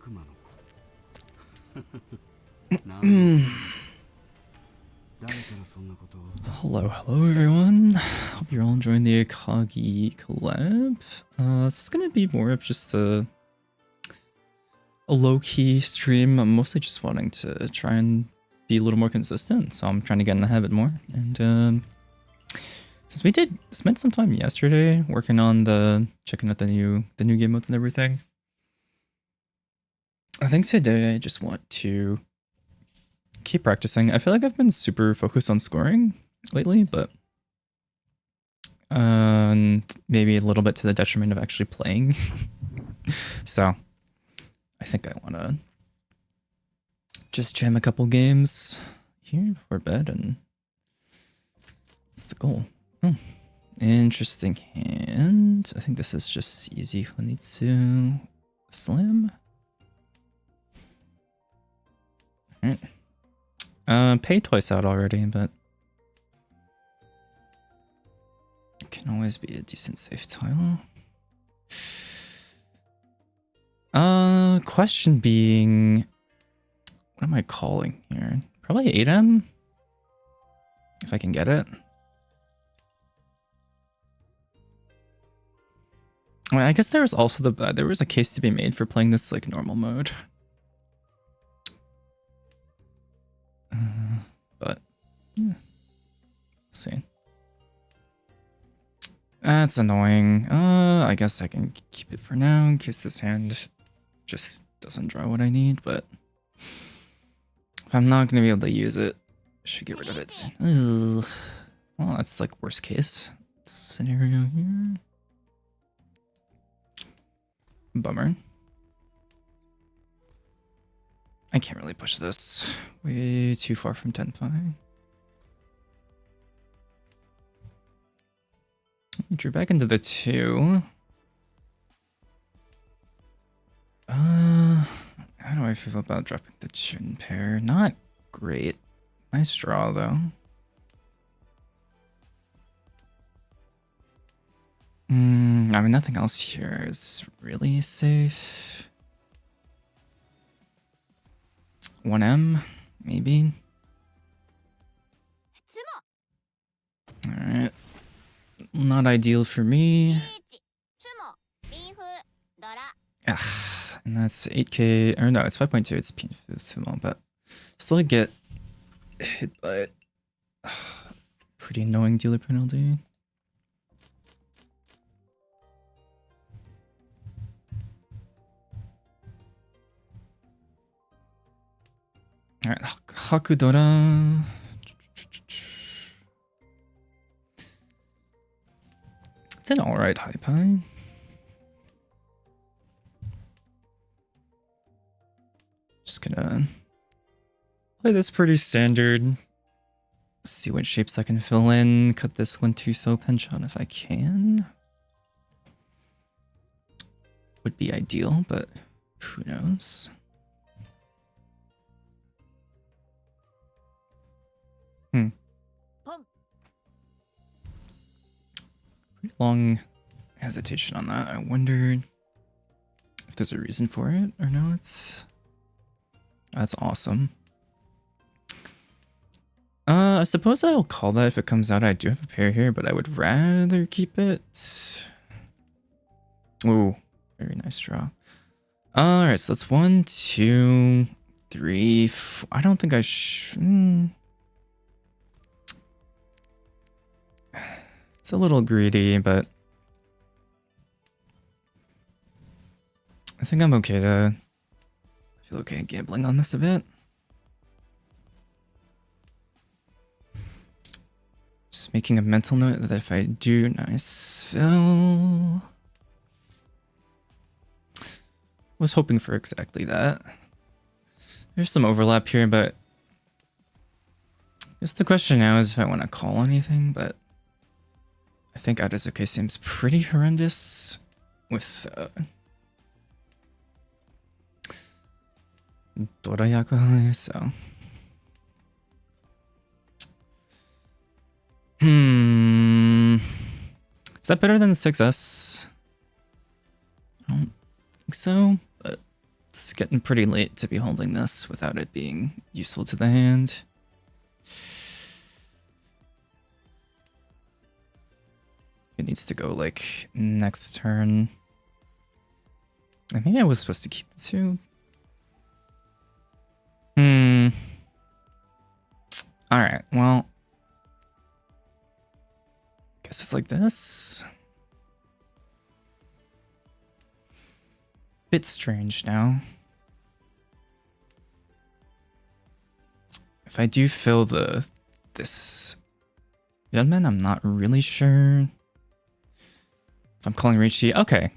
Hello, hello everyone. Hope you're all enjoying the Akagi collab. This is gonna be more of just a low-key stream. I'm mostly just wanting to try and be a little more consistent, so I'm trying to get in the habit more. And since we did spend some time yesterday working on checking out the new game modes and everything, I think today I just want to keep practicing. I feel like I've been super focused on scoring lately, but maybe a little bit to the detriment of actually playing. So I think I want to just jam a couple games here before bed, and that's the goal. Oh, interesting hand. I think this is just easy. We need to slam. All right. Pay twice out already, but it can always be a decent safe tile. Question being, what am I calling here? Probably 8M, if I can get it. I mean, I guess there was also there was a case to be made for playing this like normal mode. But yeah. See. That's annoying. I guess I can keep it for now in case this hand just doesn't draw what I need, but if I'm not gonna be able to use it, I should get rid of it soon. Ugh. Well, that's like worst case scenario here. Bummer. I can't really push this. Way too far from Tenpai. Drew back into the 2. How do I feel about dropping the Chun pair? Not great. Nice draw though. I mean, nothing else here is really safe. 1M, maybe. Alright. Not ideal for me. Ugh, and that's 8k, or no, it's 5.2, it's Pinfu Sumo, but still I get hit by it. Pretty annoying dealer penalty. Alright, Hakudora. It's an alright high pie. Just gonna play this pretty standard. See what shapes I can fill in. Cut this one to so pinch on if I can. Would be ideal, but who knows? Pretty long hesitation on that. I wonder if there's a reason for it or not. That's awesome. I suppose I'll call that if it comes out. I do have a pair here, but I would rather keep it. Ooh, very nice draw. Alright, so that's 1, 2, 3, 4. I don't think I should. It's a little greedy, but I think I'm okay I feel okay gambling on this a bit. Just making a mental note that if I do nice fill. Was hoping for exactly that. There's some overlap here, but I guess the question now is if I want to call anything, but I think Adazuke seems pretty horrendous with Dorayaka, so. Is that better than 6S? I don't think so, but let's It's getting pretty late to be holding this without it being useful to the hand. It needs to go like next turn. I think I was supposed to keep the 2. Alright, well. Guess it's like this. Bit strange now. If I do fill this Yunman, I'm not really sure. If I'm calling Riichi, okay.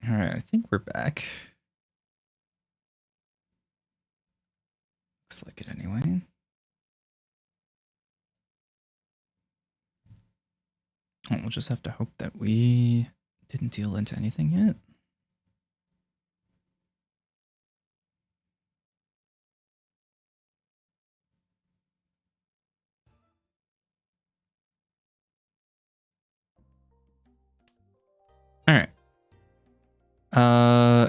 Alright, I think we're back. Looks like it anyway. Oh, we'll just have to hope that we didn't deal into anything yet. Alright.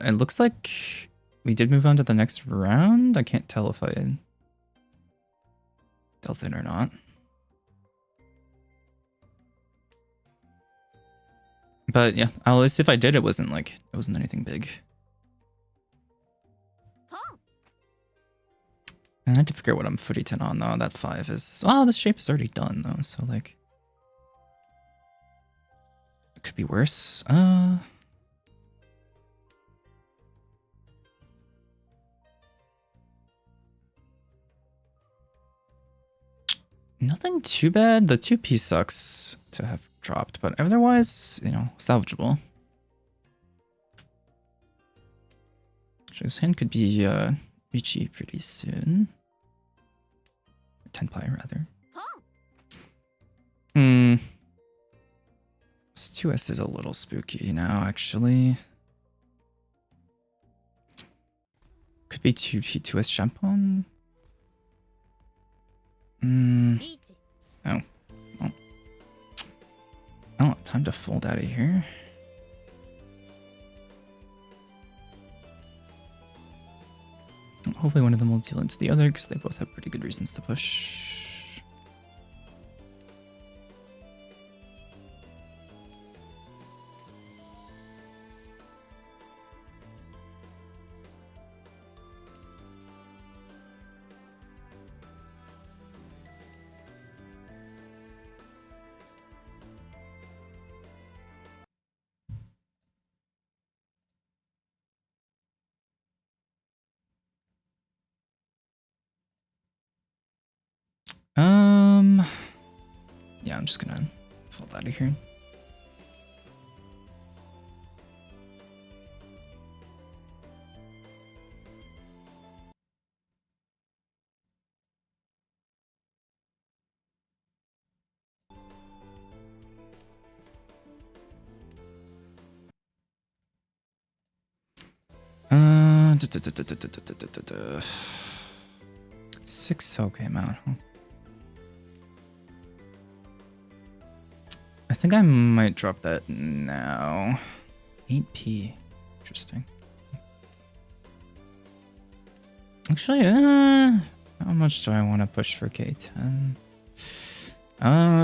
It looks like we did move on to the next round. I can't tell if I dealt in or not. But yeah, at least if I did, it wasn't anything big. And I had to figure out what I'm footy 10 on though. That 5 is, oh, this shape is already done though, so like it could be worse. Nothing too bad. The 2p sucks to have dropped, but otherwise, you know, salvageable. Actually, this hand could be Riichi pretty soon. 10 pi rather. This 2s is a little spooky now, actually. Could be 2p 2s Champon. Oh. Well. Oh, time to fold out of here. Hopefully one of them will deal into the other because they both have pretty good reasons to push. Yeah, I'm just gonna fold out of here. Uh, 6 cell came out, huh? I think I might drop that now. 8p. Interesting. Actually, how much do I want to push for K10?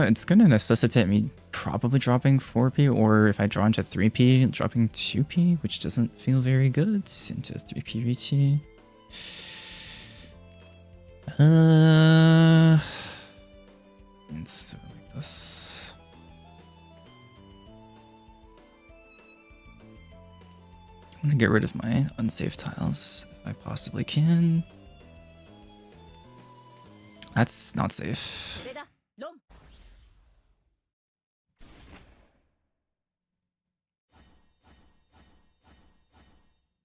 It's gonna necessitate me probably dropping 4p, or if I draw into 3p, dropping 2p, which doesn't feel very good, into 3p Riichi. Let's do it like this. I'm gonna get rid of my unsafe tiles if I possibly can. That's not safe.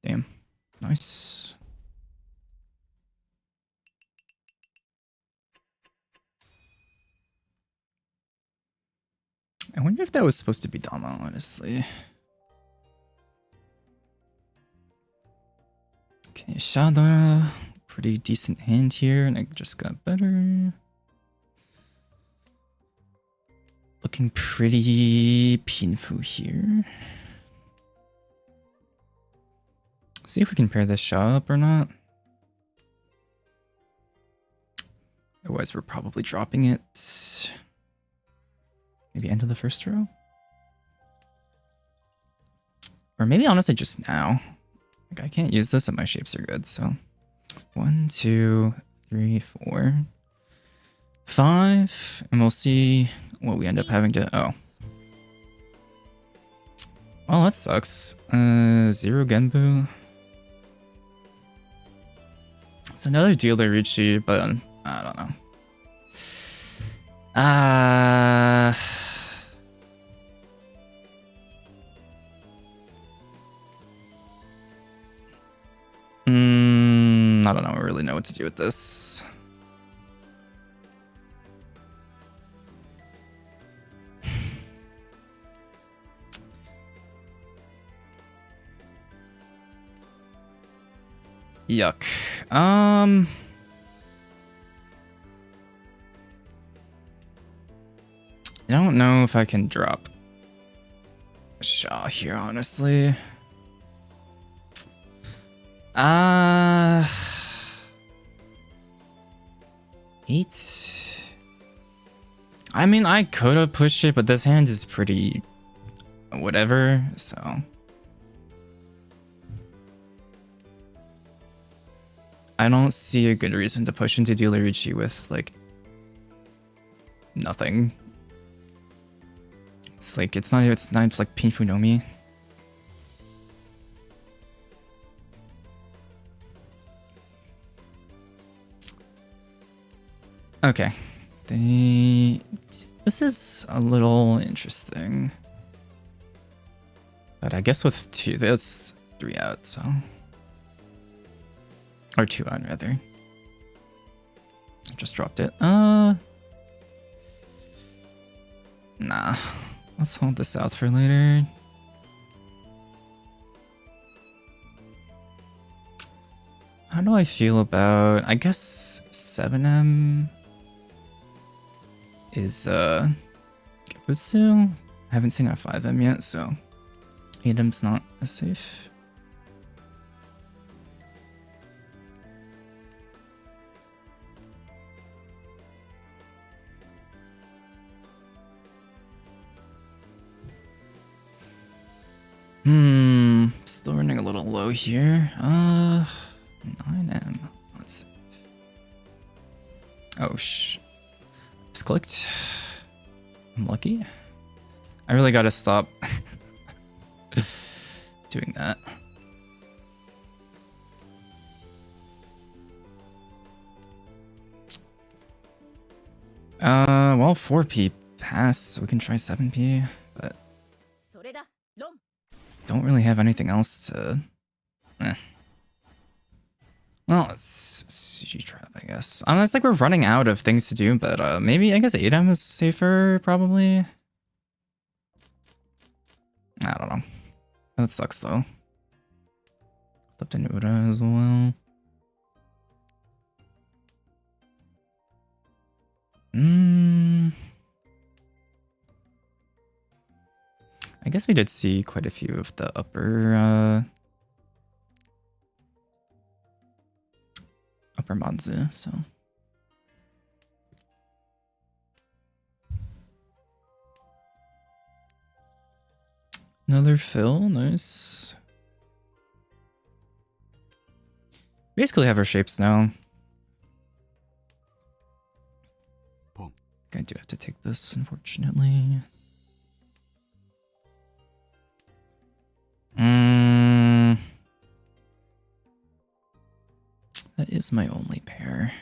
Damn. Nice. I wonder if that was supposed to be Dama, honestly. Okay, Shadara. Pretty decent hand here, and I just got better. Looking pretty painful here. See if we can pair this Sha up or not. Otherwise, we're probably dropping it. Maybe end of the first row? Or maybe honestly just now. Like I can't use this and my shapes are good, so 1, 2, 3, 4, 5, and we'll see what we end up having to. Oh. Well, that sucks. 0 Genbu. It's another dealer Richie, but I don't know. I don't know. I really know what to do with this. Yuck. I don't know if I can drop Shaw here, honestly. 8. I mean, I could have pushed it, but this hand is pretty whatever, so. I don't see a good reason to push into Dealerici with, like, nothing. It's like, it's not just like Pinfunomi. Okay. This is a little interesting. But I guess with 2, that's 3 out, so. Or 2 out, rather. I just dropped it. Nah. Let's hold this out for later. How do I feel about... I guess 7M is Kibutsu. I haven't seen a 5M yet, so 8M's not as safe. Still running a little low here. 9M. Let's see. Oh, just clicked. I'm lucky. I really gotta stop doing that. Well, 4P passed, so we can try 7P, but don't really have anything else to... Well, it's CG trap, I guess. It's like we're running out of things to do, but maybe, I guess 8M is safer, probably. I don't know. That sucks, though. Flipped into Ura as well. I guess we did see quite a few of the upper Manzu, so. Another fill, nice. Basically have our shapes now. think I do have to take this, unfortunately. That is my only pair.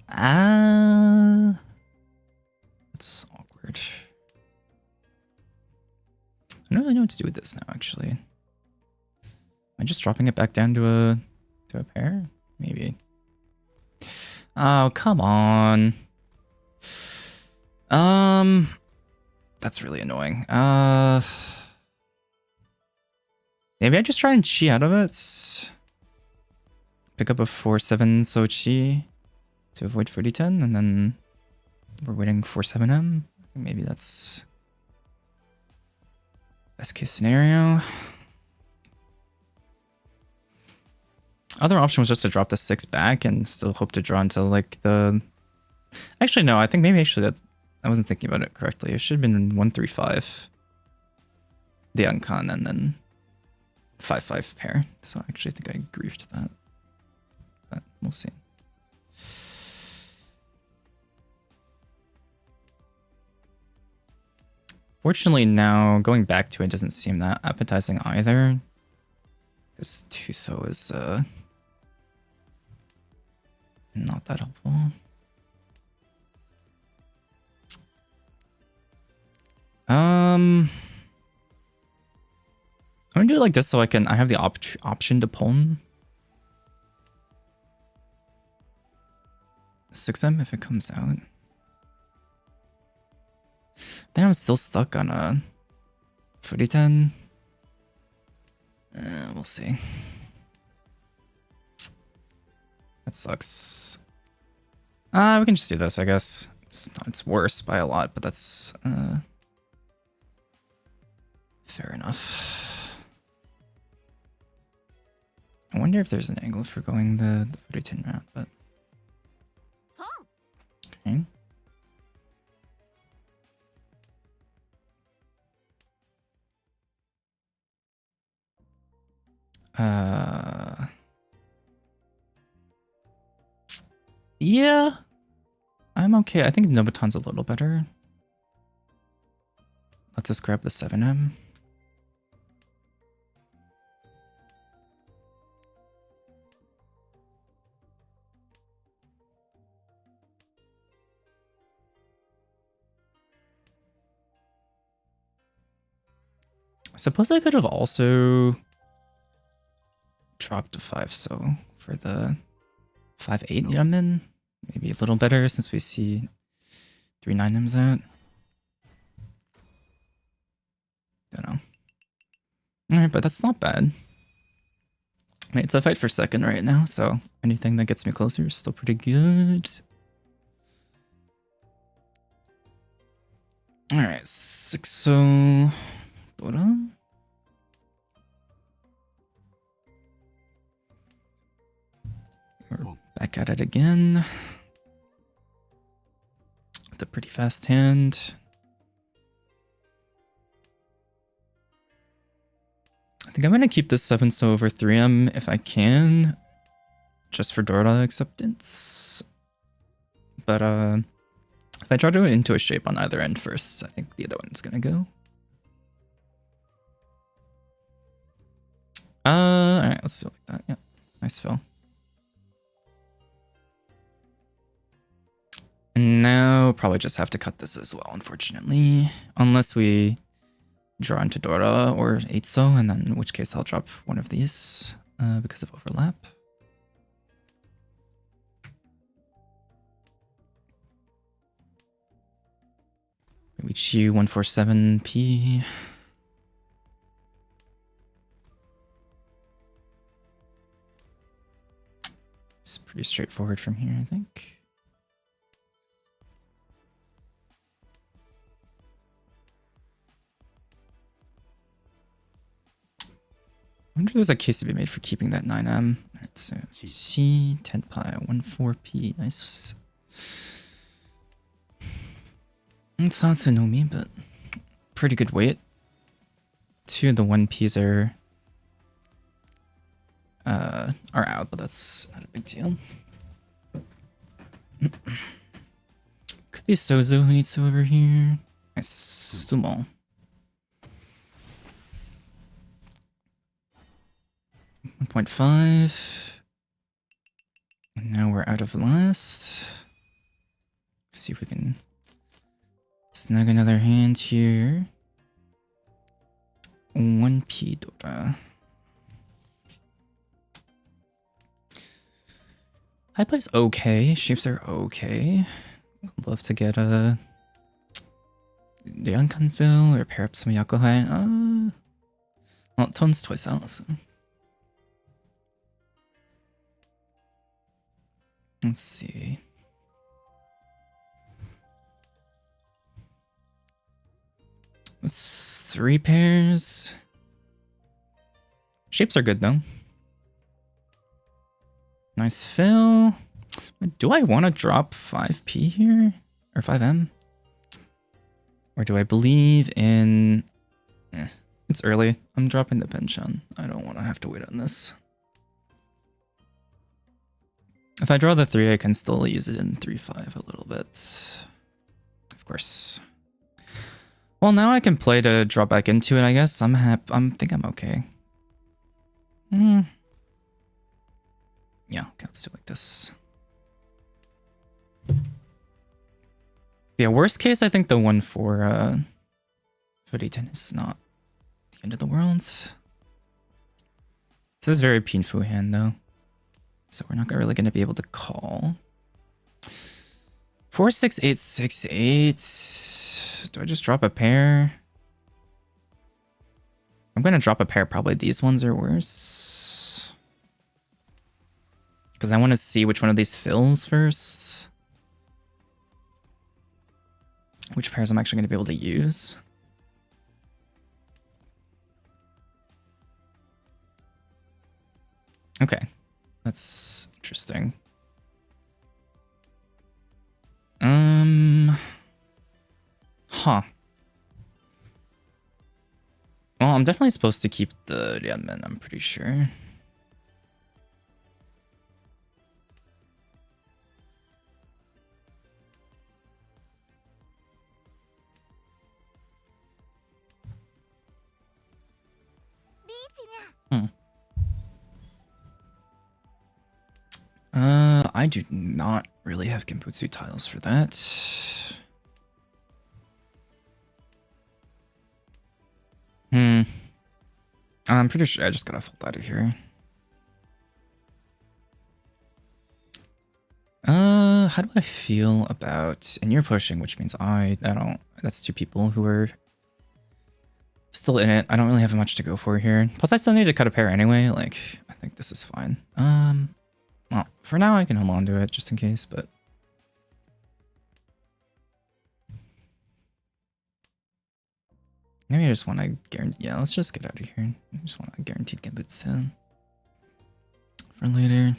That's awkward. I don't really know what to do with this now, actually. Am I just dropping it back down to a pair? Maybe. Oh, come on. That's really annoying. Maybe I just try and chi out of it. Pick up a 4-7 so chi to avoid 40-10, and then we're waiting 4-7M. Maybe that's best case scenario. Other option was just to drop the 6 back and still hope to draw into like the... Actually, no, I think maybe actually that I wasn't thinking about it correctly. It should have been 1-3-5. The uncon and then 5-5 pair. So I actually think I griefed that. But we'll see. Fortunately now, going back to it doesn't seem that appetizing either. Because Tuso is not that helpful. I'm gonna do it like this so I have the option to pawn 6M if it comes out. Then I'm still stuck on a 40-10. We'll see. That sucks. We can just do this, I guess. It's worse by a lot, but that's fair enough. I wonder if there's an angle for going the 40-10 route, but okay. Yeah, I'm okay. I think Nobuton's a little better. Let's just grab the 7M. I suppose I could have also dropped to 5 so for the 5-8 Yamen. Maybe a little better since we see 3 9Ms out. Don't know. Alright, but that's not bad. I mean, it's a fight for second right now, so anything that gets me closer is still pretty good. Alright, 6-0 Dora. We're back at it again. With a pretty fast hand. I think I'm going to keep this 7-so over 3M if I can. Just for Dora acceptance. But if I try to go into a shape on either end first, I think the other one's going to go. Alright, let's do it like that. Yeah, nice fill. And now probably just have to cut this as well, unfortunately. Unless we draw into Dora or 8-so, and then in which case I'll drop one of these because of overlap. Reach you 147p. It's pretty straightforward from here, I think. I wonder if there's a case to be made for keeping that 9M. Alright, so C, 10 pi, 14p. Nice. It's not Tsunomi, but pretty good weight. 2 of the 1p's are out, but that's not a big deal. Could Be Sozo who needs to over here. Nice. Sumo. .5. And now we're out of last. Let's see if we can snag another hand here. 1p Dora. High play's okay. Shapes are okay. Would love to get a Ryankan fill or pair up some Yakuhai. Well, tone's twice out. So. Let's see. It's 3 pairs. Shapes are good though. Nice fill. Do I want to drop 5p here? Or 5m? Or do I believe in... it's early. I'm dropping the penchant. I don't want to have to wait on this. If I draw the 3, I can still use it in 3-5 a little bit. Of course. Well, now I can play to draw back into it, I guess. I think I'm okay. Yeah, okay, let's do it like this. Yeah, worst case, I think the 1 for D10 is not the end of the world. This is very painful hand, though. So we're not really going to be able to call. 4, 6, 8, 6, 8. Do I just drop a pair? I'm going to drop a pair. Probably these ones are worse. Because I want to see which one of these fills first. Which pairs I'm actually going to be able to use. Okay. That's interesting. Huh. Well, I'm definitely supposed to keep the Ryanmen, I'm pretty sure. I do not really have Genbutsu tiles for that. I'm pretty sure I just gotta fold out of here. How do I feel about... And you're pushing, which means I don't... That's 2 people who are still in it. I don't really have much to go for here. Plus, I still need to cut a pair anyway. Like, I think this is fine. Well, for now I can hold on to it just in case, but... Maybe I just want to guarantee... Yeah, let's just get out of here. I just want a guaranteed Genbutsu for later.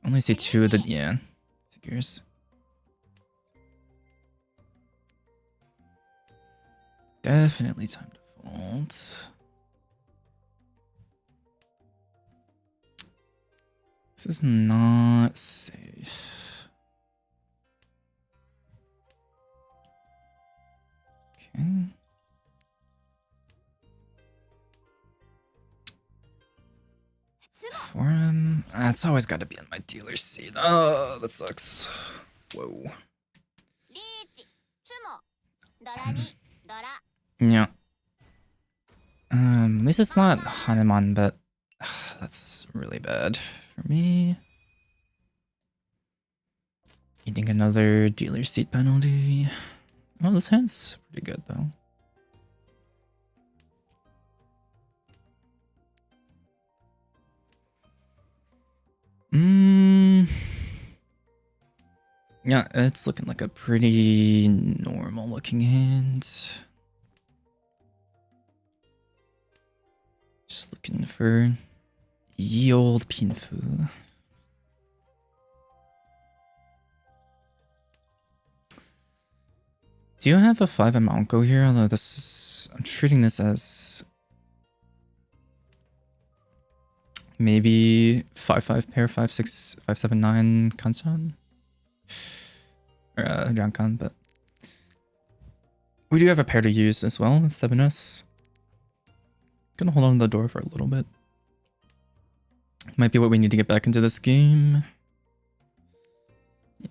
Only see 2 of the... Yeah, figures. Definitely time to fold. This is not safe. Okay. For him. It's always got to be in my dealer's seat. Oh, that sucks. Whoa. Yeah. At least it's not Hanuman, but that's really bad for me. Eating another dealer seat penalty. Oh, this hand's pretty good though. Yeah, it's looking like a pretty normal looking hand. Just looking for ye old Pinfu. Do you have a 5M Onko here? Although this is... I'm treating this as... maybe 5-5 pair, 5-6, 5-7-9 Kansan? or Rankan, but we do have a pair to use as well with 7S. Gonna hold on to the door for a little bit. Might be what we need to get back into this game. Yeah.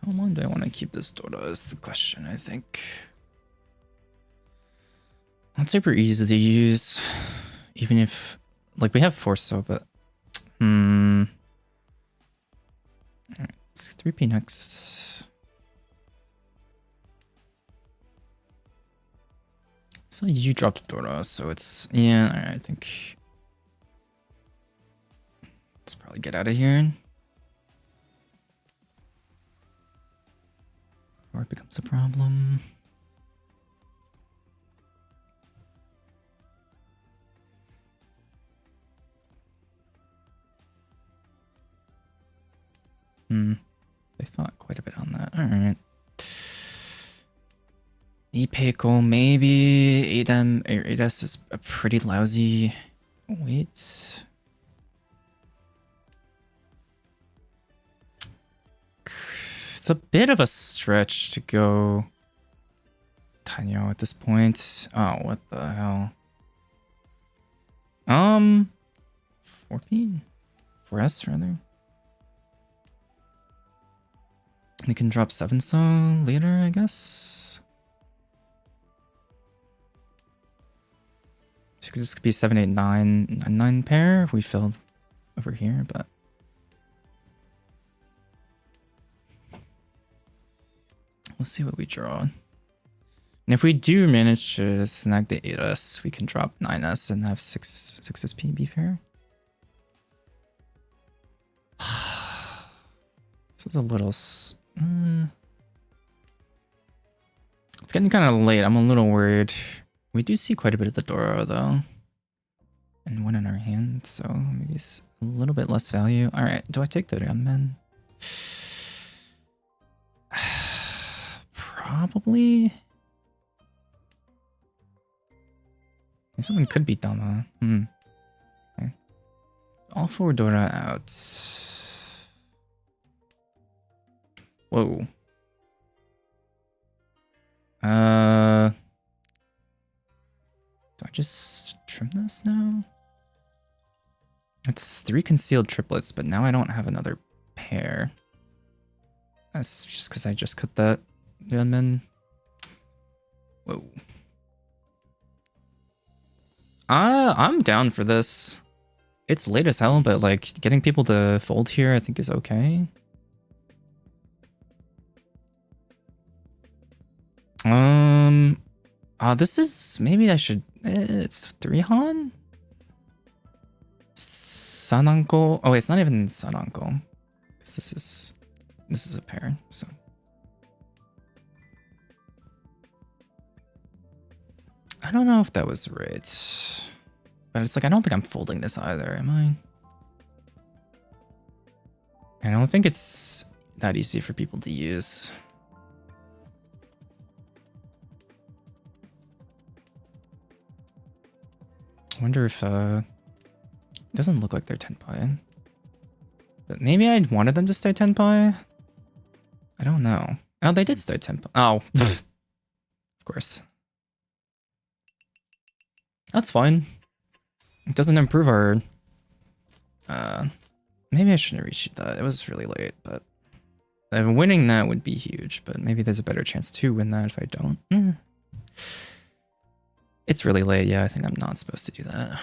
How long do I want to keep this Dota is the question, I think. Not super easy to use. Even if, like, we have Forso, but... Alright, it's 3P next. So you dropped Dora, so it's... Yeah, alright, I think... Let's probably get out of here. Or it becomes a problem. I thought quite a bit on that. Alright. Epeiko, maybe. 8M or 8S is a pretty lousy. Wait. It's a bit of a stretch to go Tanyo at this point. Oh, what the hell? 4P? 4S rather. We can drop 7 so later, I guess. So this could be 7, 8, 9, 9, 9 pair if we filled over here, but we'll see what we draw. And if we do manage to snag the 8S, we can drop 9S and have 6's PB pair. This is a little... it's getting kind of late. I'm a little worried. We do see quite a bit of the Dora, though. And one in our hand, so maybe it's a little bit less value. Alright, do I take the Gunman? Probably. Someone could be Dama. Okay. All 4 Dora out. Whoa. Do I just trim this now? It's 3 concealed triplets, but now I don't have another pair. That's just because I just cut that gunman. Whoa. I'm down for this. It's late as hell, but like getting people to fold here I think is okay. This is, maybe I should, it's 3 Han? Sananko, oh it's not even Sananko, because this is a pair, so. I don't know if that was right, but it's like, I don't think I'm folding this either, am I? I don't think it's that easy for people to use. I wonder if, it doesn't look like they're Tenpai. But maybe I wanted them to stay Tenpai? I don't know. Oh, they did stay Tenpai. Oh, of course. That's fine. It doesn't improve our... maybe I shouldn't have reached that. It was really late, but... winning that would be huge, but maybe there's a better chance to win that if I don't. It's really late, yeah, I think I'm not supposed to do that.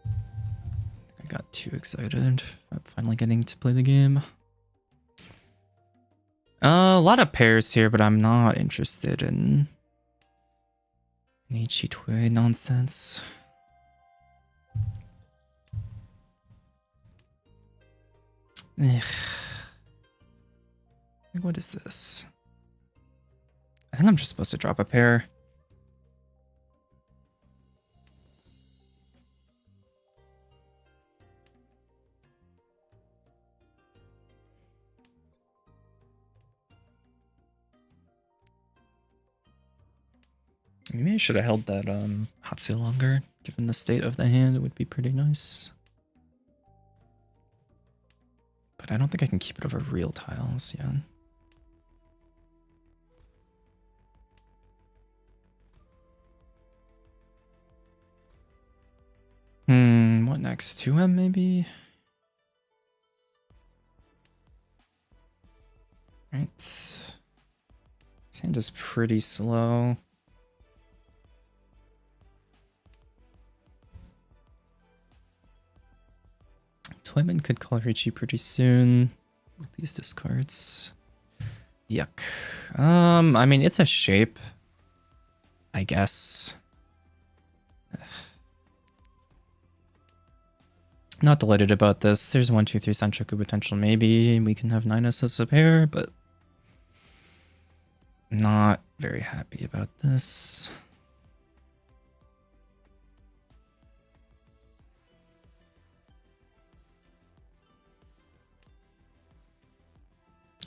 I got too excited about finally getting to play the game. A lot of pairs here, but I'm not interested in any cheatway nonsense. Ugh. What is this? I think I'm just supposed to drop a pair. Maybe I should have held that Hatsu longer. Given the state of the hand, it would be pretty nice. But I don't think I can keep it over real tiles, yeah. What next? 2M maybe? Right. This hand is pretty slow. Toyman could call Richie pretty soon with these discards. Yuck. I mean, it's a shape, I guess. Not delighted about this. There's 1, 2, 3 Sanchoku potential maybe. We can have 9S as a pair, but not very happy about this.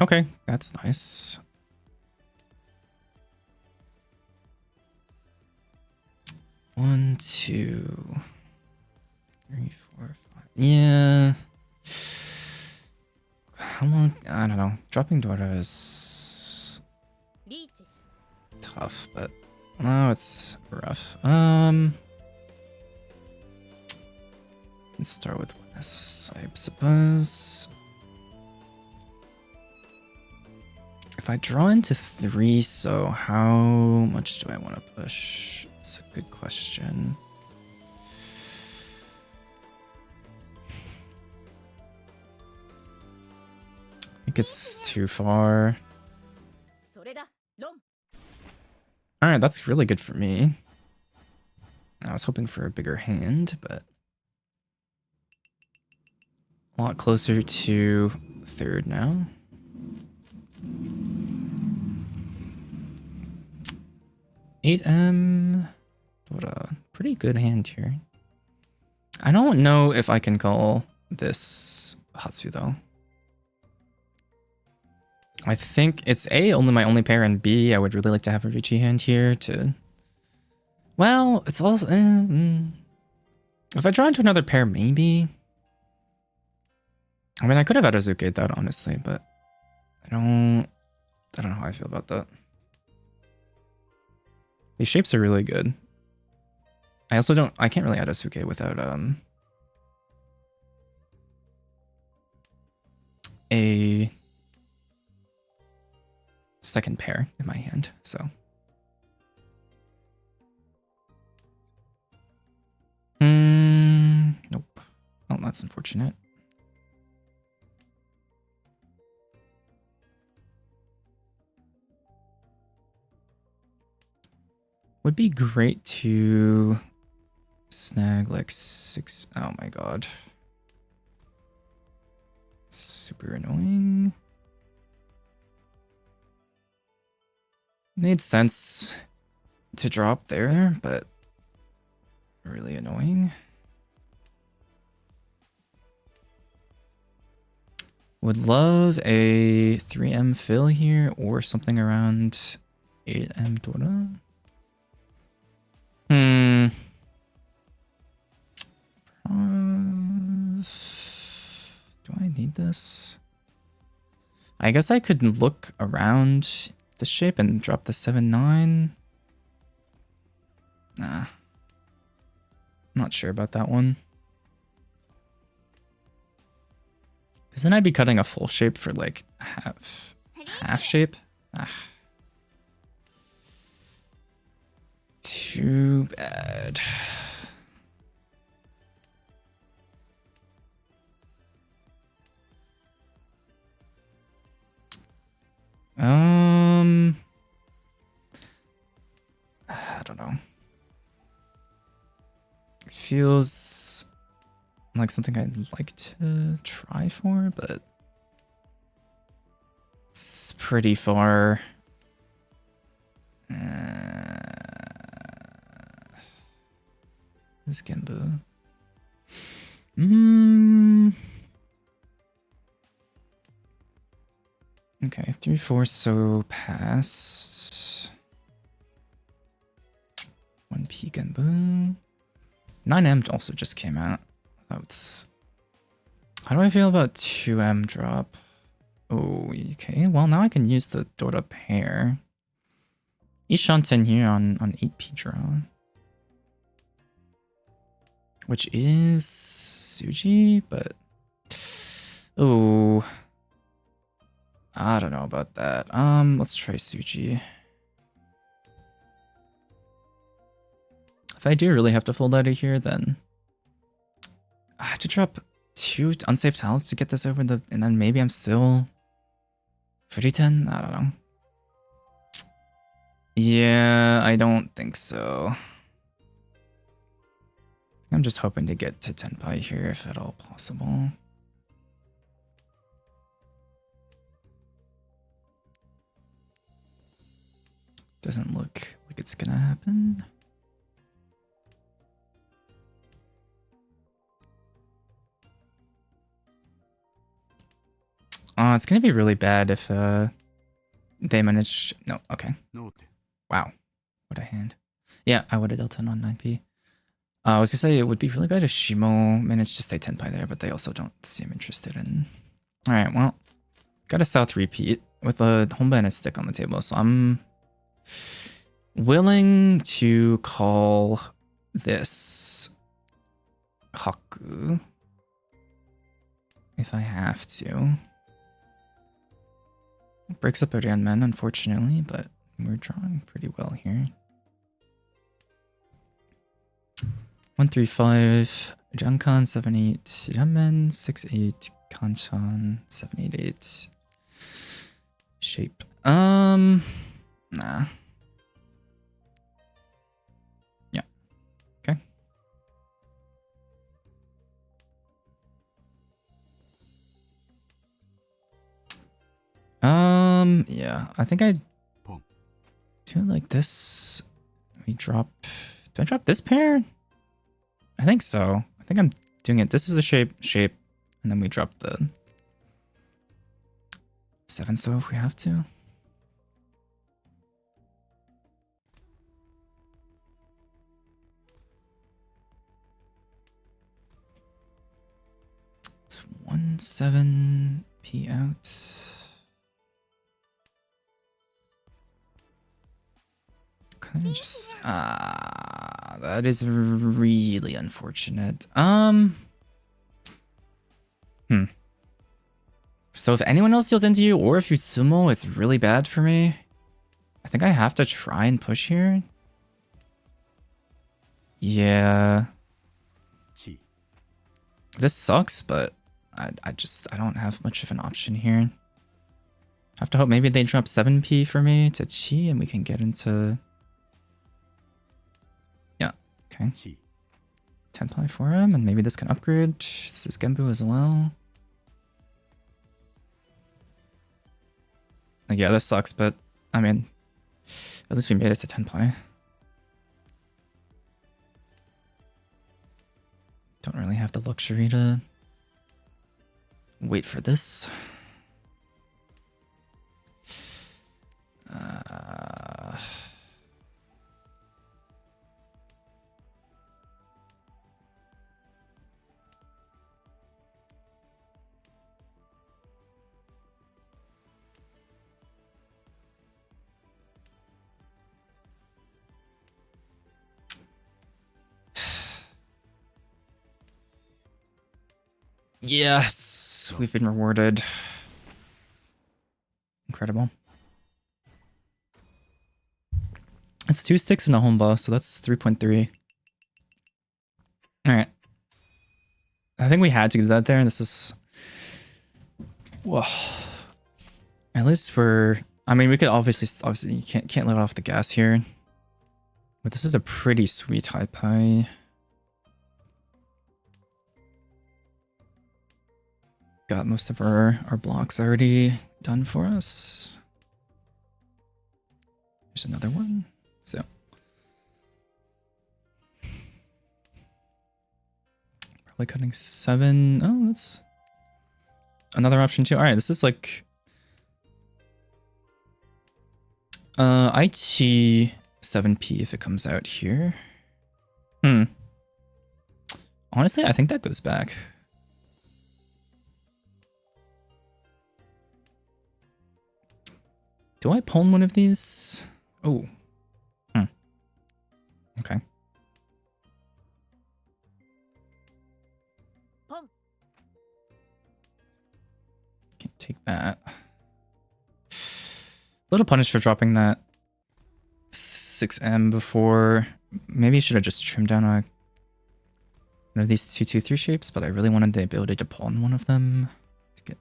Okay, that's nice. One, 2, 3, 4, 5. Yeah. How long? I don't know. Dropping Dora is tough, but no, it's rough. Let's start with 1S, I suppose. If I draw into 3, so how much do I want to push? It's a good question. I think it's too far. Alright, that's really good for me. I was hoping for a bigger hand, but a lot closer to 3rd now. What a pretty good hand here. I don't know if I can call this Hatsu though. I think it's A, only my only pair, and B, I would really like to have a Richie hand here to... Well, it's also... If I draw into another pair, maybe... I mean, I could have had Azuke that, honestly, but... I don't know how I feel about that. These shapes are really good. I can't really add Asuke without a second pair in my hand, so. Nope. Oh, that's unfortunate. Would be great to snag like 6. Oh my god. Super annoying. Made sense to drop there, but really annoying. Would love a 3M fill here or something around 8M Dora. Do I need this? I guess I could look around the shape and drop the 7-9. Nah. Not sure about that one. Because then I'd be cutting a full shape for like half shape. Ah. Too bad. I don't know. It feels like something I'd like to try for, but it's pretty far. This Genbu. Okay, 3-4 so pass. 9p Genbu. 9M also just came out. That's... How do I feel about 2M drop? Oh, okay. Well, now I can use the Dota pair. Ishanten here on 8p draw. Which is Suji, but... Oh... I don't know about that. Let's try Suji. If I do really have to fold out of here, then I have to drop 2 unsafe tiles to get this over the, and then maybe I'm still 30-10? I don't know. Yeah, I don't think so. I'm just hoping to get to 10 pi here if at all possible. Doesn't look like it's gonna happen. Oh, it's gonna be really bad if they manage. No, okay. Wow, what a hand. Yeah, I would have dealt 10 on 9p. I was gonna say it would be really bad if Shimo managed to stay 10 pi there, but they also don't seem interested in. All right, well, got a South repeat with a Honba and a stick on the table, so I'm willing to call this Haku if I have to. Breaks up a Ryanman, unfortunately, but we're drawing pretty well here. 135 Jankan 78 Ryanman 68 Kanchan 788 shape. Nah. Yeah. Okay. Yeah, I think I do it like this. We drop. Do I drop this pair? I think so. I think I'm doing it. This is a shape, and then we drop the 7 so if we have to. It's 1-7p out. Kind of just that is really unfortunate. So if anyone else deals into you, or if you sumo, it's really bad for me. I think I have to try and push here. Yeah. This sucks, but I don't have much of an option here. I have to hope maybe they drop 7p for me to chi and we can get into... Yeah, okay. 10 pi for him, and maybe this can upgrade. This is Genbu as well. Yeah, this sucks, but I mean, at least we made it to 10 pi. Don't really have the luxury to wait for this. Yes, we've been rewarded. Incredible. It's 2 sticks and a home boss, so that's 3.3. All right. I think we had to do that there, and this is... Whoa. At least we're... I mean, we could obviously you can't let off the gas here. But this is a pretty sweet high pi. Got most of our blocks already done for us. There's another one. So probably cutting 7. Oh, that's another option too. All right, this is like IT 7p if it comes out here. Honestly, I think that goes back. Do I pawn one of these? Oh. Okay. Can't take that. Little punish for dropping that 6M before. Maybe I should have just trimmed down one of these 2-2-3 shapes, but I really wanted the ability to pawn one of them. To get...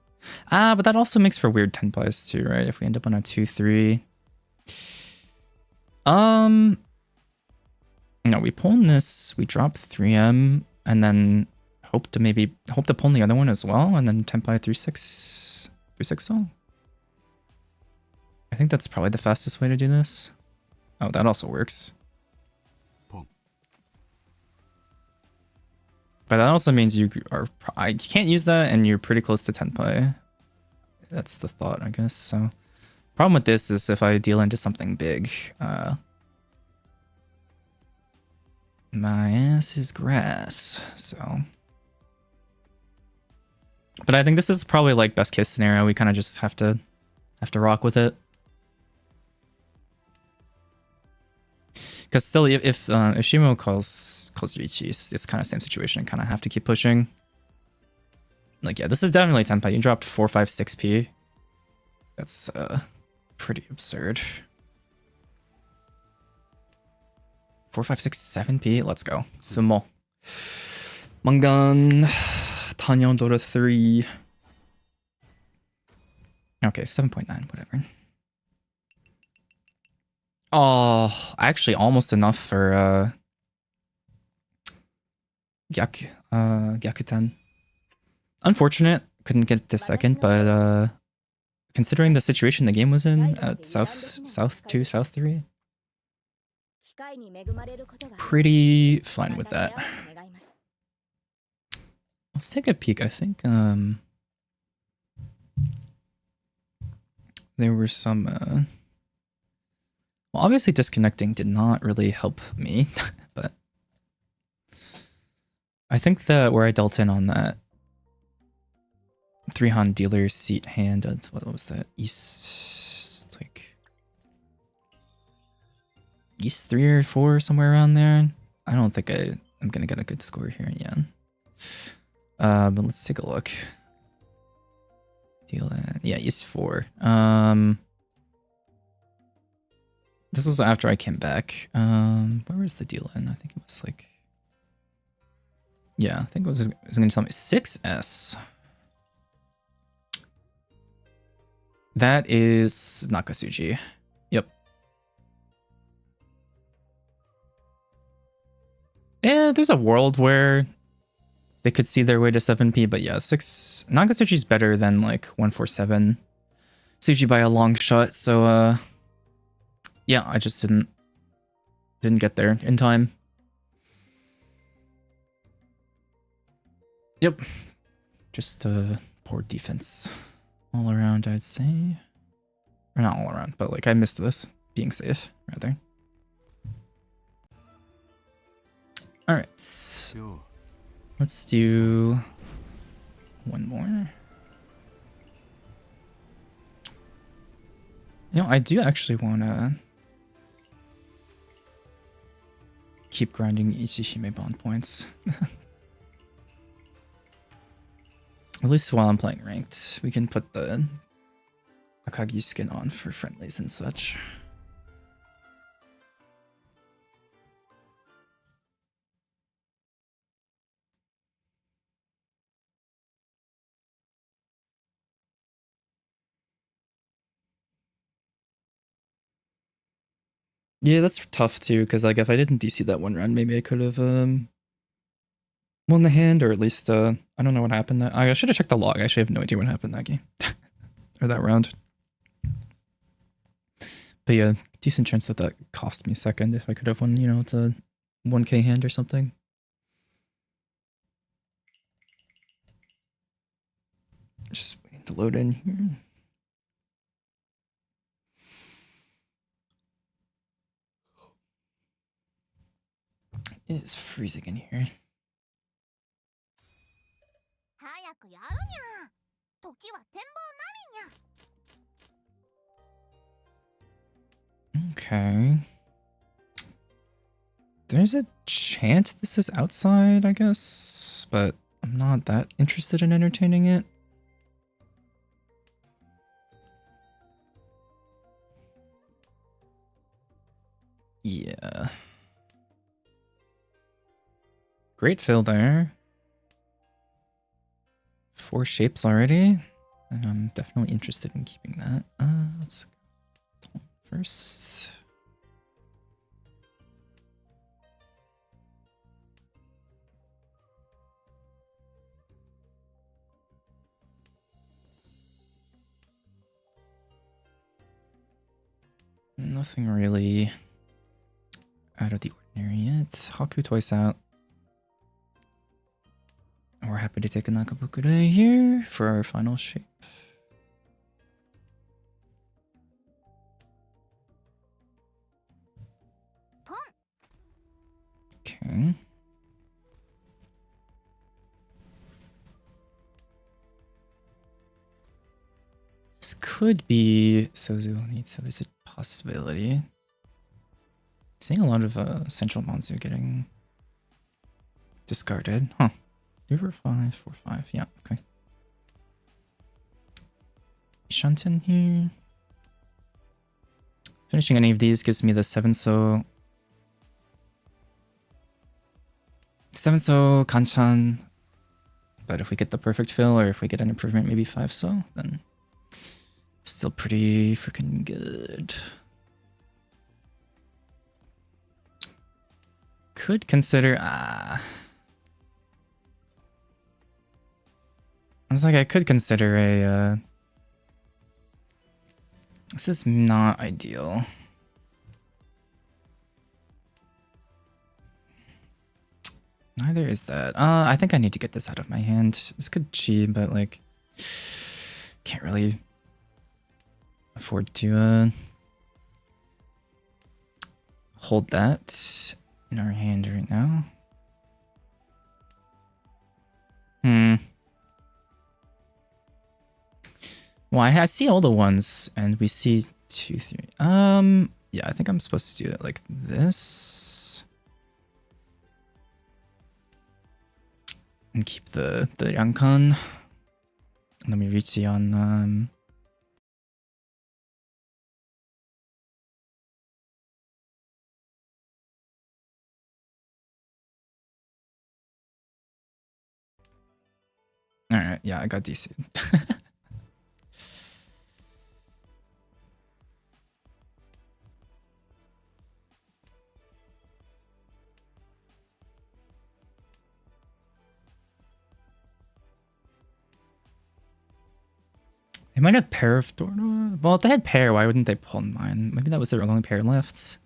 but that also makes for weird 10 pies too, right? If we end up on a 2-3. No, we pawn this, we drop 3M, and then hope to pawn the other one as well, and then 10 pie 3-6 all. I think that's probably the fastest way to do this. Oh, that also works. But that also means you can't use that, and you're pretty close to 10 pie. That's the thought, I guess. So, problem with this is if I deal into something big, my ass is grass. So, but I think this is probably like best case scenario. We kind of just have to rock with it. Because still, if Shimo calls Yuichi, it's kind of same situation. Kind of have to keep pushing. Like, yeah, this is definitely 10 pie. You dropped 4, 5, 6p. That's pretty absurd. 4, 5, 6, 7p. Let's go. Sumo. Mangan. Tanyon Dota 3. Okay, 7.9, whatever. Oh, actually almost enough for Gyakuten. Unfortunate, couldn't get to second, but considering the situation the game was in at South 2, South 3, pretty fine with that. Let's take a peek. I think there were some well, obviously disconnecting did not really help me, but I think that where I dealt in on that 3-Han dealer seat hand, what was that? East 3 or 4, somewhere around there. I don't think I'm gonna get a good score here in yen. But let's take a look. Deal in, yeah, East 4. This was after I came back. Where was the deal in? I think it was like, yeah, I think it was going to tell me 6S. That is Nakasuji. Yep. Yeah, there's a world where they could see their way to 7p, but yeah, 6 Nakasuji's better than like 147 Suji by a long shot, so yeah, I just didn't get there in time. Yep. Just poor defense all around, I'd say. Or not all around, but like I missed this. Being safe, rather. Alright. Let's do one more. You know, I do actually want to keep grinding Ichihime bond points. At least while I'm playing ranked, we can put the Akagi skin on for friendlies and such. Yeah, that's tough too, because like if I didn't DC that one run, maybe I could have won the hand, or at least I don't know what happened. I should have checked the log. I actually have no idea what happened that game or that round. But yeah, decent chance that cost me second if I could have won, you know, it's a 1k hand or something. Just waiting to load in here. It is freezing in here. Okay. There's a chance this is outside, I guess, but I'm not that interested in entertaining it. Yeah. Great fill there. 4 shapes already, and I'm definitely interested in keeping that. Let's go first. Nothing really out of the ordinary yet. Haku twice out. And we're happy to take a Nakabukure here for our final shape. Okay. This could be Sozu needs, so there's a possibility. Seeing a lot of Central Monzu getting discarded. Huh. 3 for 5, 4, 5. Yeah, okay. Shanten here. Finishing any of these gives me the 7-so. 7-so, Kanchan. But if we get the perfect fill, or if we get an improvement, maybe 5-so, then still pretty freaking good. Could consider... It's like I could consider a... This is not ideal. Neither is that. I think I need to get this out of my hand. This could cheat, but like... Can't really afford to hold that in our hand right now. Well, I see all the ones, and we see 2, 3. Yeah, I think I'm supposed to do it like this, and keep the Ryankan. And then we reach the on. All right, yeah, I got DC. They might have pair of Dorna. Well, if they had pair, why wouldn't they pull mine? Maybe that was their only pair left.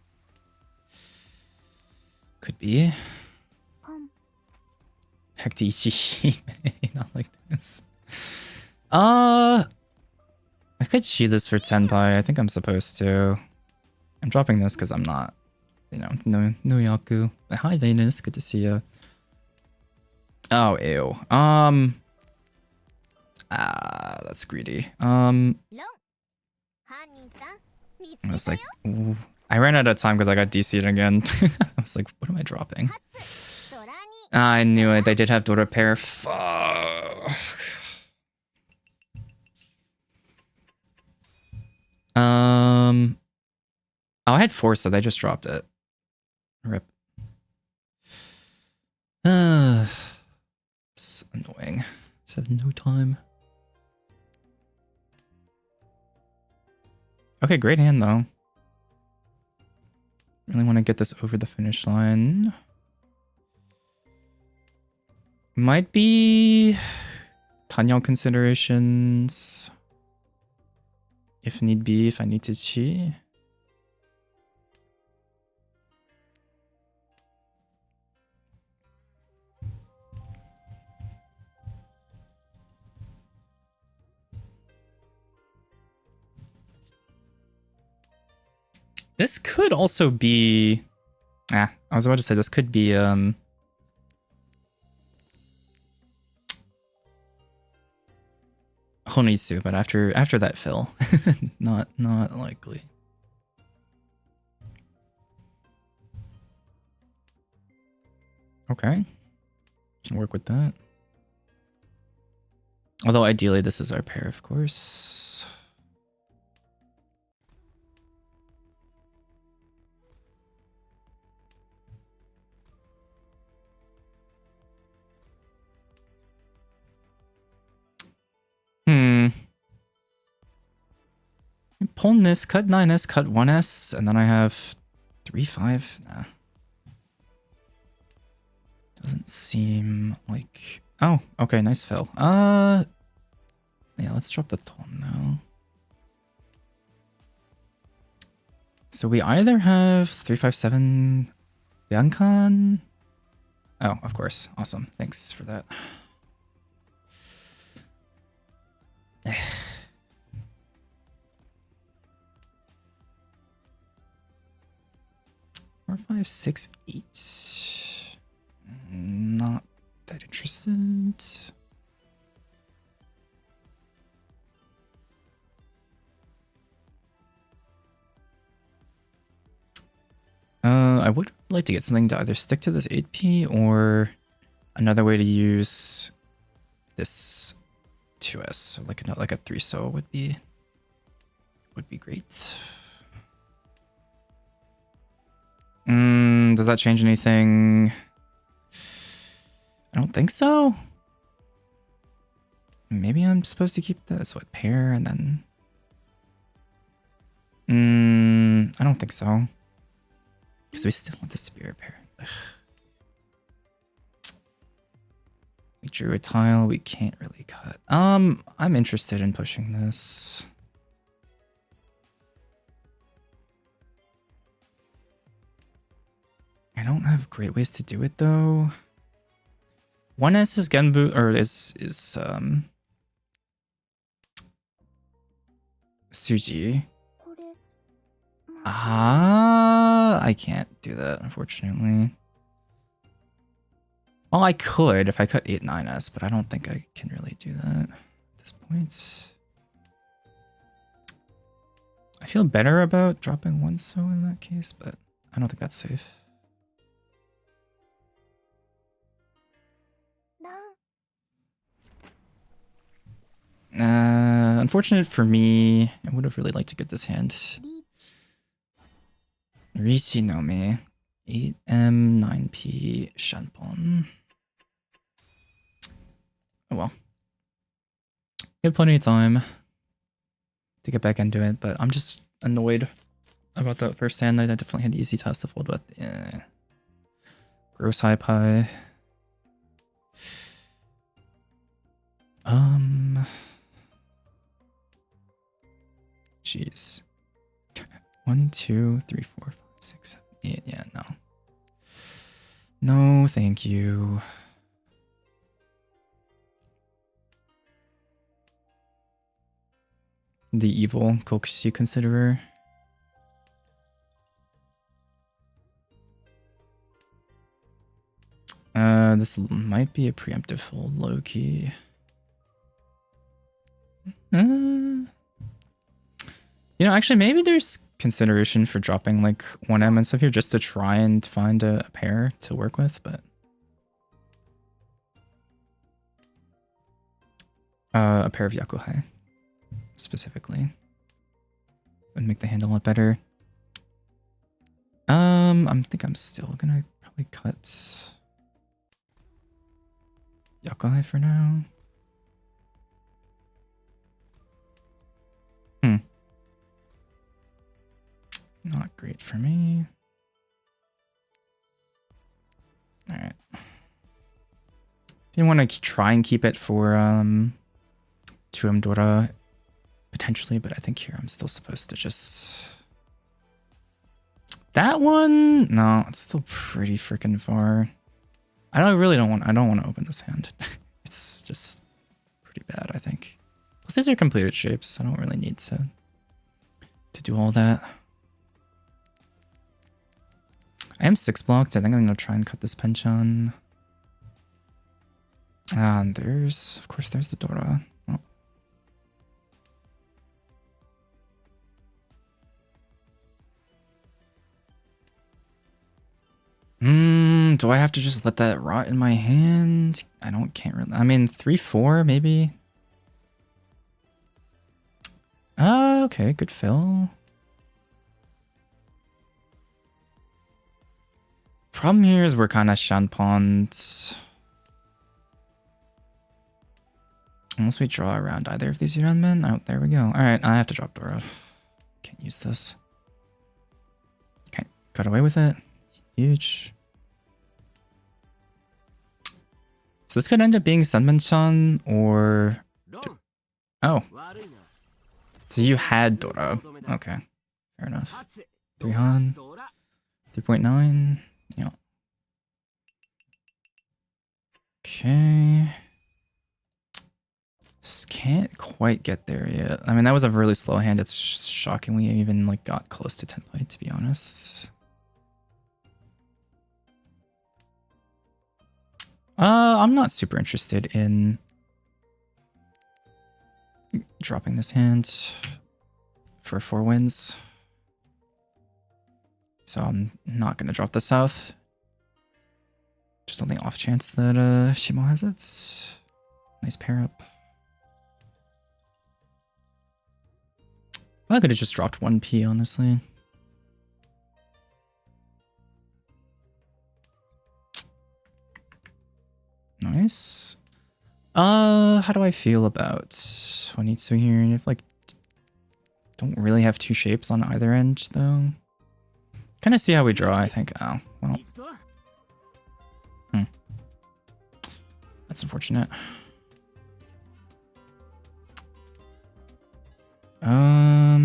Could be. Heck to Ichi. Not like this. I could shoot this for Tenpai. I think I'm supposed to. I'm dropping this because I'm not, you know, no Yaku. Hi, Venus. Good to see you. Oh, ew. That's greedy. I was like, ooh. I ran out of time because I got DC'd again. I was like, what am I dropping? I knew it. They did have Dora pair. Fuck. Oh, I had 4, so they just dropped it. Rip. It's annoying. Just have no time. Okay, great hand though. Really want to get this over the finish line. Might be Tanyao considerations. If need be, if I need to cheat. This could also be... I was about to say this could be... Honitsu, but after that fill, not likely. Okay, can work with that. Although ideally this is our pair, of course. Pull this, cut 9S, cut 1S, and then I have 3-5. Nah. Doesn't seem like... Oh, okay, nice fill. Yeah, let's drop the tone now. So we either have 3-5-7 Ryankan. Oh, of course. Awesome. Thanks for that. 4-5-6-8. Not that interested. I would like to get something to either stick to this 8p or another way to use this 2s. So like a 3-so would be great. Does that change anything? I don't think so. Maybe I'm supposed to keep this pair and then. I don't think so. Because we still want this to be our pair. Ugh. We drew a tile. We can't really cut. I'm interested in pushing this. I don't have great ways to do it though. 1S is Genbu or is Suji. I can't do that, unfortunately. Well, I could if I cut 8-9S, but I don't think I can really do that at this point. I feel better about dropping 1-so in that case, but I don't think that's safe. Unfortunate for me. I would have really liked to get this hand. Rishi no me. 8M, 9P, Shanpon. Oh well. We had plenty of time to get back into it, but I'm just annoyed about that first hand. I definitely had easy tasks to fold with. Yeah. Gross high pie. Jeez. 1, 2, 3, 4, 5, 6, 7, 8. Yeah, no. No, thank you. The evil Kokushi considerer. This might be a preemptive fold, low-key. You know, actually, maybe there's consideration for dropping like 1M and stuff here just to try and find a pair to work with, but a pair of Yakuhai specifically would make the hand a lot better. I think I'm still gonna probably cut Yakuhai for now. Not great for me. All right. Didn't want to try and keep it for 2M Dora potentially, but I think here I'm still supposed to just... That one? No, it's still pretty freaking far. I don't want to open this hand. It's just pretty bad, I think. Plus these are completed shapes. I don't really need to do all that. I am 6 blocked. I think I'm going to try and cut this Penchan. And there's, of course, there's the Dora. Oh. Do I have to just let that rot in my hand? Can't really. I mean, 3-4 maybe. Okay, good fill. Problem here is we're kind of shanpond. Unless we draw around either of these men. Oh, there we go. All right, I have to drop Dora. Can't use this. Okay, got away with it. Huge. So this could end up being Senman-chan or... Oh. So you had Dora. Okay, fair enough. 3Han. 3.9. Yeah. Okay. Just can't quite get there yet. I mean, that was a really slow hand. It's shocking we even like got close to 10 play, to be honest. I'm not super interested in dropping this hand for 4 wins. So I'm not gonna drop the south. Just on the off chance that Shimo has it. Nice pair up. I could have just dropped 1p, honestly. Nice. How do I feel about Wanitsu here? If like don't really have 2 shapes on either end though. Kind of see how we draw, I think. Oh, well. That's unfortunate. How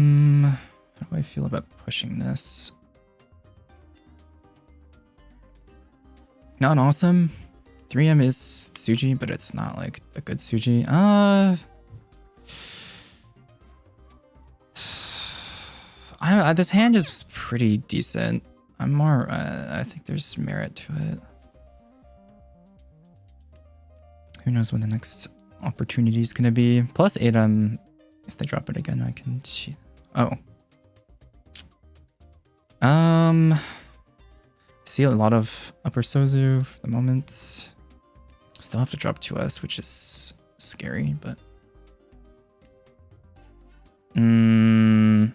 do I feel about pushing this? Not awesome. 3M is Tsuji, but it's not like a good Tsuji. This hand is pretty decent. I'm more, I think there's merit to it. Who knows when the next opportunity is gonna be. Plus 8M, if they drop it again, I can cheat. Oh. See a lot of upper Sozu for the moment. Still have to drop 2S, which is scary, but 2S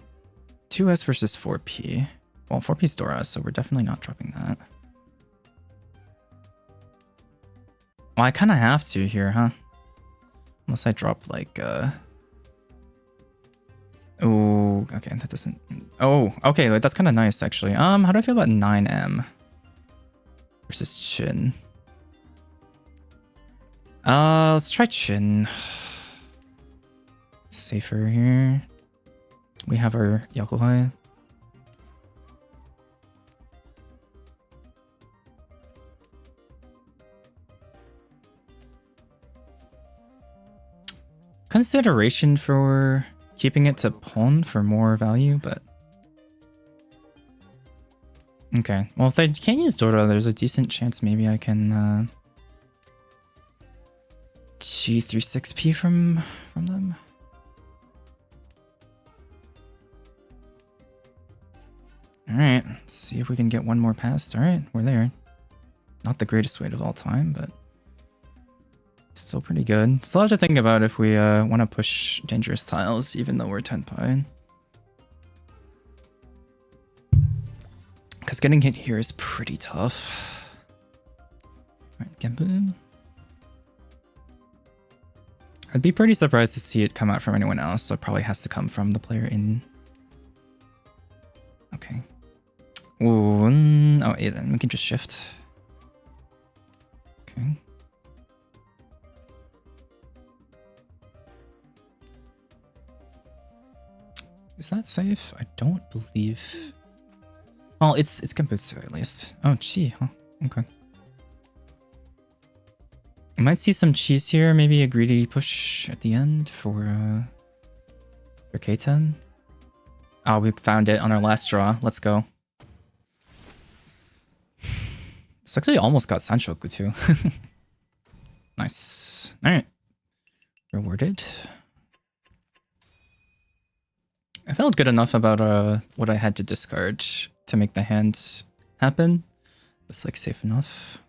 versus 4P. Well, 4P is Dora, so we're definitely not dropping that. Well, I kind of have to here, huh? Unless I drop like oh, okay, that doesn't. Oh, okay, like, that's kind of nice actually. How do I feel about 9M versus Chin? Let's try Chin. Safer here. We have our Yakuhai. Consideration for keeping it to pawn for more value, but okay. Well, if I can't use Dora, there's a decent chance maybe I can G36P from them. All right, let's see if we can get one more past. All right, we're there. Not the greatest weight of all time, but still pretty good. Still have to think about if we want to push dangerous tiles, even though we're 10 pi. Because getting hit here is pretty tough. Alright, Genbu. I'd be pretty surprised to see it come out from anyone else, so it probably has to come from the player in. Okay. Ooh, oh, we can just shift. Okay. Is that safe? I don't believe. Well, it's Genbutsu at least. Oh, Chi, huh? Okay. I might see some cheese here. Maybe a greedy push at the end for K10. Oh, we found it on our last draw. Let's go. It's actually almost got Sanshoku too. Nice. All right. Rewarded. I felt good enough about what I had to discard to make the hand happen. It's like safe enough.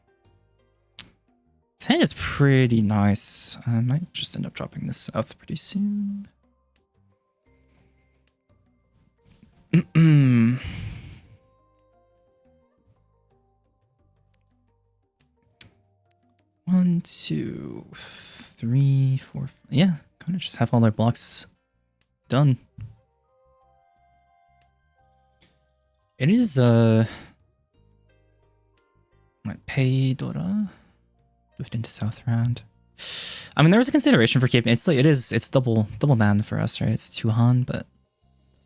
This hand is pretty nice. I might just end up dropping this south pretty soon. One, two, three, four. Yeah, kind of just have all their blocks done. It is might pay Dora. Moved into South Round. I mean, there was a consideration for keeping. It's like it's double ban for us, right? It's 2 Han, but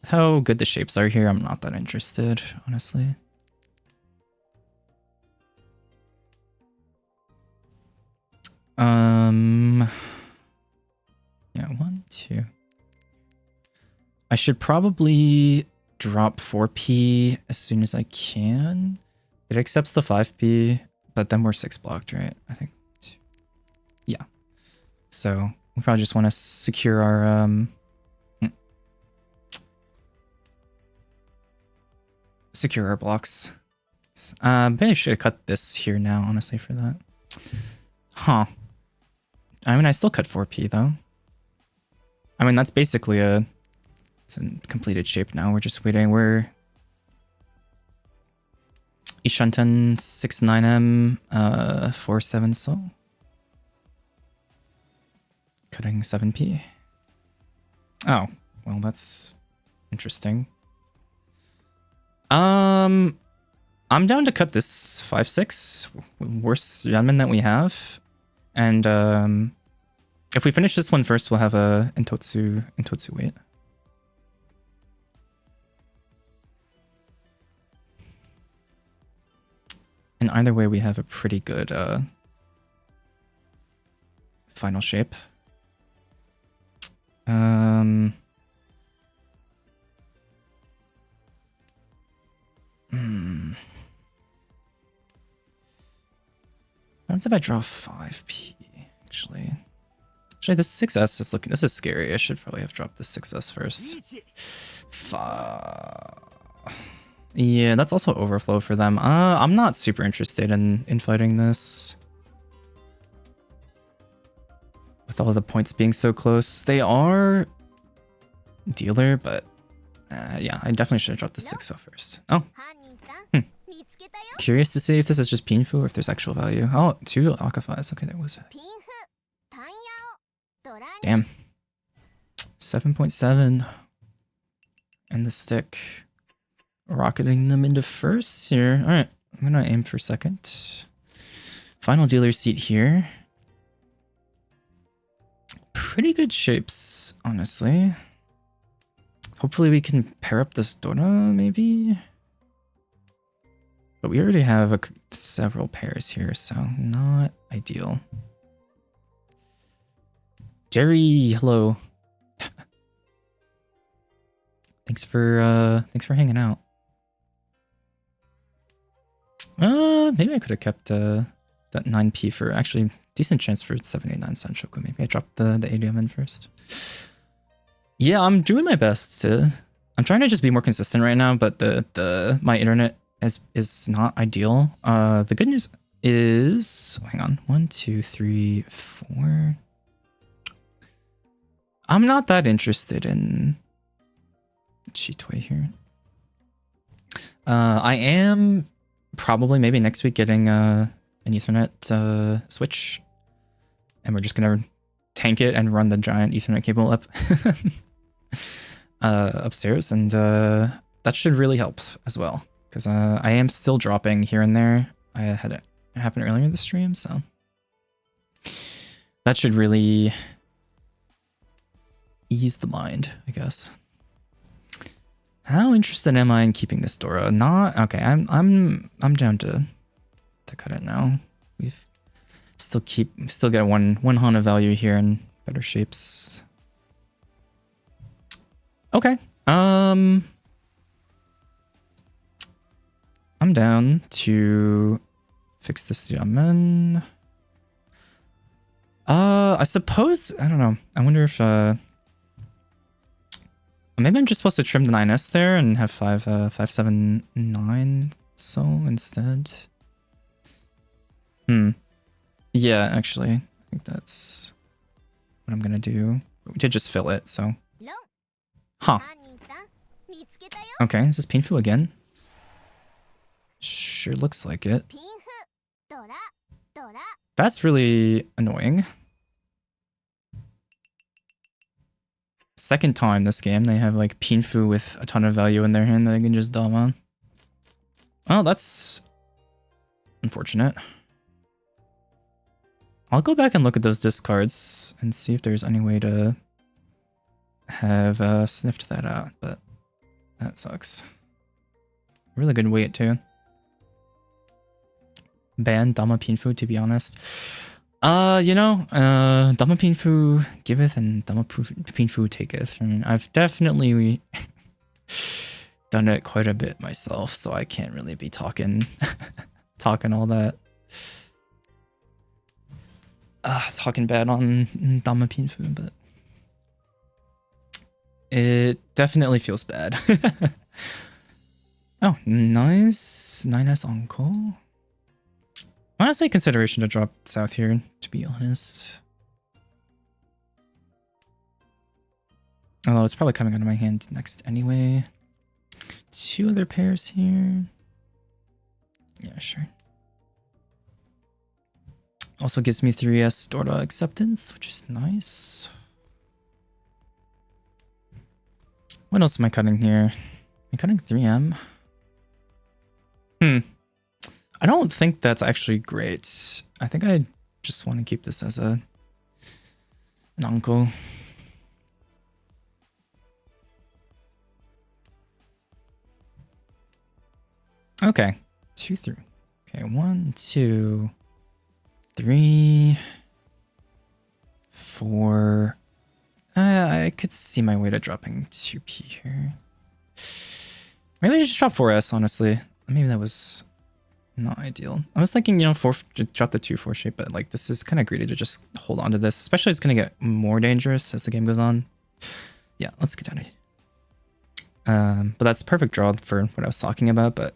how good the shapes are here, I'm not that interested, honestly. Yeah, 1, 2. I should probably drop 4P as soon as I can. It accepts the 5P, but then we're 6 blocked, right? I think. Yeah. So we probably just want to secure our blocks. Maybe I should have cut this here now, honestly, for that. Huh. I mean, I still cut 4P though. I mean, that's basically it's a completed shape now. We're just waiting. We're Ishanten 69M 47 so. Cutting 7P. Oh, well, that's interesting. I'm down to cut this 5-6 worst Yanmen that we have, and if we finish this one first, we'll have a Intotsu wait. And either way, we have a pretty good final shape. What happens if I draw 5P, actually? Actually, this 6S is looking... This is scary. I should probably have dropped the 6S first. Yeah, that's also overflow for them. I'm not super interested in fighting this. With all the points being so close. They are dealer, but yeah, I definitely should have dropped the 6-0 first. Oh. Curious to see if this is just Pinfu or if there's actual value. Oh, 2 Akafas. Okay, there was. Damn. 7.7. And the stick. Rocketing them into first here. Alright, I'm gonna aim for second. Final dealer seat here. Pretty good shapes, honestly. Hopefully we can pair up this Dora, maybe? But we already have several pairs here, so not ideal. Jerry, hello. Thanks for hanging out. Maybe I could have kept that 9P for actually decent chance for 789 Sanshoku. Maybe I dropped the ADM in first. Yeah, I'm doing my best to. I'm trying to just be more consistent right now, but my internet is not ideal. The good news is, hang on, 1, 2, 3, 4. I'm not that interested in Chitoi here. I am probably maybe next week getting an Ethernet switch, and we're just gonna tank it and run the giant Ethernet cable up upstairs, and that should really help as well, because I am still dropping here and there. I had it happen earlier in the stream, so that should really ease the mind, I guess. How interested am I in keeping this Dora? Not okay. I'm down to cut it now. We've still get one Hana value here and better shapes. Okay. I'm down to fix this Yamen. I suppose, I don't know. I wonder if maybe I'm just supposed to trim the 9S there and have 579 so instead. Hmm. Yeah, actually, I think that's what I'm gonna do. But we did just fill it, so. Huh. Okay, is this Pinfu again? Sure looks like it. That's really annoying. Second time this game, they have like Pinfu with a ton of value in their hand that they can just dump on. Oh, that's unfortunate. I'll go back and look at those discards and see if there's any way to have sniffed that out, but that sucks. Really good weight too. Ban Dama Pinfu, to be honest. You know, Dama Pinfu giveth and Dama Pinfu taketh. I mean, I've definitely done it quite a bit myself, so I can't really be talking talking all that. Talking bad on Dama Pinfu, but it definitely feels bad. Oh, nice. 9S Uncle. Honestly, consideration to drop south here, to be honest. Although it's probably coming out of my hand next anyway. 2 other pairs here. Yeah, sure. Also gives me 3S Dorda acceptance, which is nice. What else am I cutting here? Am I cutting 3M? I don't think that's actually great. I think I just want to keep this as an uncle. Okay, 2 through. Okay, 1, 2, 3, 4. I could see my way to dropping 2P here. Maybe I just drop 4S, honestly. Maybe that was not ideal. I was thinking, you know, drop the 2-4 shape, but like this is kind of greedy to just hold on to this. Especially it's going to get more dangerous as the game goes on. Yeah, let's get down it. But that's perfect draw for what I was talking about, but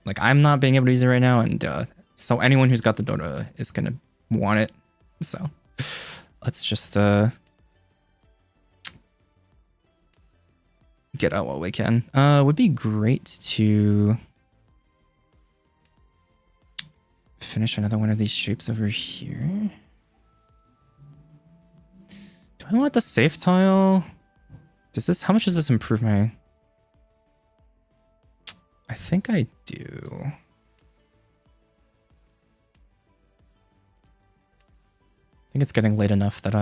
like I'm not being able to use it right now, and so anyone who's got the Dota is going to want it. So let's just get out while we can. Would be great to finish another one of these shapes over here. Do I want the safe tile? How much does this improve my... I think I do. I think it's getting late enough that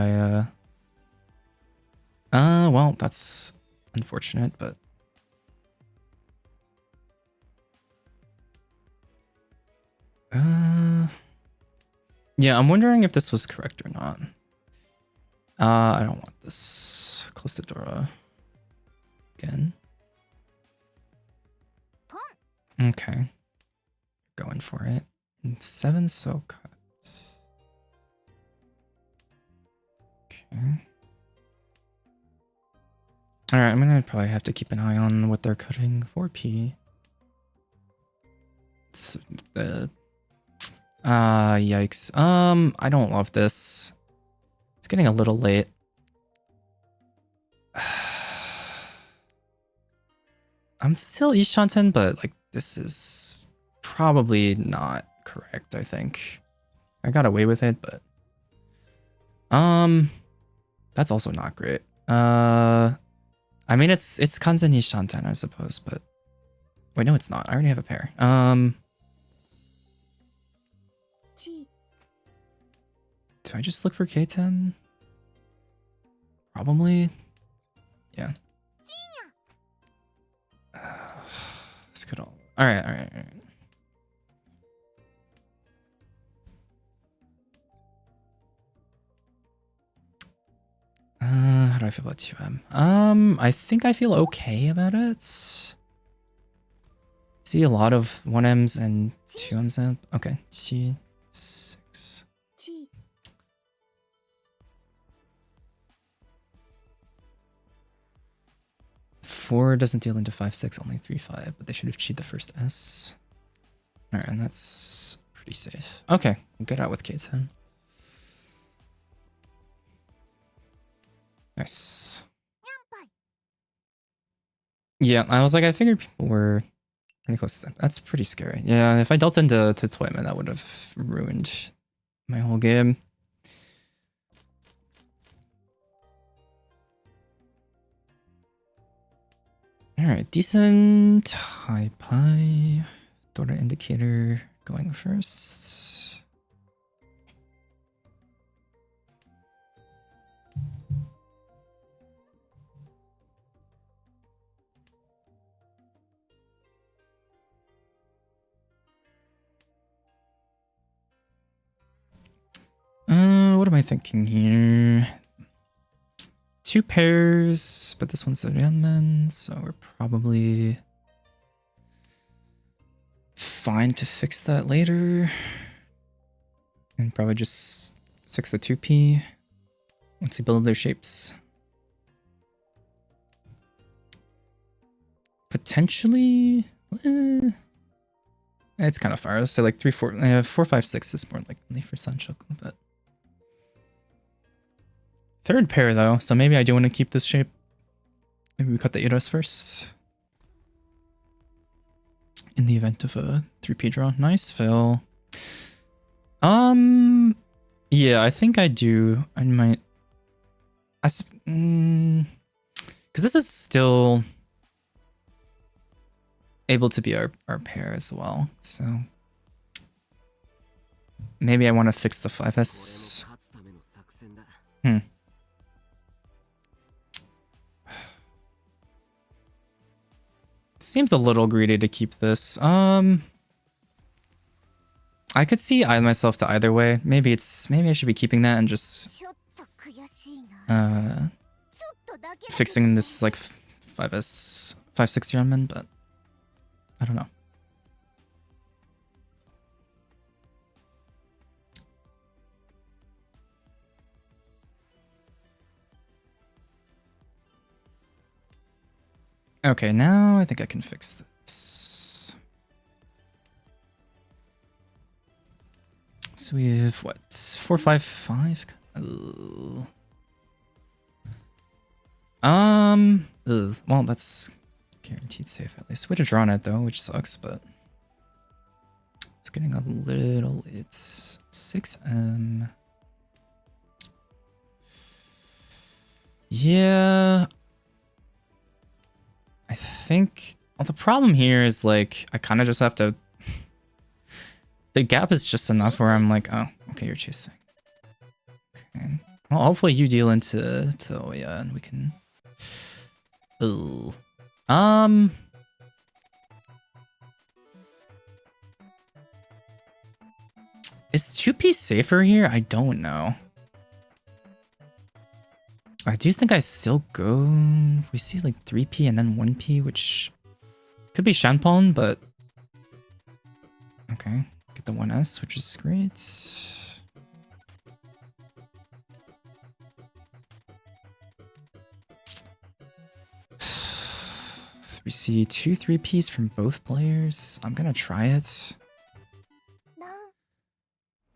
well, that's unfortunate, but yeah, I'm wondering if this was correct or not. I don't want this close to Dora again. Okay, going for it. 7 so cut. Okay. All right, I'm gonna probably have to keep an eye on what they're cutting. 4P. It's the yikes. I don't love this. It's getting a little late. I'm still Ishanten, but like this is probably not correct, I think. I got away with it, but that's also not great. I mean it's Kanzen Ishanten, I suppose, but wait, no, it's not. I already have a pair. Do I just look for K10? Probably. Yeah. This could all... Alright. How do I feel about 2M? I think I feel okay about it. See a lot of 1Ms and 2Ms out. Okay, T6. 4 doesn't deal into 5-6, only 3-5, but they should have cheated the first S. Alright, and that's pretty safe. Okay, good out with K10. Nice. Yeah, I was like, I figured people were pretty close to them. That's pretty scary. Yeah, if I dealt into Toyman, that would have ruined my whole game. Alright, decent high pie. Dora indicator going first. What am I thinking here? 2 pairs, but this one's a Renman, so we're probably fine to fix that later. And probably just fix the 2P once we build their shapes. Potentially, it's kind of far. Let's say like 3, 4, 4, 5, 6 is more likely for Sanchoku, but 3rd pair though, so maybe I do want to keep this shape. Maybe we cut the Eidos first. In the event of a 3P draw. Nice, Phil. Yeah, I think I do. I might. Because this is still able to be our pair as well. So maybe I want to fix the 5S. Seems a little greedy to keep this. I could see myself to either way. Maybe I should be keeping that and just fixing this like 5S 560 Ramen, but I don't know. Okay, now I think I can fix this. So we have what? 4, 5, 5? Well, that's guaranteed safe at least. We would have drawn it though, which sucks, but it's getting a little. It's 6M. Yeah. I think, well, the problem here is like, I kind of just have to, the gap is just enough where I'm like, oh, okay, you're chasing. Okay. Well, hopefully you deal into Oya and we can, is 2P safer here? I don't know. I do think I still go. We see like 3P and then 1P, which could be Shanpon, but okay. Get the 1S, which is great. We see 2 3Ps from both players. I'm gonna try it.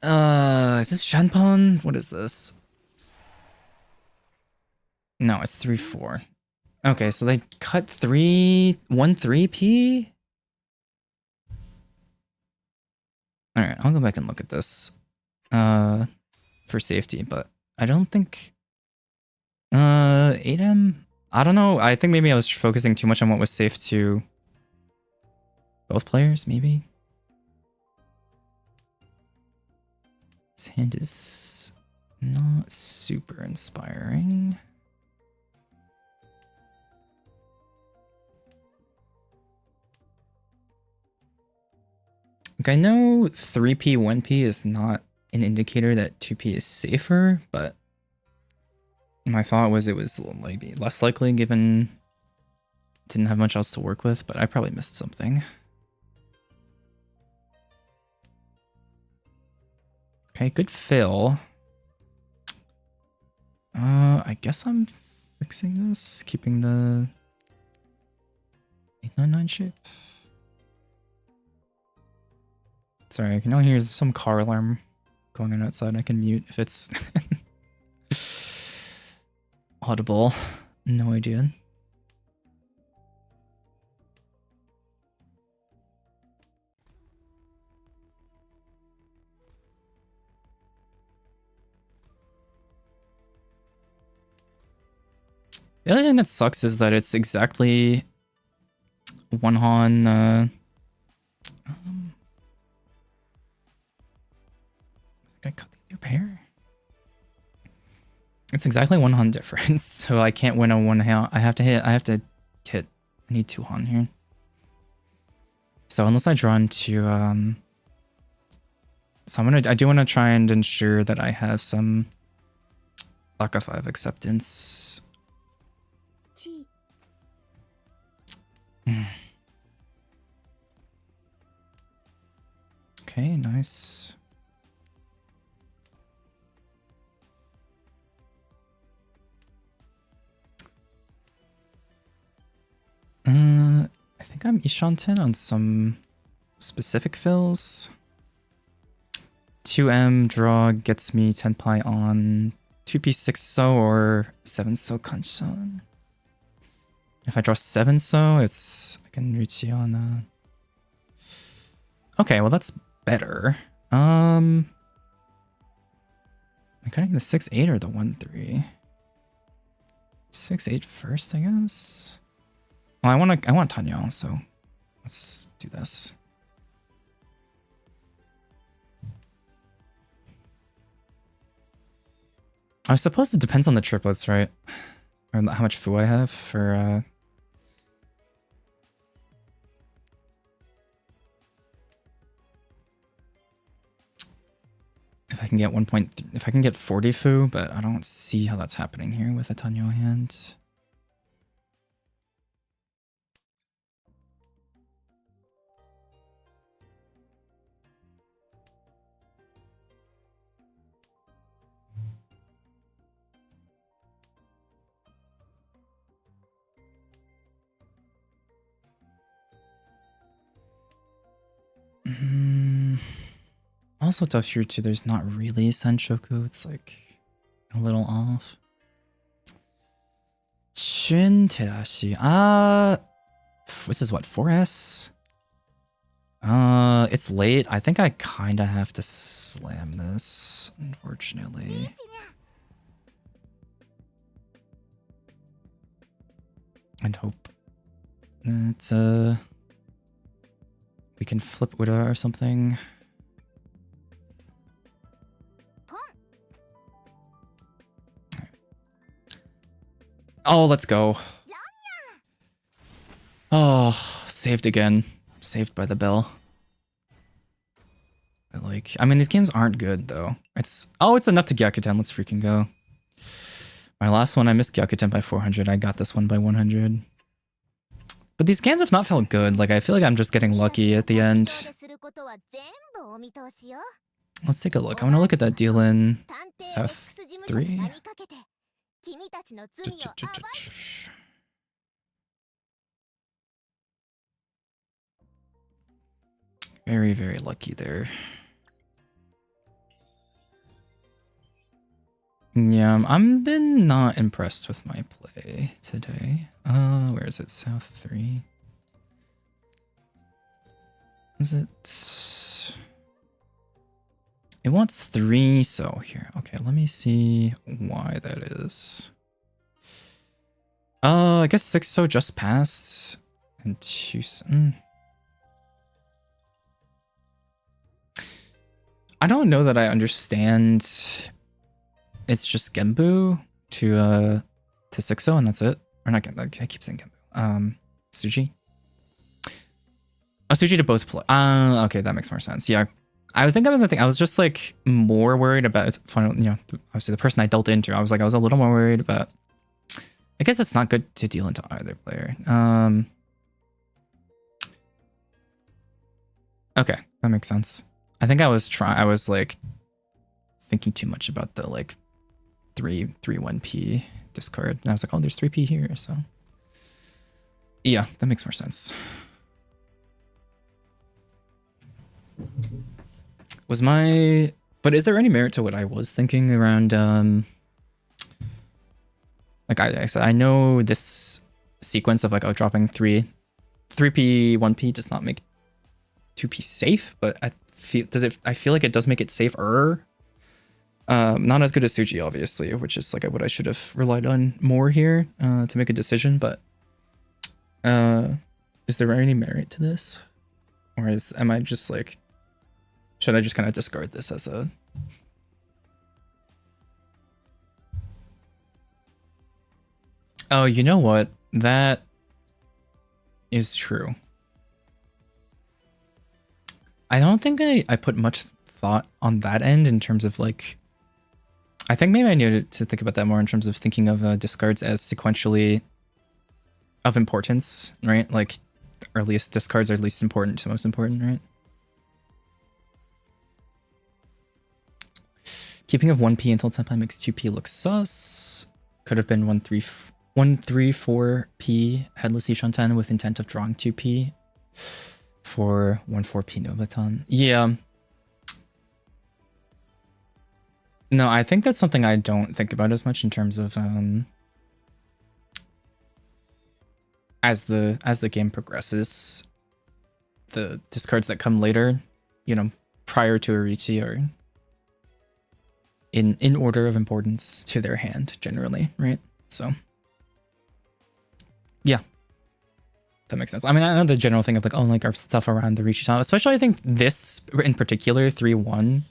Is this Shanpon? What is this? No, it's 3, 4. Okay, so they cut 1 3P? Alright, I'll go back and look at this. For safety, but I don't think 8M? I don't know. I think maybe I was focusing too much on what was safe to both players, maybe. This hand is not super inspiring. Like I know 3P, 1P is not an indicator that 2P is safer, but my thought was it was maybe less likely given didn't have much else to work with, but I probably missed something. Okay, good fill. I guess I'm fixing this, keeping the 899 shape. Sorry, I can only hear some car alarm going on outside. I can mute if it's audible. No idea. The other thing that sucks is that it's exactly one Han. I think I cut the pair. It's exactly one Han difference, so I can't win a one Han. I have to hit. I need two Han here. So unless I draw into so I do want to try and ensure that I have some Baka 5 acceptance. Okay, nice. I think I'm Ishanten on some specific fills. 2M draw gets me 10 pi on 2p 6 so or 7 so kanshan. If I draw 7 so, it's I can reach you on okay, well that's better. I'm cutting the 6-8 or the 1-3. 6-8 first, I guess. Well, I want Tanya, so let's do this. I suppose it depends on the triplets, right? Or how much foo I have for if I can get if I can get 40 foo, but I don't see how that's happening here with a Tanya hand. Also tough here too, there's not really Senchoku, it's like a little off. Shin Terashi. This is what, 4S? It's late. I think I kinda have to slam this, unfortunately. And hope that we can flip Uda or something. Oh, let's go. Oh, saved again. Saved by the bell. But like, I mean, these games aren't good though. It's enough to Gyakuten. Let's freaking go. My last one, I missed Gyakuten by 400. I got this one by 100. But these games have not felt good. Like, I feel like I'm just getting lucky at the end. Let's take a look. I want to look at that deal in South 3. Very, very lucky there. Yeah, I'm been not impressed with my play today. Where is it? South 3. Is it? It wants 3 so here. Okay, let me see why that is. I guess 6 so just passed. And 2 so. I don't know that I understand. It's just Genbu to 6-0 and that's it. Or not Genbu, I keep saying Genbu. Suji. Oh, Suji to both play. Okay, that makes more sense. Yeah, I would think about the thing. I was just like more worried about, obviously the person I dealt into. I was a little more worried about. I guess it's not good to deal into either player. Okay, that makes sense. I think I was like thinking too much about the like 1p discard. And I was like, oh, there's 3p here, so yeah, that makes more sense. Was my... But is there any merit to what I was thinking around... Like I said, I know this sequence of like, oh, dropping 3P, 1P does not make 2P safe, but I feel like it does make it safer. Not as good as Suji, obviously, which is like what I should have relied on more here to make a decision, but is there any merit to this? Or am I just like, should I just kind of discard this as a... Oh, you know what? That is true. I don't think I put much thought on that end in terms of like... I think maybe I needed to think about that more in terms of thinking of discards as sequentially of importance, right? Like the earliest discards are least important to most important, right? Keeping of 1P until tempo makes 2P look sus. Could have been 134P Headless Ishanten with intent of drawing 2P for 14P Novaton. Yeah. No, I think that's something I don't think about as much in terms of as the game progresses, the discards that come later, you know, prior to Arichi are in order of importance to their hand generally, right? So yeah, that makes sense. I mean, I know the general thing of like, oh, like our stuff around the Riichi time, especially I think this in particular, 3-1.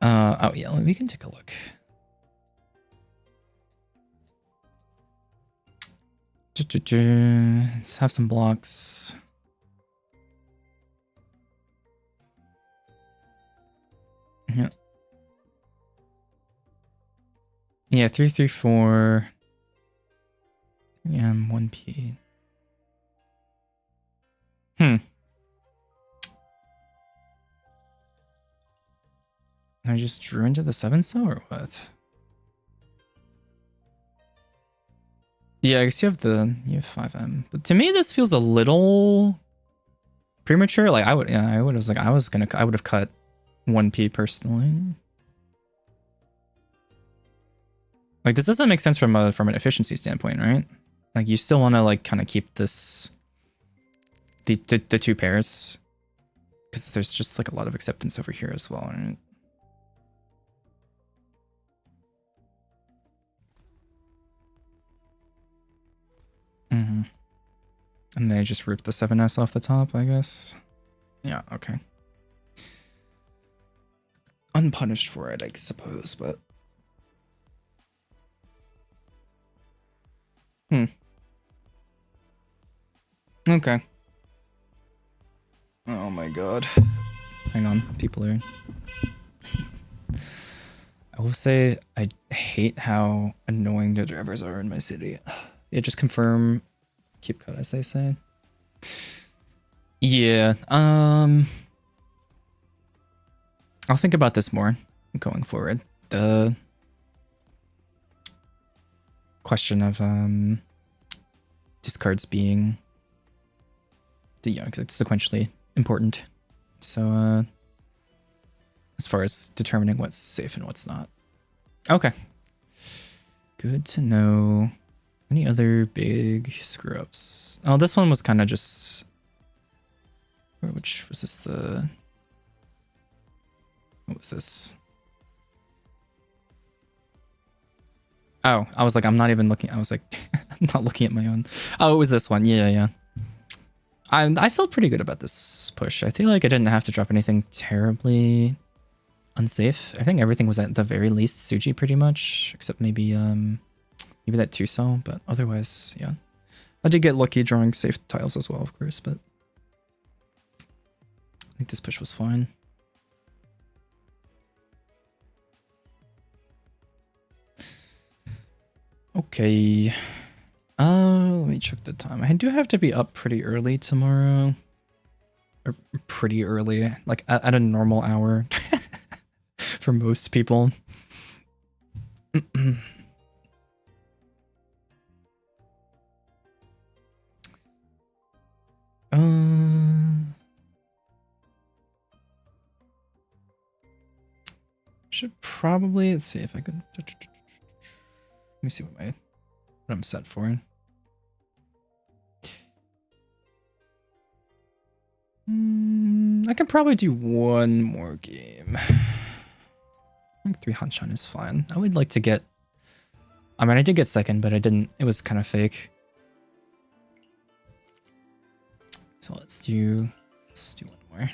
Oh yeah, we can take a look. Let's have some blocks. Yeah. Yeah, 334. Yeah, 1P. I just drew into the 7 cell or what? Yeah, I guess you have 5M. But to me, this feels a little premature. Like I would have cut 1P personally. Like this doesn't make sense from an efficiency standpoint, right? Like you still want to like kind of keep this the 2 pairs because there's just like a lot of acceptance over here as well, right? Mm-hmm. And they just ripped the 7S off the top, I guess. Yeah, okay. Unpunished for it, I suppose, but... Okay. Oh my god. Hang on, people are... I will say, I hate how annoying the drivers are in my city. Yeah, just confirm, keep cut, as they say. Yeah, I'll think about this more going forward. The question of discards being sequentially important. So as far as determining what's safe and what's not. Okay. Good to know. Any other big screw ups? Oh, this one was kind of just... Which was this the... What was this? Oh, I was like, I'm not even looking. I was like, I'm not looking at my own. Oh, it was this one. Yeah. I felt pretty good about this push. I feel like I didn't have to drop anything terribly unsafe. I think everything was at the very least Suji pretty much, except maybe that 2-cell, but otherwise, yeah. I did get lucky drawing safe tiles as well, of course, but I think this push was fine. Okay. Let me check the time. I do have to be up pretty early tomorrow. Or pretty early, like at a normal hour for most people. Should probably, let's see if I can. Let me see what I'm set for. I could probably do one more game. I think 3 Hanshan is fine. I would like to get. I mean, I did get second, but I didn't. It was kind of fake. So let's do one more.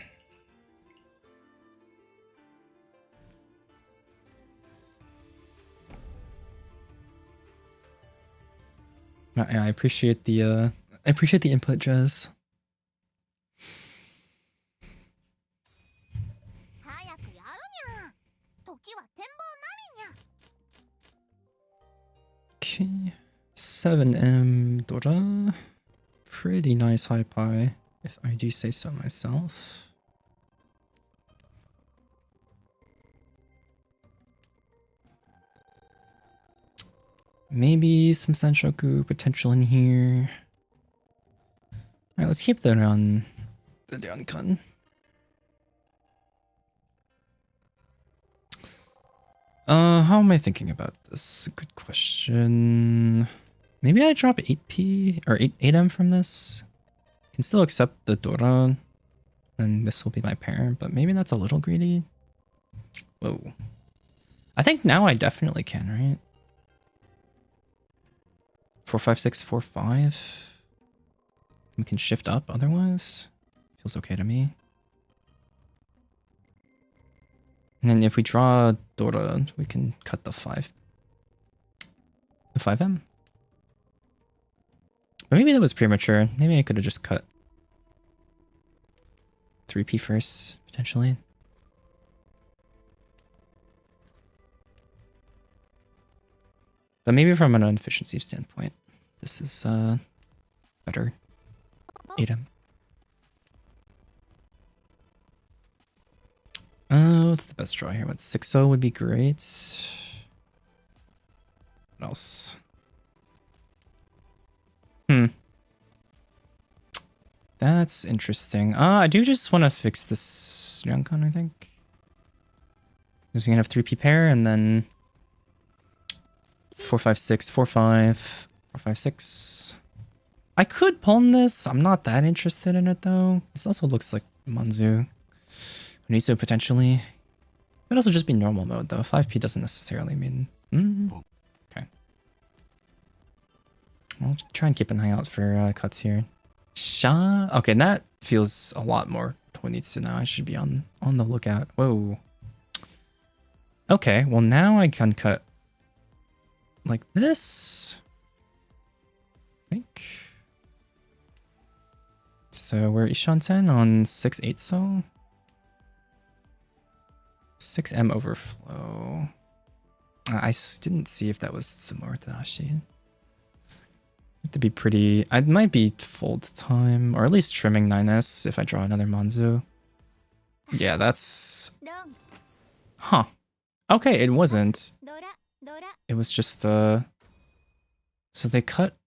I appreciate the input, Jazz. Okay, 7M Dora. Pretty nice high pie, if I do say so myself. Maybe some Sanshoku potential in here. Alright, let's keep that on the Dyeonkan. How am I thinking about this? Good question. Maybe I drop 8P or 8M from this. Can still accept the Dora, and this will be my pair, but maybe that's a little greedy. Whoa. I think now I definitely can, right? 4, 5, 6, 4, 5. We can shift up otherwise. Feels okay to me. And then if we draw Dora, we can cut the 5. The 5M. But maybe that was premature. Maybe I could have just cut 3P first, potentially. But maybe from an efficiency standpoint, this is better. 8M. What's the best draw here? What 6-0 would be great. What else? That's interesting. I do just want to fix this Ryokan, I think. Because you're gonna have 3P pair and then 4, 5, 6, 4, 5, 4, 5, 6. I could pawn this. I'm not that interested in it though. This also looks like Manzu. We need to potentially. It could also just be normal mode though. 5P doesn't necessarily mean. Okay. I'll try and keep an eye out for cuts here. Sha. Okay, that feels a lot more Tonitsu now. I should be on the lookout. Whoa. Okay, well now I can cut like this. I think. So we're Ishanten on 6-8 so. 6M overflow. I didn't see if that was similar to Dashi. To be pretty. I might be fold time, or at least trimming 9S if I draw another Manzu. Yeah, that's. Huh. Okay, it wasn't. It was just So they cut.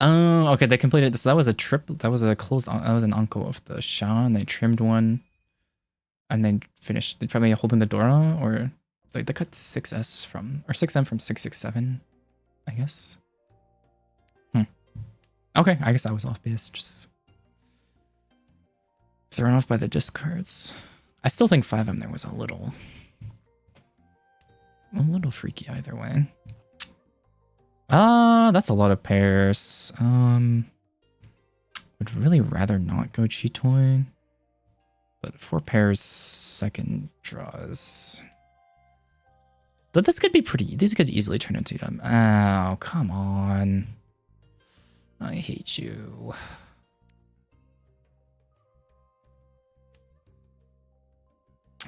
Oh, okay, they completed this. So that was a triple. That was a closed. That was an Anko of the Sha, and they trimmed one. And then finished. They probably holding the Dora, or like they cut 6S from, or 6M from 667, I guess. Okay, I guess I was off base. Just thrown off by the discards. I still think 5M there was a little freaky either way. That's a lot of pairs. Would really rather not go Chitoy. But 4 pairs second draws. But this could be pretty. These could easily turn into them. Oh, come on. I hate you.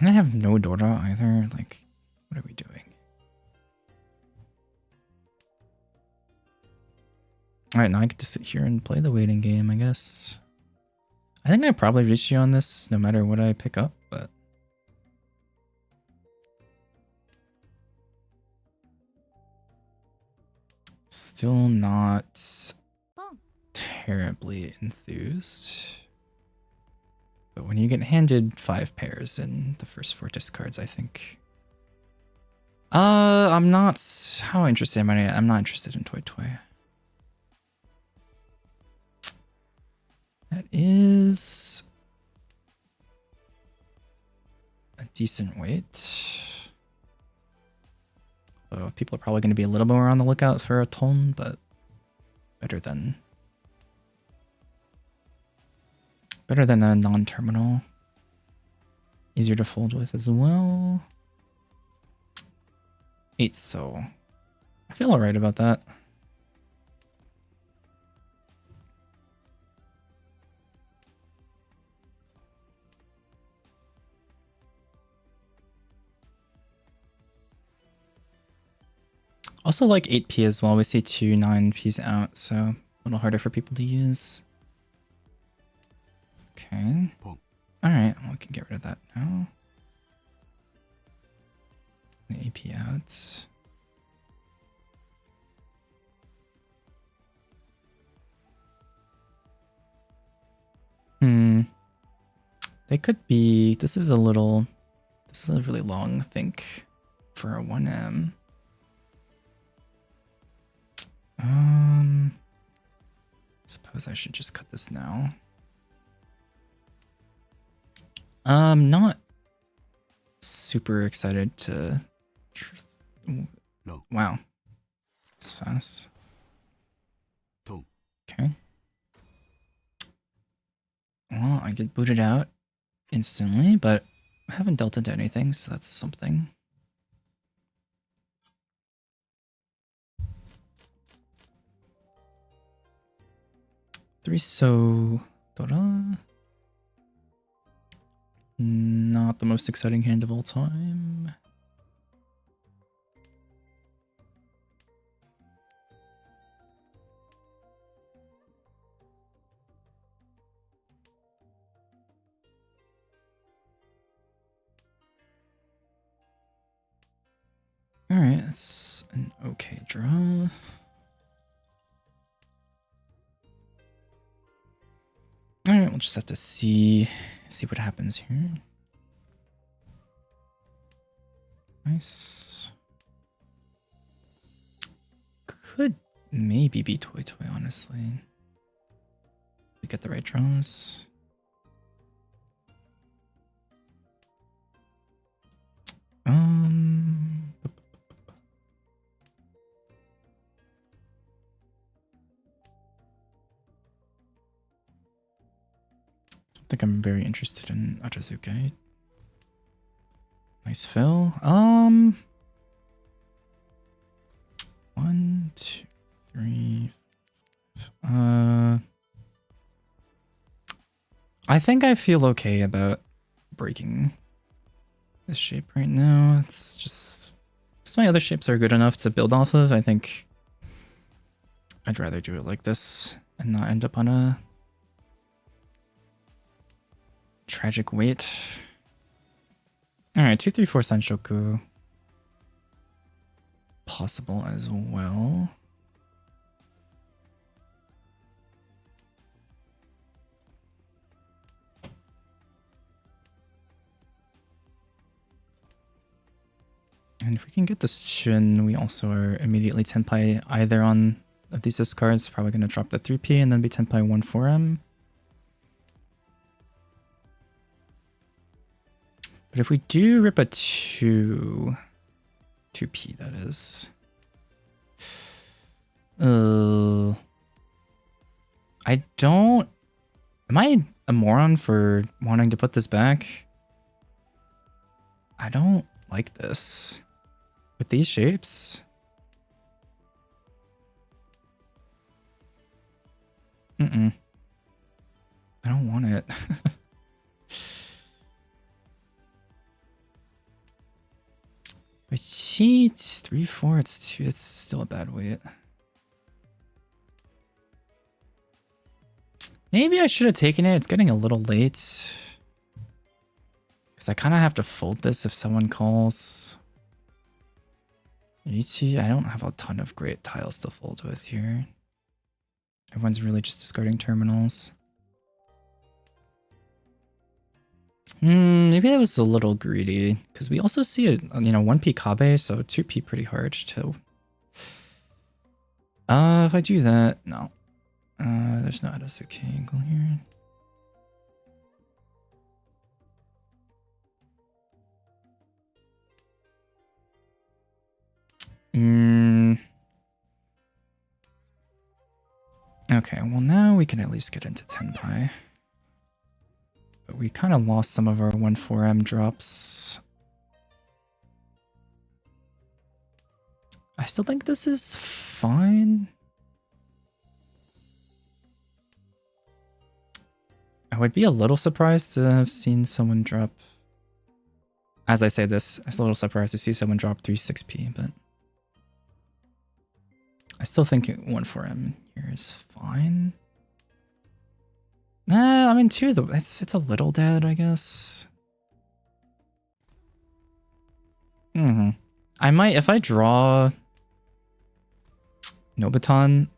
And I have no Dora either. Like, what are we doing? Alright, now I get to sit here and play the waiting game, I guess. I think I probably reach you on this no matter what I pick up, but. Still not terribly enthused. But when you get handed 5 pairs in the first 4 discards, I think I'm not. How interested am I? I'm not interested in Toy Toy. That is a decent weight. Although people are probably going to be a little more on the lookout for a tone, but better than a non-terminal. Easier to fold with as well. 8, so I feel alright about that. Also like 8p as well. We see 2 9p's out, so a little harder for people to use. Okay. Alright, well, we can get rid of that now. The AP out. They could be. This is a really long think for a 1M. Suppose I should just cut this now. Not super excited to. No. Wow. It's fast. Okay. Well, I get booted out instantly, but I haven't dealt into anything, so that's something. Three so Dora. Not the most exciting hand of all time. Alright, that's an okay draw. Alright, we'll just have to see what happens here. Nice. Could maybe be Toy Toy, honestly. We get the right draws. I think I'm very interested in Ajazuke. Nice fill. 1, 2, 3. I think I feel okay about breaking this shape right now. It's just my other shapes are good enough to build off of. I think I'd rather do it like this and not end up on a tragic weight. Alright, 2, 3, 4 Sanshoku. Possible as well. And if we can get this Chin, we also are immediately 10 pi either on of these discards. Probably going to drop the 3p and then be 10 pi 1 4M. But if we do rip a 2p, that is. I don't. Am I a moron for wanting to put this back? I don't like this. With these shapes? I don't want it. But cheat 3, 4, it's 2, it's still a bad weight. Maybe I should have taken it. It's getting a little late. Because I kind of have to fold this if someone calls. Ichi, I don't have a ton of great tiles to fold with here. Everyone's really just discarding terminals. Maybe that was a little greedy because we also see it, 1p Kabe, so 2p pretty hard too. If I do that, no. There's no Adasuke angle here. Okay, well now we can at least get into Tenpai. But we kind of lost some of our 1-4M drops. I still think this is fine. I would be a little surprised to have seen someone drop... As I say this, I was a little surprised to see someone drop 3-6p, but... I still think 1-4M here is fine. I mean, it's a little dead, I guess. I might, if I draw... Nobuton...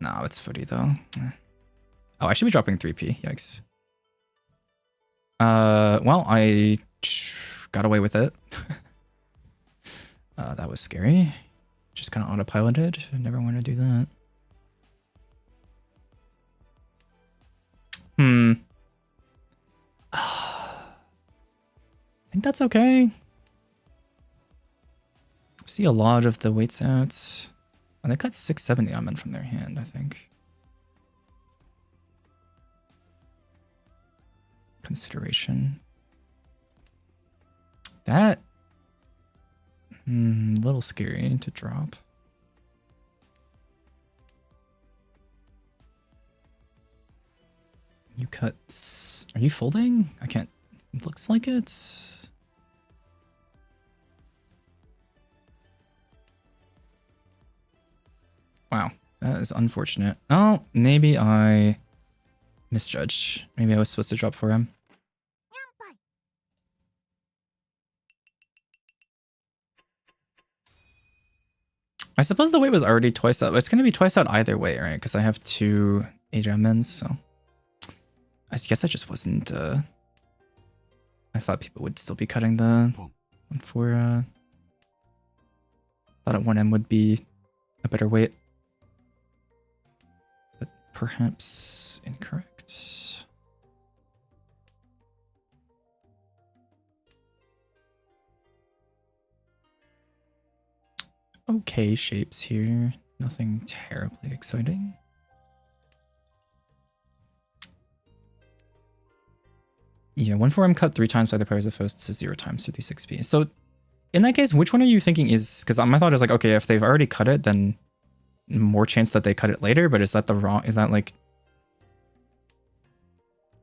No, it's footy though. Oh, I should be dropping 3p, yikes. Well, I got away with it. That was scary. Just kind of autopiloted. I never want to do that. I think that's okay. See a lot of the weights out. Oh, they cut 670 Amen from their hand, I think. Consideration. That... a little scary to drop. You cut... Are you folding? I can't... It looks like it's... Wow, that is unfortunate. Oh, maybe I misjudged. Maybe I was supposed to drop for him. I suppose the weight was already twice out. It's going to be twice out either way, right? Because I have 2 8MNs, so... I guess I just wasn't... I thought people would still be cutting the one for... thought a 1M would be a better weight. But perhaps incorrect. Okay shapes here. Nothing terribly exciting. Yeah, 1-4M cut 3 times by the players opposed to 0 times 56p. So in that case, which one are you thinking is... Because my thought is like, okay, if they've already cut it, then more chance that they cut it later, but is that the wrong... Is that like...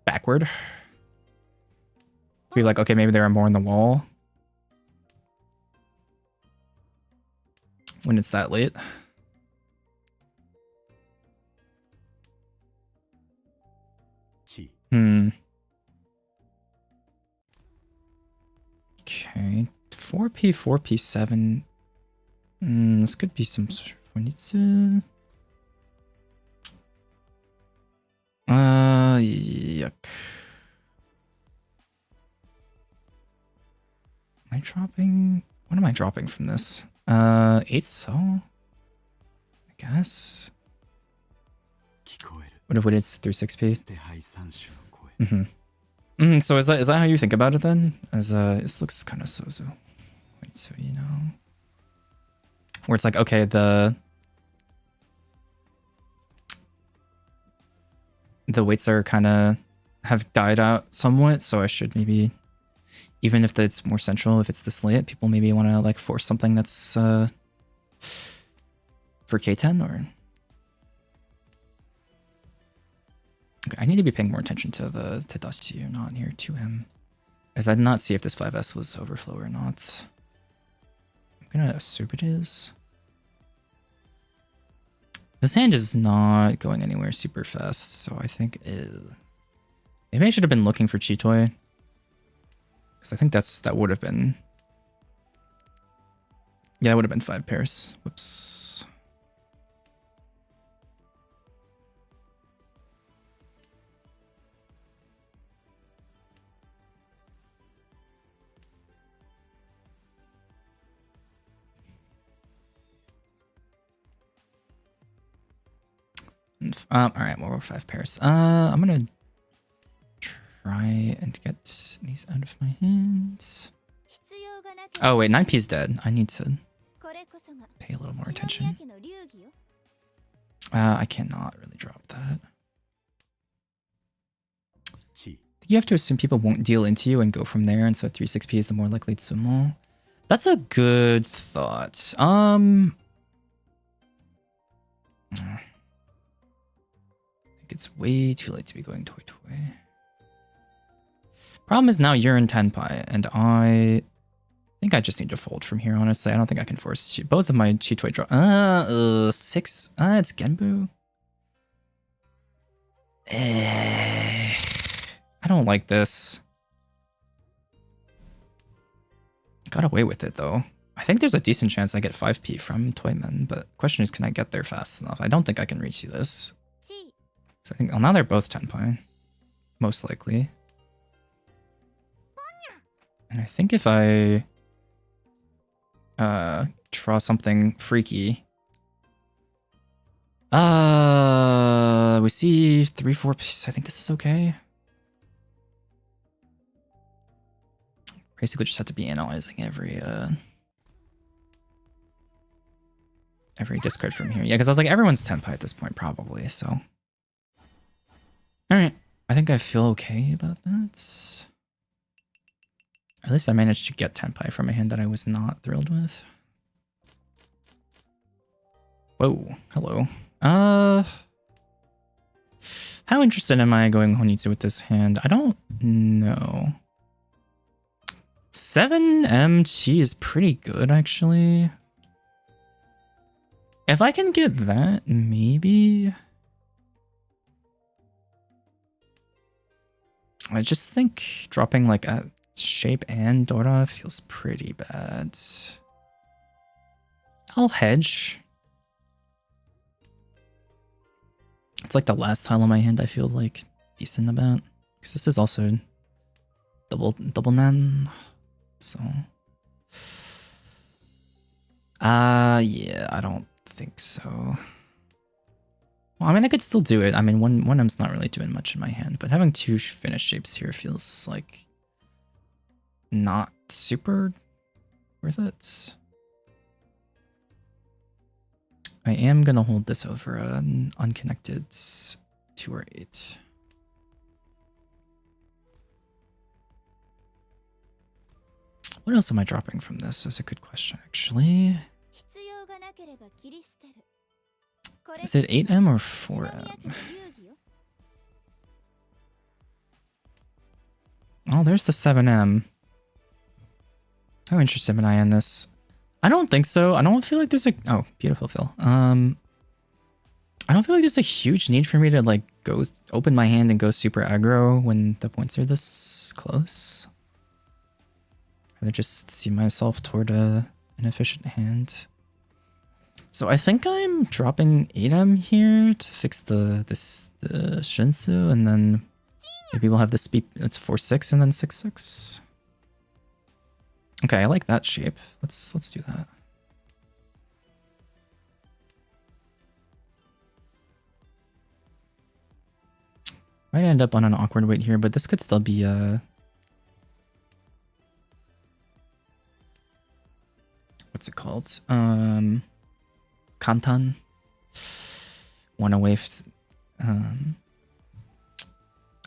backward? To be like, okay, maybe there are more in the wall. When it's that late. Okay, 4p, 4p7. This could be some Funitsu. Yuck. Am I dropping? What am I dropping from this? 8 so? I guess. What if it's 3-6p? So is that how you think about it then? As this looks kind of sozo. Wait, so you know, where it's like, okay, the weights are kind of have died out somewhat, so I should maybe, even if it's more central, if it's this late, people maybe want to like force something that's for K10 or. Okay, I need to be paying more attention to the Tadashi not here 2M, as I did not see if this 5S was overflow or not. I'm gonna assume it is. This hand is not going anywhere super fast, so I think maybe I should have been looking for Chitoi, because I think that would have been, yeah, it would have been 5 pairs. Whoops. All right, more 5 pairs. I'm gonna try and get these out of my hands. Oh wait, 9p's dead. I need to pay a little more attention. I cannot really drop that. You have to assume people won't deal into you and go from there, and so 3-6p is the more likely tsumo. That's a good thought. I think it's way too late to be going toy toy. Problem is now you're in Tenpai, and I think I just need to fold from here, honestly. I don't think I can force both of my Chitoi draw. 6. It's Genbu. I don't like this. Got away with it though. I think there's a decent chance I get 5p from Toyman, but the question is, can I get there fast enough? I don't think I can reach you this. So I think, oh, now they're both Tenpai, most likely. And I think if I draw something freaky, we see 3-4. I think this is okay. Basically, just have to be analyzing every discard from here. Yeah, because I was like, everyone's Tenpai at this point, probably. So, all right, I think I feel okay about that. At least I managed to get Tenpai from a hand that I was not thrilled with. Whoa, hello. How interested am I going Honitsu with this hand? I don't know. 7M Chi is pretty good, actually. If I can get that, maybe. I just think dropping like a shape and Dora feels pretty bad. I'll hedge. It's like the last tile on my hand I feel like decent about. Because this is also double nan. So yeah, I don't think so. Well, I mean, I could still do it. I mean, one M's not really doing much in my hand, but having 2 finished shapes here feels like not super worth it. I am gonna hold this over an unconnected 2 or 8. What else am I dropping from this? That's a good question, actually. Is it 8M or 4M? Oh, there's the 7M. How interested am I in this? I don't think so. I don't feel like there's a... Oh, beautiful, Phil. I don't feel like there's a huge need for me to like go open my hand and go super aggro when the points are this close. I'd just see myself toward an efficient hand. So I think I'm dropping 8M here to fix the Shinsu, and then maybe we'll have this be, it's 4-6 and then 6-6. Okay, I like that shape. Let's do that. Might end up on an awkward weight here, but this could still be what's it called? Kantan. One away.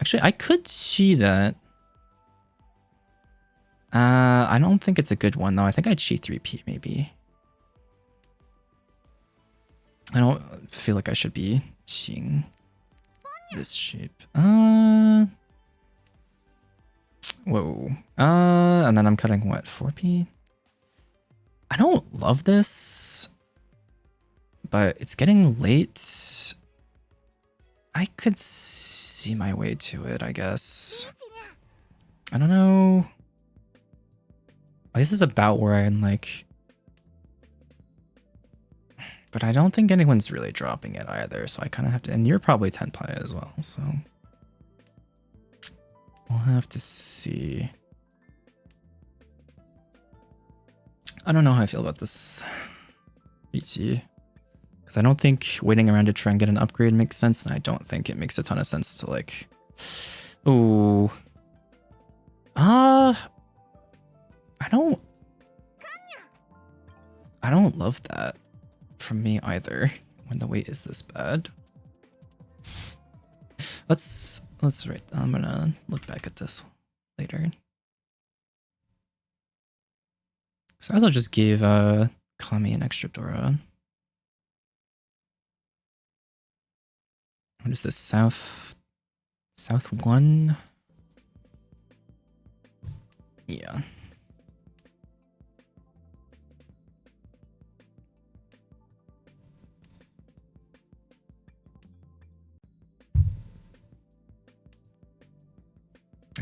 Actually, I could see that. I don't think it's a good one though. I think I'd cheat 3p maybe. I don't feel like I should be cheating this shape. Whoa. And then I'm cutting what, 4p? I don't love this, but it's getting late. I could see my way to it, I guess. I don't know. This is about where I'm like... But I don't think anyone's really dropping it either, so I kind of have to... And you're probably Tenpai as well, so... We'll have to see. I don't know how I feel about this. BT. Because I don't think waiting around to try and get an upgrade makes sense, and I don't think it makes a ton of sense to like... Ooh. I don't love that from me either, when the wait is this bad. Let's write, I'm gonna look back at this later. So I also just gave Kami an extra Dora. What is this? South 1? Yeah.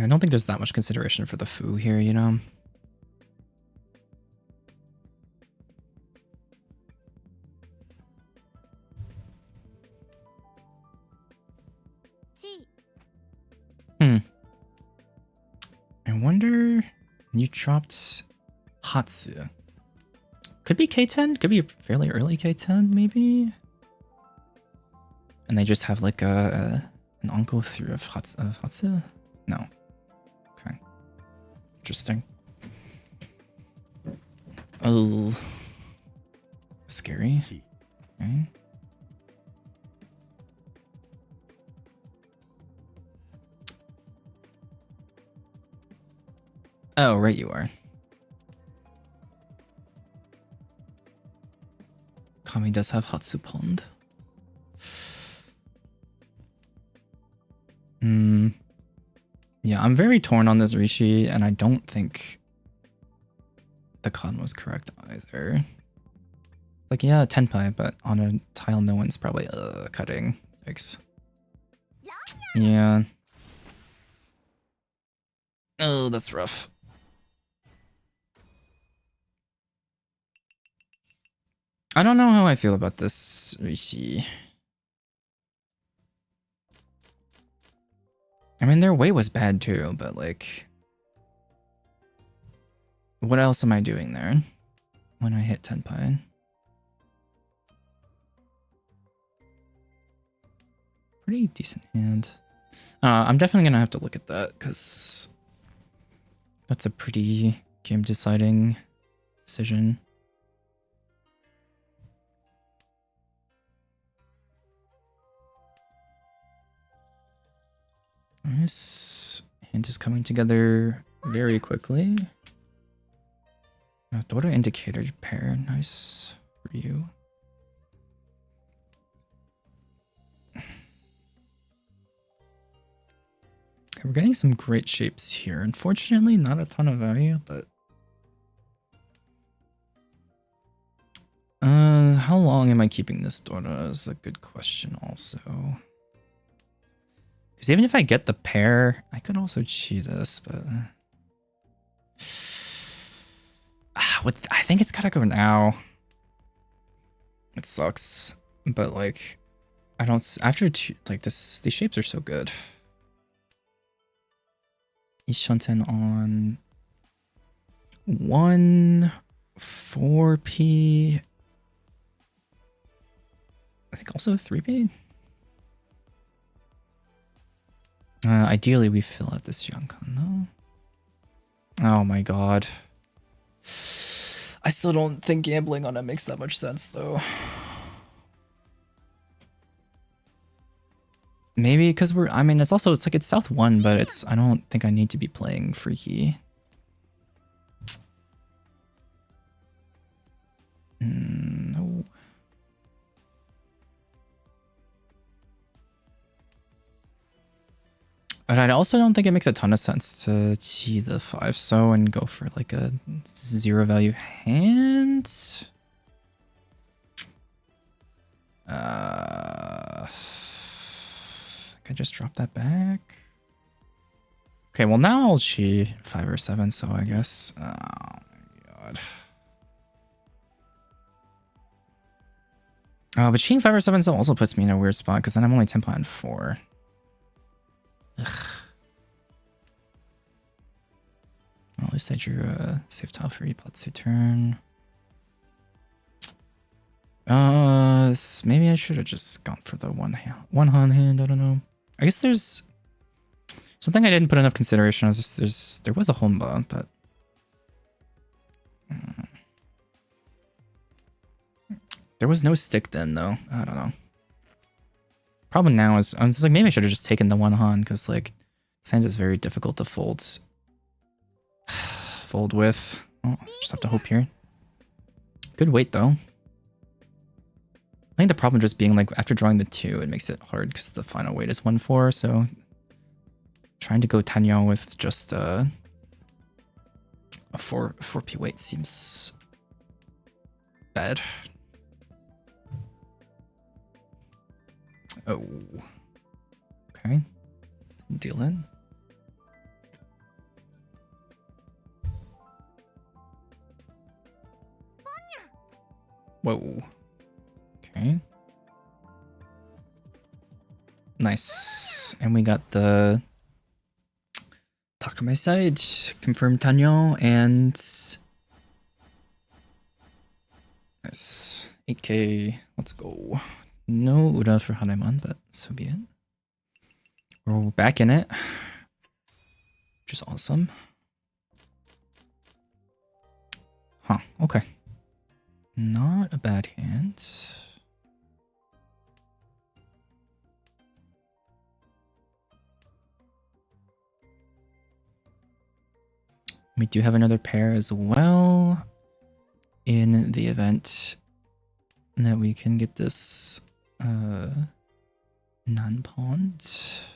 I don't think there's that much consideration for the foo here, you know? I wonder... You dropped Hatsu. Could be K10? Could be a fairly early K10, maybe? And they just have like an Onko through of Hatsu? No. Okay. Interesting. Oh. Scary. Okay. Oh, right you are. Kami does have Hatsu Pond. Yeah, I'm very torn on this Rishi, and I don't think the con was correct either. Like, yeah, Tenpai, but on a tile no one's probably cutting. Thanks. Yeah. Oh, that's rough. I don't know how I feel about this Rishi. I mean, their way was bad too, but like... What else am I doing there when I hit Tenpai? Pretty decent hand. I'm definitely gonna have to look at that, because that's a pretty game-deciding decision. Nice. Hand is coming together very quickly. Now, Dora indicator pair. Nice for you. We're getting some great shapes here. Unfortunately, not a ton of value, but... how long am I keeping this Dora is a good question also. Because even if I get the pair, I could also chi this, but... I think it's gotta go now. It sucks, but like, I don't... After like this, these shapes are so good. Ishunten on 1 4p. I think also 3p. Ideally, we fill out this Yonkan though. Oh my god. I still don't think gambling on it makes that much sense though. Maybe because I mean, it's like it's South 1, but I don't think I need to be playing Freaky. No. But I also don't think it makes a ton of sense to chi the 5 so and go for like a 0 value hand. I just drop that back. Okay, well now I'll chi 5 or 7, so I guess. Oh my god. Oh, but chiing 5 or 7 still also puts me in a weird spot because then I'm only Tenpai on 4. Ugh. Well, at least I drew a safe tile for Ipatsu turn. Maybe I should have just gone for the one hand. I don't know. I guess there's something I didn't put enough consideration. I was just there was a Honba, but there was no stick then though. I don't know. Problem now is I'm just like maybe I should have just taken the one Han because like this hand is very difficult to fold with. Oh, just have to hope here. Good weight though. I think the problem just being like after drawing the 2, it makes it hard because the final weight is 1-4. So trying to go Tanyao with just a 4p weight seems bad. Oh, okay. Deal in. Whoa. Okay. Nice. And we got the Takame side, confirmed Tanyo, and nice. 8k. Let's go. No Ura for Haneman, but so be it. We're back in it, which is awesome. Huh, okay. Not a bad hand. We do have another pair as well in the event that we can get this non-pawned. It's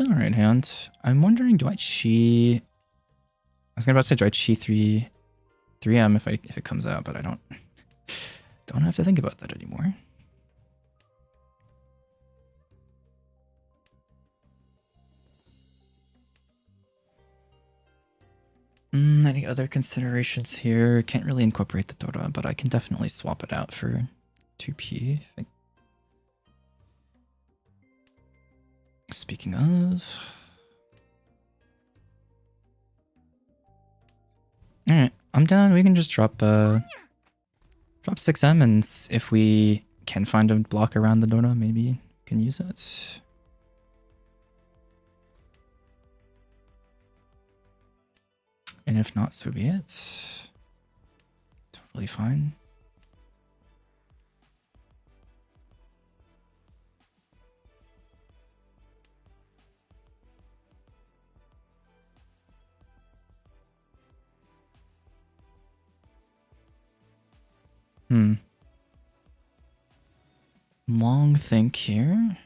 an alright hand. I'm wondering, do I chi? I was gonna about to say, do I chi 3M if it comes out, but I don't have to think about that anymore. Any other considerations here? Can't really incorporate the Dora, but I can definitely swap it out for 2p. Speaking of... Alright, I'm down. We can just drop 6M, and if we can find a block around the Dora, maybe we can use it. And if not, so be it. Totally fine. Long think here.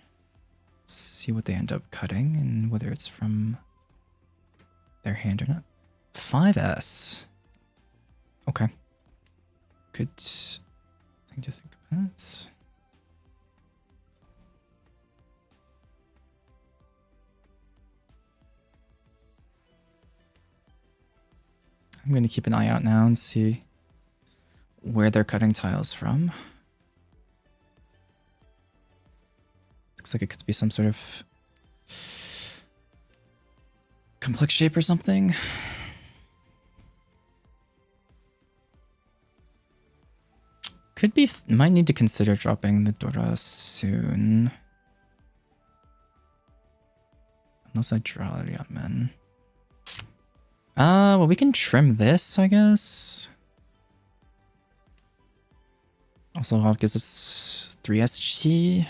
See what they end up cutting and whether it's from their hand or not. 5S. Okay. Good thing to think about. I'm going to keep an eye out now and see where they're cutting tiles from. Looks like it could be some sort of complex shape or something. Could be, might need to consider dropping the Dora soon. Unless I draw a Ryamen. Well, we can trim this, I guess. Also, it gives us 3 SG.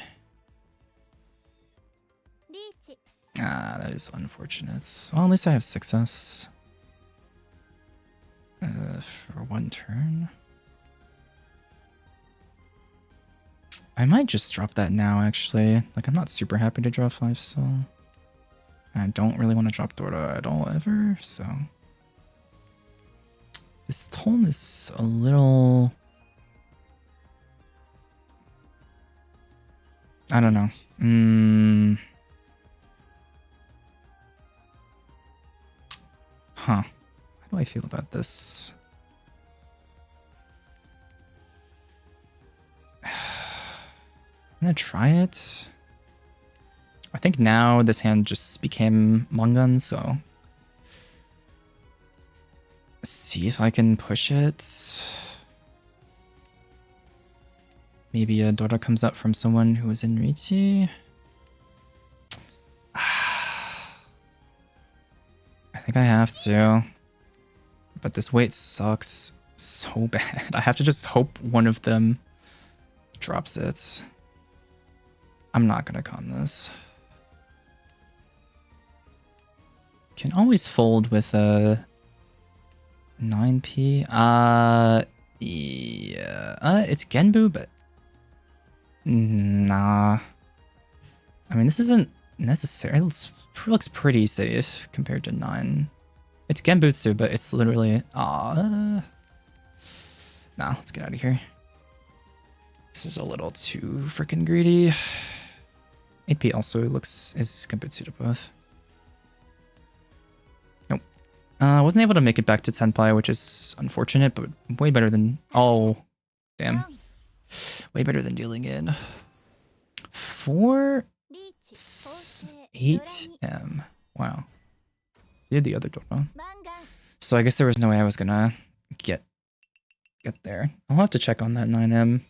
That is unfortunate. Well, at least I have 6S. For 1 turn. I might just drop that now, actually. Like, I'm not super happy to draw 5, so... I don't really want to drop Dora at all, ever, so... This tone is a little... I don't know. Huh. How do I feel about this? I'm gonna try it. I think now this hand just became Mangan, so... See if I can push it. maybe a Dora comes out from someone who was in Riichi. I think I have to. But this wait sucks so bad. I have to just hope one of them drops it. I'm not gonna con this. Can always fold with a 9p. Yeah. It's Genbu, but nah. I mean, this isn't necessary. It looks pretty safe compared to 9. It's Genbutsu, but it's literally nah, let's get out of here. This is a little too freaking greedy. 8p also is Genbutsu to both. Nope. Wasn't able to make it back to Tenpai, which is unfortunate, but way better than damn. Way better than dealing in 8M. Wow. Did the other Dora. So I guess there was no way I was gonna get there. I'll have to check on that 9M.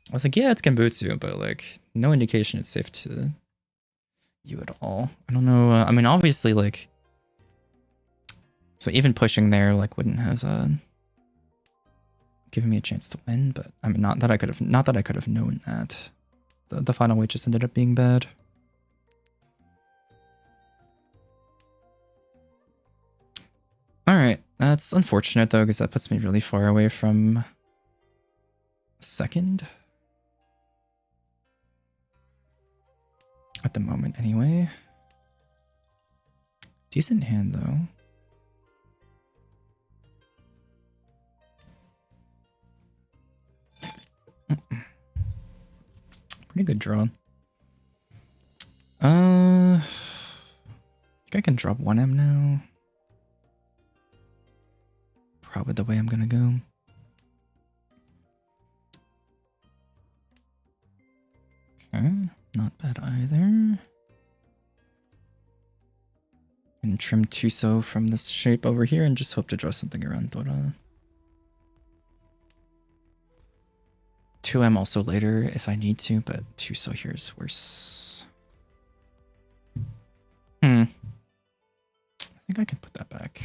I was like, yeah, it's Genbutsu, but like no indication it's safe to you at all. I don't know. I mean, obviously, like, so even pushing there like wouldn't have given me a chance to win. But I mean, not that I could have known that. The final weight just ended up being bad. All right, that's unfortunate though, because that puts me really far away from second. At the moment, anyway. Decent hand though. Pretty good draw. I think I can drop 1M now. Probably the way I'm gonna go. Okay, not bad either. And trim Tuso from this shape over here and just hope to draw something around Dora. 2M also later if I need to, but Tuso here is worse. I think I can put that back.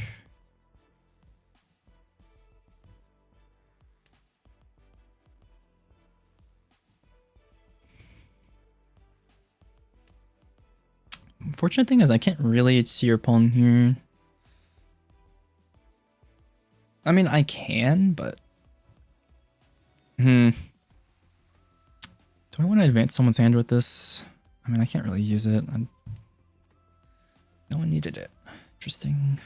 Unfortunate thing is I can't really see your pawn here. I mean, I can, but... Do I want to advance someone's hand with this? I mean, I can't really use it. No one needed it. Interesting.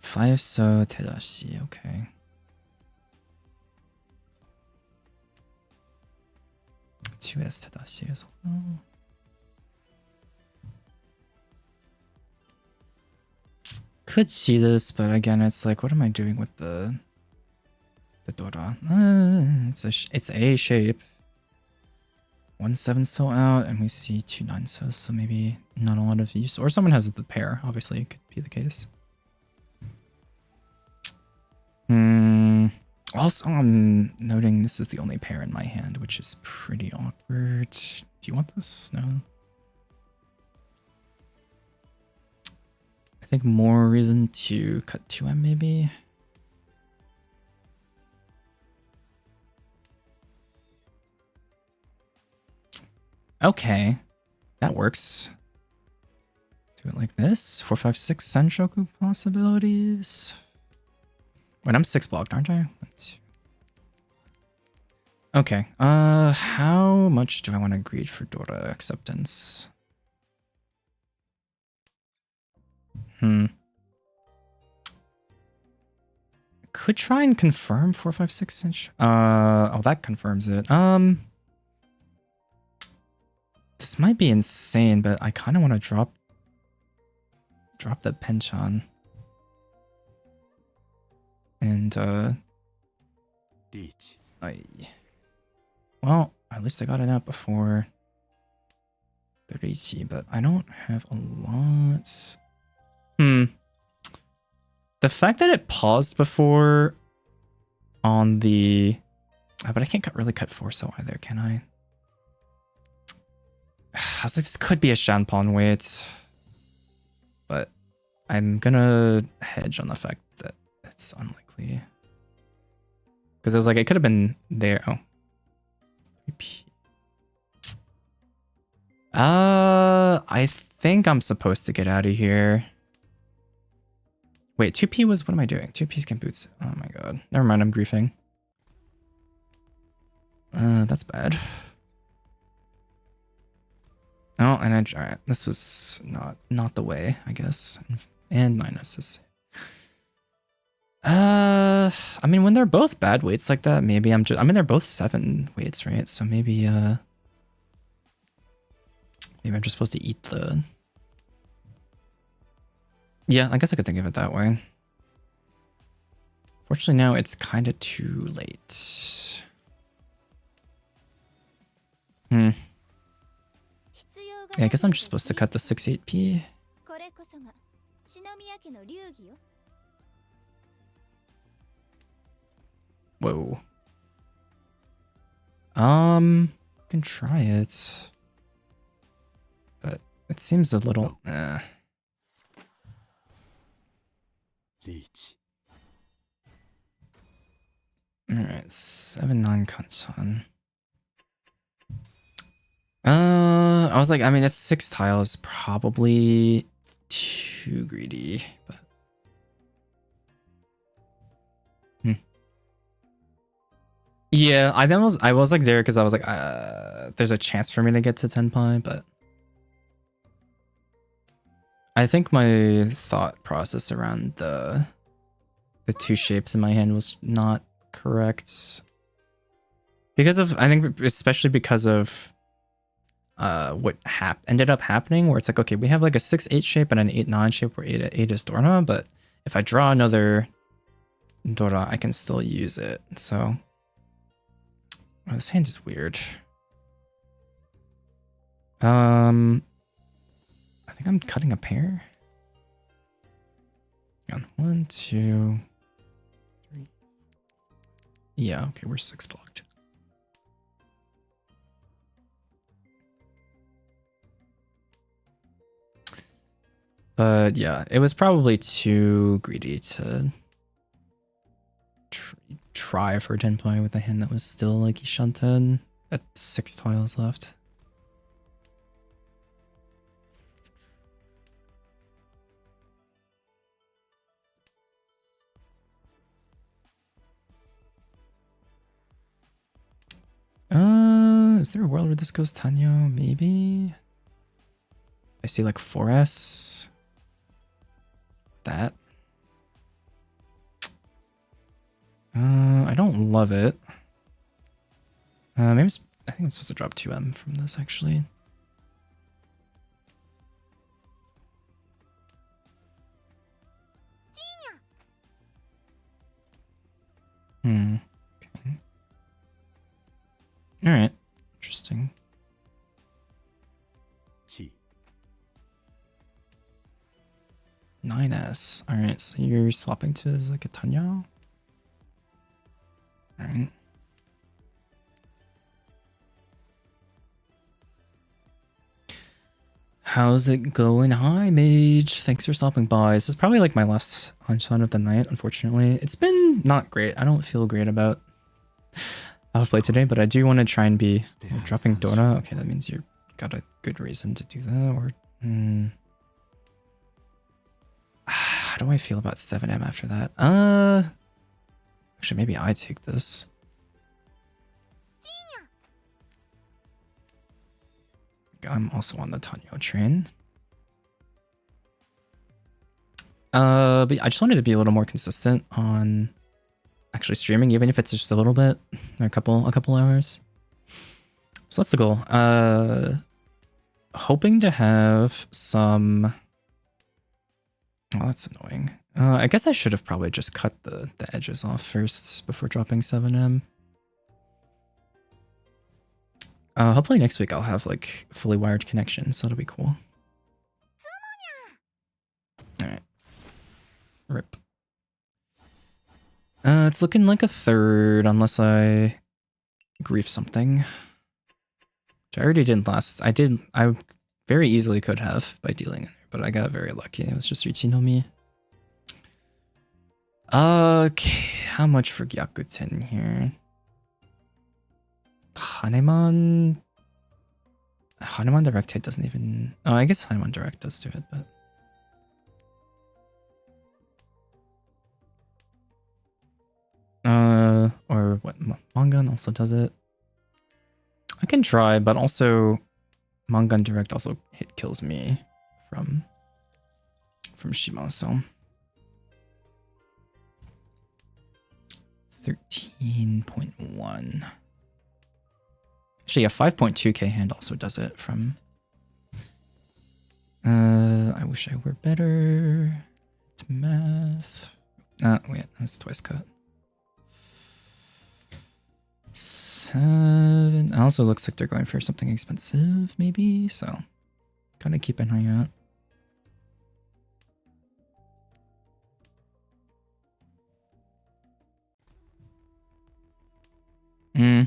5 so Tedashi, okay. 2S Tedashi as well. Could see this, but again, it's like, what am I doing with the Dora? It's a shape. 1-7 so out, and we see 2-9 so maybe not a lot of use. Or someone has the pair, obviously, it could be the case. Also, I'm noting this is the only pair in my hand, which is pretty awkward. Do you want this? No. I think more reason to cut 2M maybe. Okay, that works. Do it like this. 4, 5, 6 Senshoku possibilities. Wait, I'm 6 blocked, aren't I? 1, 2. Okay. How much do I want to greed for Dora acceptance? Could try and confirm 4, 5, 6 inch. Oh, that confirms it. This might be insane, but I kind of want to drop that Penchan. And well, at least I got it out before 30, but I don't have a lot. The fact that it paused before on the But I can't really cut Forso either, can I? I was like, this could be a Shanpon weight. But I'm gonna hedge on the fact that it's unlikely. Because I was like, it could have been there. Oh. I think I'm supposed to get out of here. Wait, 2P was, what am I doing? 2P's can boots. Oh my god. Never mind, I'm griefing. That's bad. Oh, and alright, this was not the way, I guess. And 9S's. I mean, when they're both bad weights like that, maybe I mean, they're both 7 weights, right? So maybe I'm just supposed to eat the... Yeah, I guess I could think of it that way. Fortunately, now it's kind of too late. Yeah, I guess I'm just supposed to cut the 6-8P. Whoa. Can try it. But it seems a little... Alright, 7-9 Kanchan. I was like, I mean, it's 6 tiles, probably too greedy, but... Yeah, I was like there because I was like, there's a chance for me to get to 10 pi, but... I think my thought process around the 2 shapes in my hand was not correct. Because of, I think, especially because of what ended up happening, where it's like, okay, we have like a 6-8 shape and an 8-9 shape where 8 is Dora, but if I draw another Dora, I can still use it. So, this hand is weird. I think I'm cutting a pair. Hang on, 1, 2, 3. Yeah, okay, we're 6 blocked. But yeah, it was probably too greedy to try for 10 pi with a hand that was still like Ishanta at 6 tiles left. Is there a world where this goes Tanyo? Maybe. I see like 4S. That. I don't love it. Maybe I think I'm supposed to drop 2M from this actually. Okay. All right. Interesting. 9S. All right. So you're swapping to like a Tanyo. All right. How's it going? Hi, Mage. Thanks for stopping by. This is probably like my last Hanshan of the night, unfortunately. It's been not great. I don't feel great about how I've played today, but I do want to try and be dropping Dora. Okay, that means you've got a good reason to do that. Or how do I feel about 7M after that? Actually, maybe I take this. I'm also on the Tanyo train. But I just wanted to be a little more consistent on actually streaming, even if it's just a little bit, or a couple hours. So that's the goal. Hoping to have some... Oh, that's annoying. I guess I should have probably just cut the edges off first before dropping 7M. Hopefully next week I'll have like fully wired connections. That'll be cool. Alright. Rip. It's looking like a third unless I grief something. Which I already did last. I very easily could have by dealing, but I got very lucky. It was just Richi no Mi. Okay, how much for Gyakuten here? Haneman Direct Hit doesn't even... Oh, I guess Haneman Direct does do it, but... Or what? Mangan also does it. I can try, but also Mangan Direct also hit kills me from Shimo, so... 13.1. Actually, a 5.2k hand also does it from... I wish I were better at math. Wait, that's twice cut. 7. It also looks like they're going for something expensive, maybe, so gotta keep an eye out.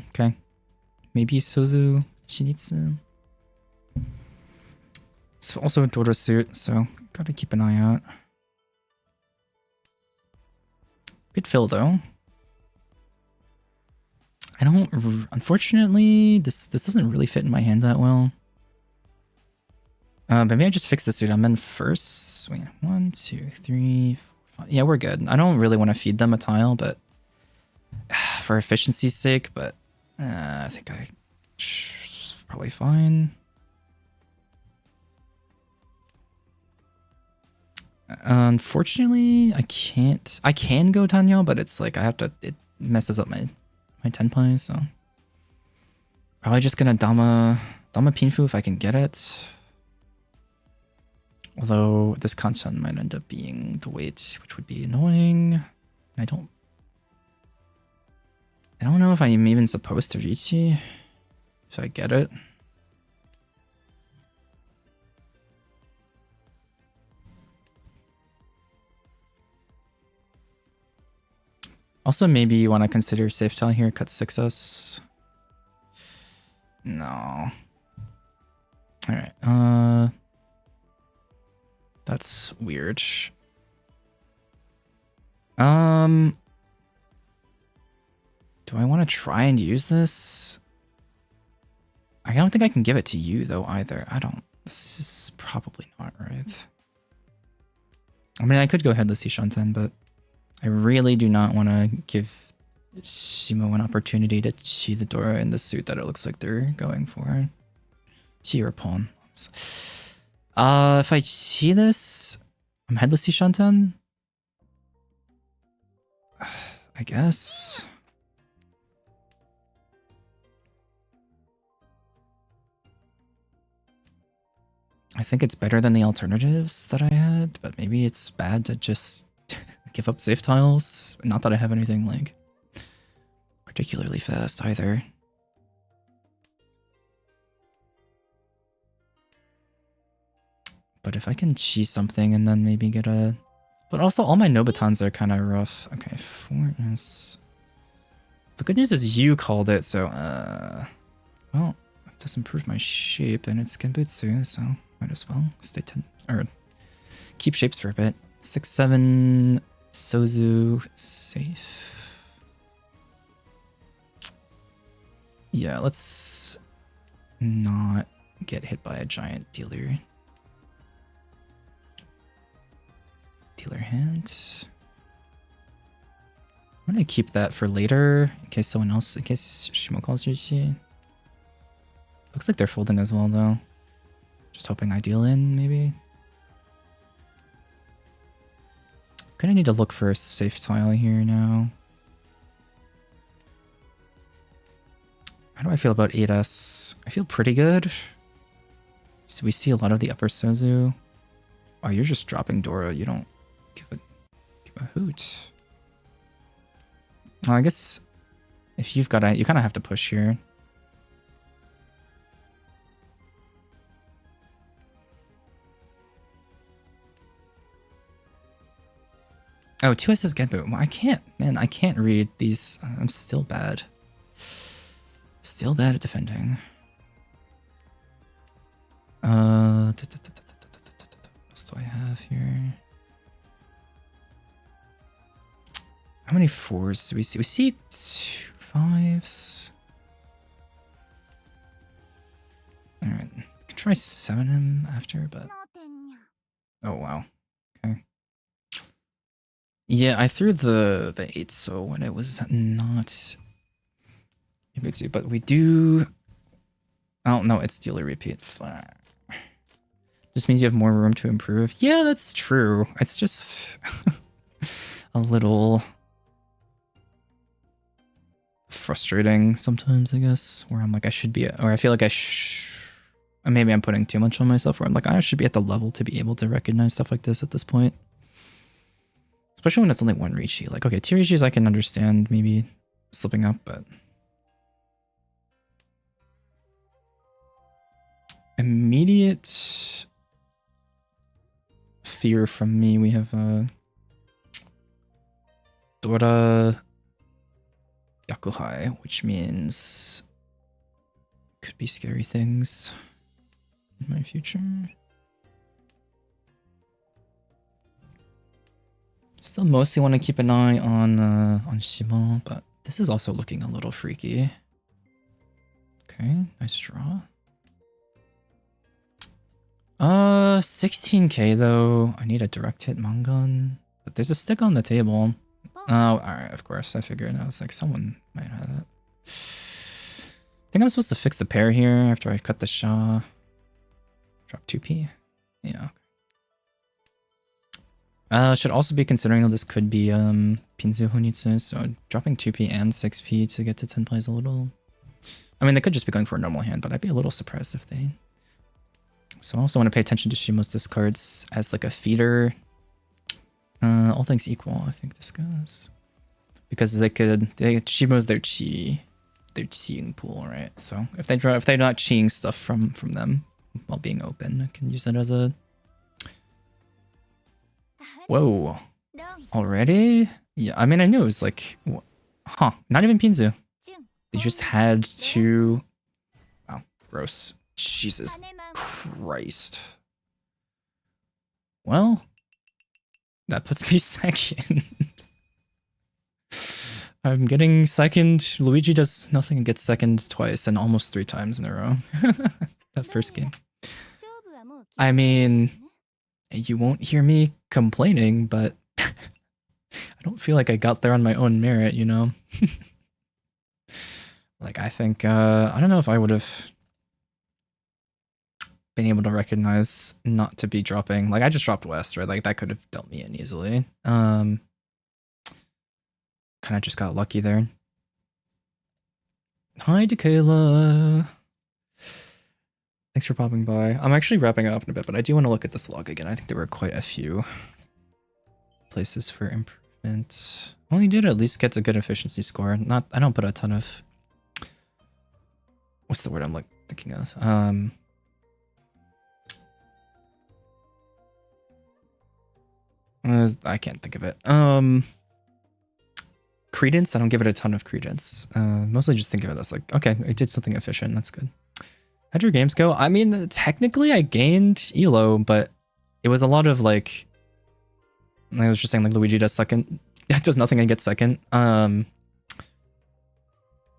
Okay. Maybe Sozu Shinitsu. It's also a Dora suit, so gotta keep an eye out. Good fill though. I don't... Unfortunately, this doesn't really fit in my hand that well. But maybe I just fix the suit I'm in first. Wait, 1, 2, 3, 4, 5. Yeah, we're good. I don't really want to feed them a tile, but... for efficiency's sake, but... I think probably fine. Unfortunately, I can't... I can go Tanyo, but it's like I have to... It messes up my tenpai, so... Probably just gonna Dama Pinfu if I can get it. Although this Kanchan might end up being the weight, which would be annoying. I don't know if I'm even supposed to Richi if I get it. Also, maybe you want to consider safe tile here, cut 6S. No. Alright, that's weird. Do I want to try and use this? I don't think I can give it to you though either. This is probably not right. I mean, I could go headless Shanten, but I really do not want to give Shimo an opportunity to chi the Dora in the suit that it looks like they're going for. Chi or pawn. If I chi this, I'm headless Shanten. I guess. I think it's better than the alternatives that I had, but maybe it's bad to just give up safe tiles. Not that I have anything like particularly fast either. But if I can cheese something and then maybe get a... But also all my Nobitans are kind of rough. Okay, 4 is... The good news is you called it, so well, it does improve my shape and it's Genbutsu, so might as well stay 10 or keep shapes for a bit. 6, 7 Sozu safe. Yeah, let's not get hit by a giant dealer hand. I'm gonna keep that for later in case someone else, in case Shimo calls Yuchi. Looks like they're folding as well though. Just hoping I deal in maybe. Gonna need to look for a safe tile here now. How do I feel about 8S? I feel pretty good. So we see a lot of the upper Sozu. Oh, you're just dropping Dora. You don't give a hoot. Well, I guess if you've got you kind of have to push here. Oh, 2S is Genbu. Well, I can't read these. I'm still bad. Still bad at defending. What else do I have here? How many 4s do we see? We see 2 5s. Alright. I could try 7 him after, but... Oh, wow. Okay. Yeah, I threw the 8 so when it was not... But we do... Oh, no, it's dealer repeat. Just means you have more room to improve. Yeah, that's true. It's just a little frustrating sometimes, I guess, where I'm like, I should be, or I feel like maybe I'm putting too much on myself, where I'm like, I should be at the level to be able to recognize stuff like this at this point. Especially when it's only 1 Riichi. Like, okay, 2 Riichis I can understand maybe slipping up, but... Immediate fear from me, we have Dora Yakuhai, which means could be scary things in my future. Still mostly want to keep an eye on Shimon, but this is also looking a little freaky. Okay, nice draw. 16k though. I need a direct hit Mangon, but there's a stick on the table. Oh, alright, of course. I figured. I was like, someone might have it. I think I'm supposed to fix the pair here after I cut the Sha. Drop 2p. Yeah. Should also be considering that this could be Pinzu Honitsu, so dropping 2p and 6p to get to 10 plays a little... I mean, they could just be going for a normal hand, but I'd be a little surprised if they... So I also want to pay attention to Shimo's discards as like a feeder. All things equal, I think this goes. Because Shimo's their chiing pool, right? So if they're not chiing stuff from them while being open, I can use it as a... Whoa. Already? Yeah, I mean, I knew it was like... Huh, not even Pinzu. They just had to... Wow, gross. Jesus Christ. Well, that puts me second. I'm getting second. Luigi does nothing and gets second twice and almost 3 times in a row. That first game. I mean, you won't hear me complaining, but I don't feel like I got there on my own merit, you know? Like, I think, I don't know if I would have been able to recognize not to be dropping. Like, I just dropped West, right? Like, that could have dealt me in easily. Kind of just got lucky there. Hi, Dakayla. Thanks for popping by. I'm actually wrapping up in a bit, but I do want to look at this log again. I think there were quite a few places for improvement. Well, you did at least get a good efficiency score. I don't put a ton of... What's the word I'm like thinking of? I can't think of it. Credence, I don't give it a ton of credence. Mostly just think of it as like, okay, I did something efficient, that's good. How'd your games go? I mean, technically I gained Elo, but it was a lot of like, I was just saying like Luigi does second, that does nothing and gets second. A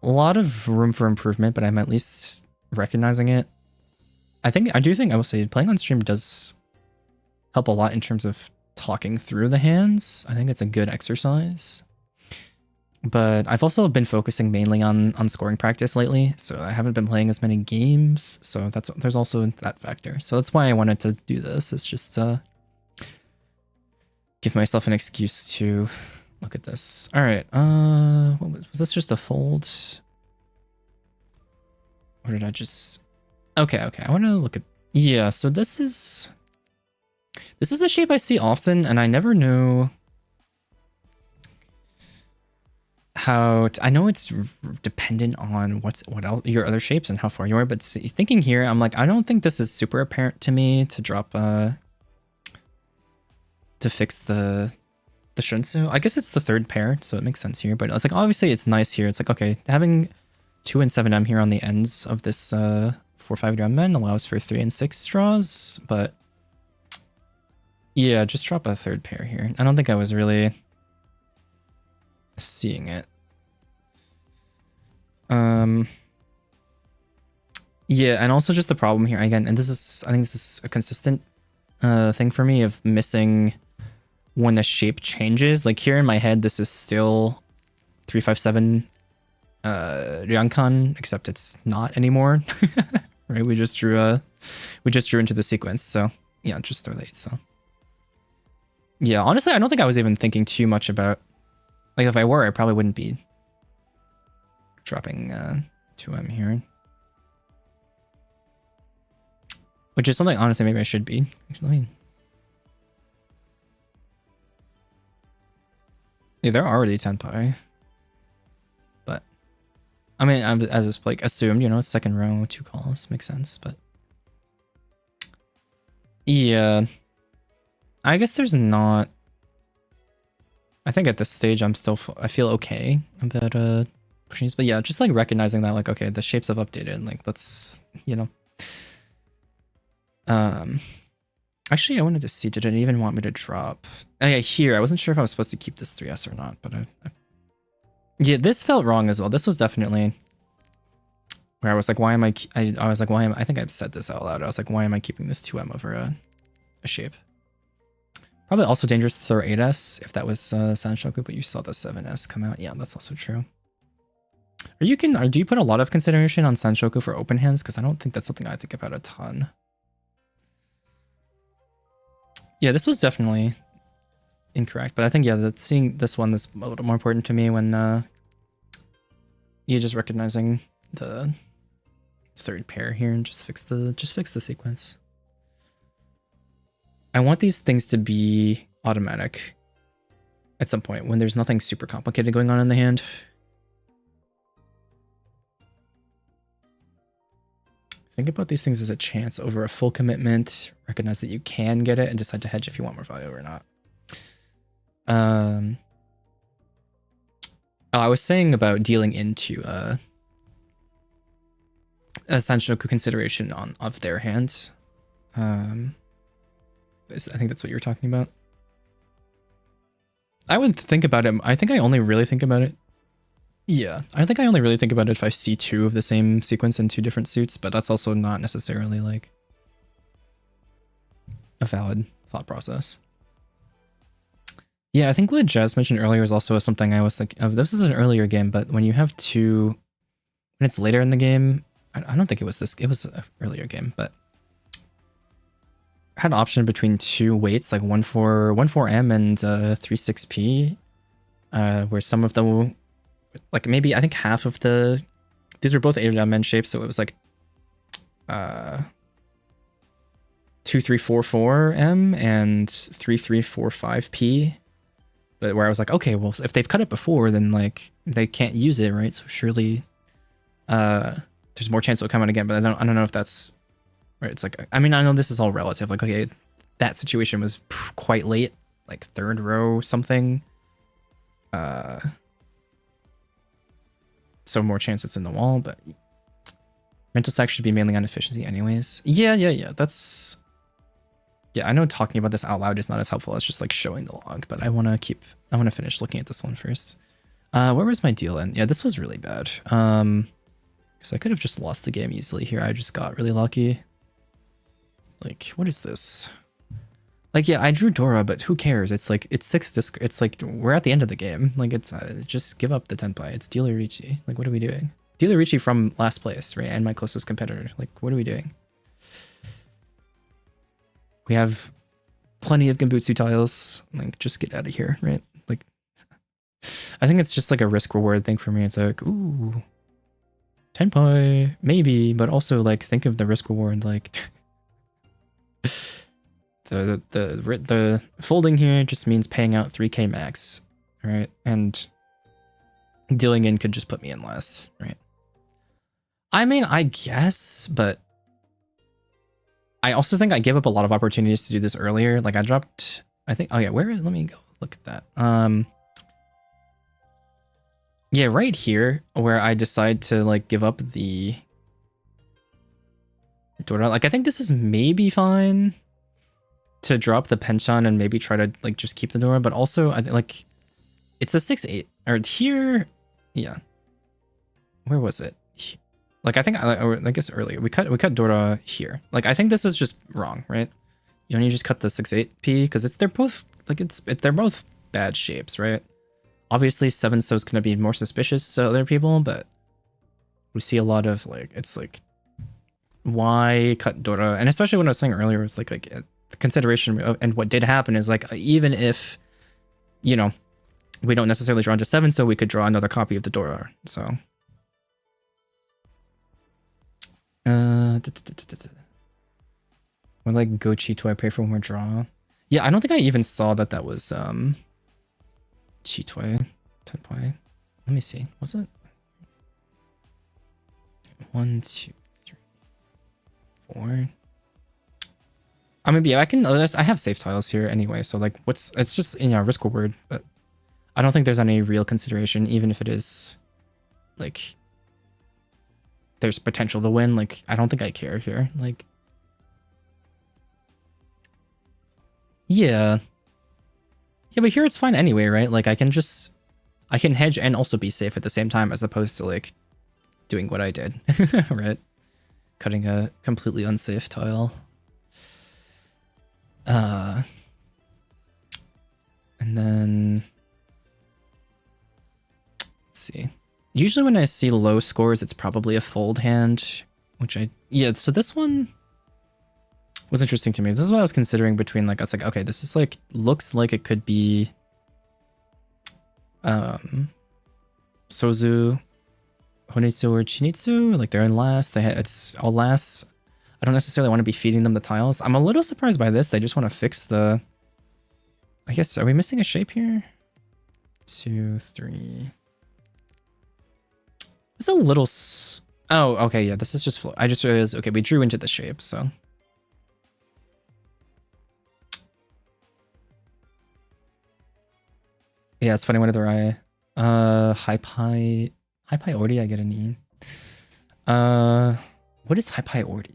lot of room for improvement, but I'm at least recognizing it. I do think I will say playing on stream does help a lot in terms of talking through the hands. I think it's a good exercise. But I've also been focusing mainly on scoring practice lately, so I haven't been playing as many games, so there's also that factor. So that's why I wanted to do this. It's just to give myself an excuse to look at this. All right, was this just a fold? Or did I just... Okay, I want to look at... Yeah, so this is a shape I see often, and I never know how I know it's dependent on what else your other shapes and how far you are, but thinking here, I'm like, I don't think this is super apparent to me to drop to fix the Shunsu. I guess it's the third pair, so it makes sense here, but it's like obviously it's nice here. It's like, okay, having 2 and 7M here on the ends of this 4-5 gunman allows for 3 and 6 draws, but yeah, just drop a third pair here. I don't think I was really seeing it. Yeah, and also just the problem here again, and this is, I think this is a consistent thing for me of missing when the shape changes. Like here in my head, this is still 357 Ryankan, except it's not anymore. Right? We just drew into the sequence, so yeah, just throw the 8. So yeah, honestly, I don't think I was even thinking too much about, like if I were, I probably wouldn't be dropping 2M here. Which is something, honestly, maybe I should be. Actually, yeah, they're already 10 pi. But, I mean, as it's like assumed, you know, second row, 2 calls, makes sense. But, yeah, I guess there's not. I think at this stage, I feel okay about pushing these. But yeah, just like recognizing that, like, okay, the shapes have updated. Like, let's, you know. Actually, I wanted to see, did it even want me to drop? Oh, yeah, here, I wasn't sure if I was supposed to keep this 3S or not, but yeah, this felt wrong as well. This was definitely where I was like, why am I was like, why am I think I've said this out loud. I was like, why am I keeping this 2M over a shape? Probably also dangerous to throw 8S if that was Sanshoku, but you saw the 7S come out. Yeah, that's also true. Do you put a lot of consideration on Sanshoku for open hands? Because I don't think that's something I think about a ton. Yeah, this was definitely incorrect, but I think, yeah, seeing this one is a little more important to me when you're just recognizing the third pair here and just fix the sequence. I want these things to be automatic at some point when there's nothing super complicated going on in the hand. Think about these things as a chance over a full commitment. Recognize that you can get it and decide to hedge if you want more value or not. I was saying about dealing into a Sanshoku consideration of their hands. I think that's what you were talking about. I would think about it. I think I only really think about it. Yeah, I think I only really think about it if I see 2 of the same sequence in 2 different suits, but that's also not necessarily like a valid thought process. Yeah, I think what Jazz mentioned earlier is also something I was thinking of. This is an earlier game, but when you have 2, when it's later in the game, I don't think it was this, it was an earlier game, but I had an option between 2 weights, like 1.4M and 3.6P, where some of them, like maybe I think half of these were both 8-men shapes, so it was like 2.344M and 3.345P. But where I was like, okay, well, if they've cut it before, then like they can't use it, right? So surely there's more chance it'll come out again. But I don't know if that's right. It's like, I mean, I know this is all relative. Like, okay, that situation was quite late, like 3rd row something. So more chance it's in the wall, but mental stack should be mainly on efficiency anyways. Yeah. That's, yeah, I know talking about this out loud is not as helpful as just like showing the log, but I want to finish looking at this one first. Where was my deal in? Yeah, this was really bad. Because I could have just lost the game easily here. I just got really lucky. Like, what is this? Like, yeah, I drew Dora, but who cares? It's like, it's 6 disc. It's like, we're at the end of the game. Like, it's just give up the Tenpai. It's Dealer Ricci. Like, what are we doing? Dealer Ricci from last place, right? And my closest competitor. Like, what are we doing? We have plenty of Genbutsu tiles. Like, just get out of here, right? Like, I think it's just like a risk reward thing for me. It's like, ooh, Tenpai, maybe, but also like think of the risk reward, like the folding here just means paying out 3k max, right? And dealing in could just put me in less, right? I mean, I guess, but I also think I gave up a lot of opportunities to do this earlier. Like I dropped, I think, oh yeah, let me go look at that. Yeah, right here where I decide to like give up the Dora. Like I think this is maybe fine to drop the penchant and maybe try to like just keep the Dora, but also I think like it's a 6-8 or here. Yeah. Where was it? Like I think I guess earlier we cut Dora here. Like I think this is just wrong, right? You don't need to just cut the 6-8p because they're both like they're both bad shapes, right? Obviously 7-so is gonna be more suspicious to other people, but we see a lot of like it's like why cut Dora, and especially when I was saying earlier, it's like the consideration of, and what did happen is like even if you know we don't necessarily draw into 7-so, we could draw another copy of the Dora. So. Or like go Cheetoy, pray for one more draw. Yeah, I don't think I even saw that was Cheetoy. Let me see. Was it 1, 2, 3, 4? I mean, yeah, I can. I have safe tiles here anyway, so like, it's just risk reward, but I don't think there's any real consideration, even if it is like there's potential to win. Like, I don't think I care here. Like, yeah, but here it's fine anyway, right? Like, I can hedge and also be safe at the same time, as opposed to like doing what I did, right? Cutting a completely unsafe tile. And then let's see. Usually when I see low scores, it's probably a fold hand, so this one was interesting to me. This is what I was considering between like, I was like, okay, this is like, looks like it could be Sozu, Honitsu, or Chinitsu. Like they're in last, it's all last. I don't necessarily want to be feeding them the tiles. I'm a little surprised by this. They just want to fix the, I guess, are we missing a shape here? 2, 3. It's a little, oh, okay, yeah, this is just, I just realized, okay, we drew into the shape, so. Yeah, it's funny whenever Hypai Ordi, I get a knee. What is Hypai Ordi?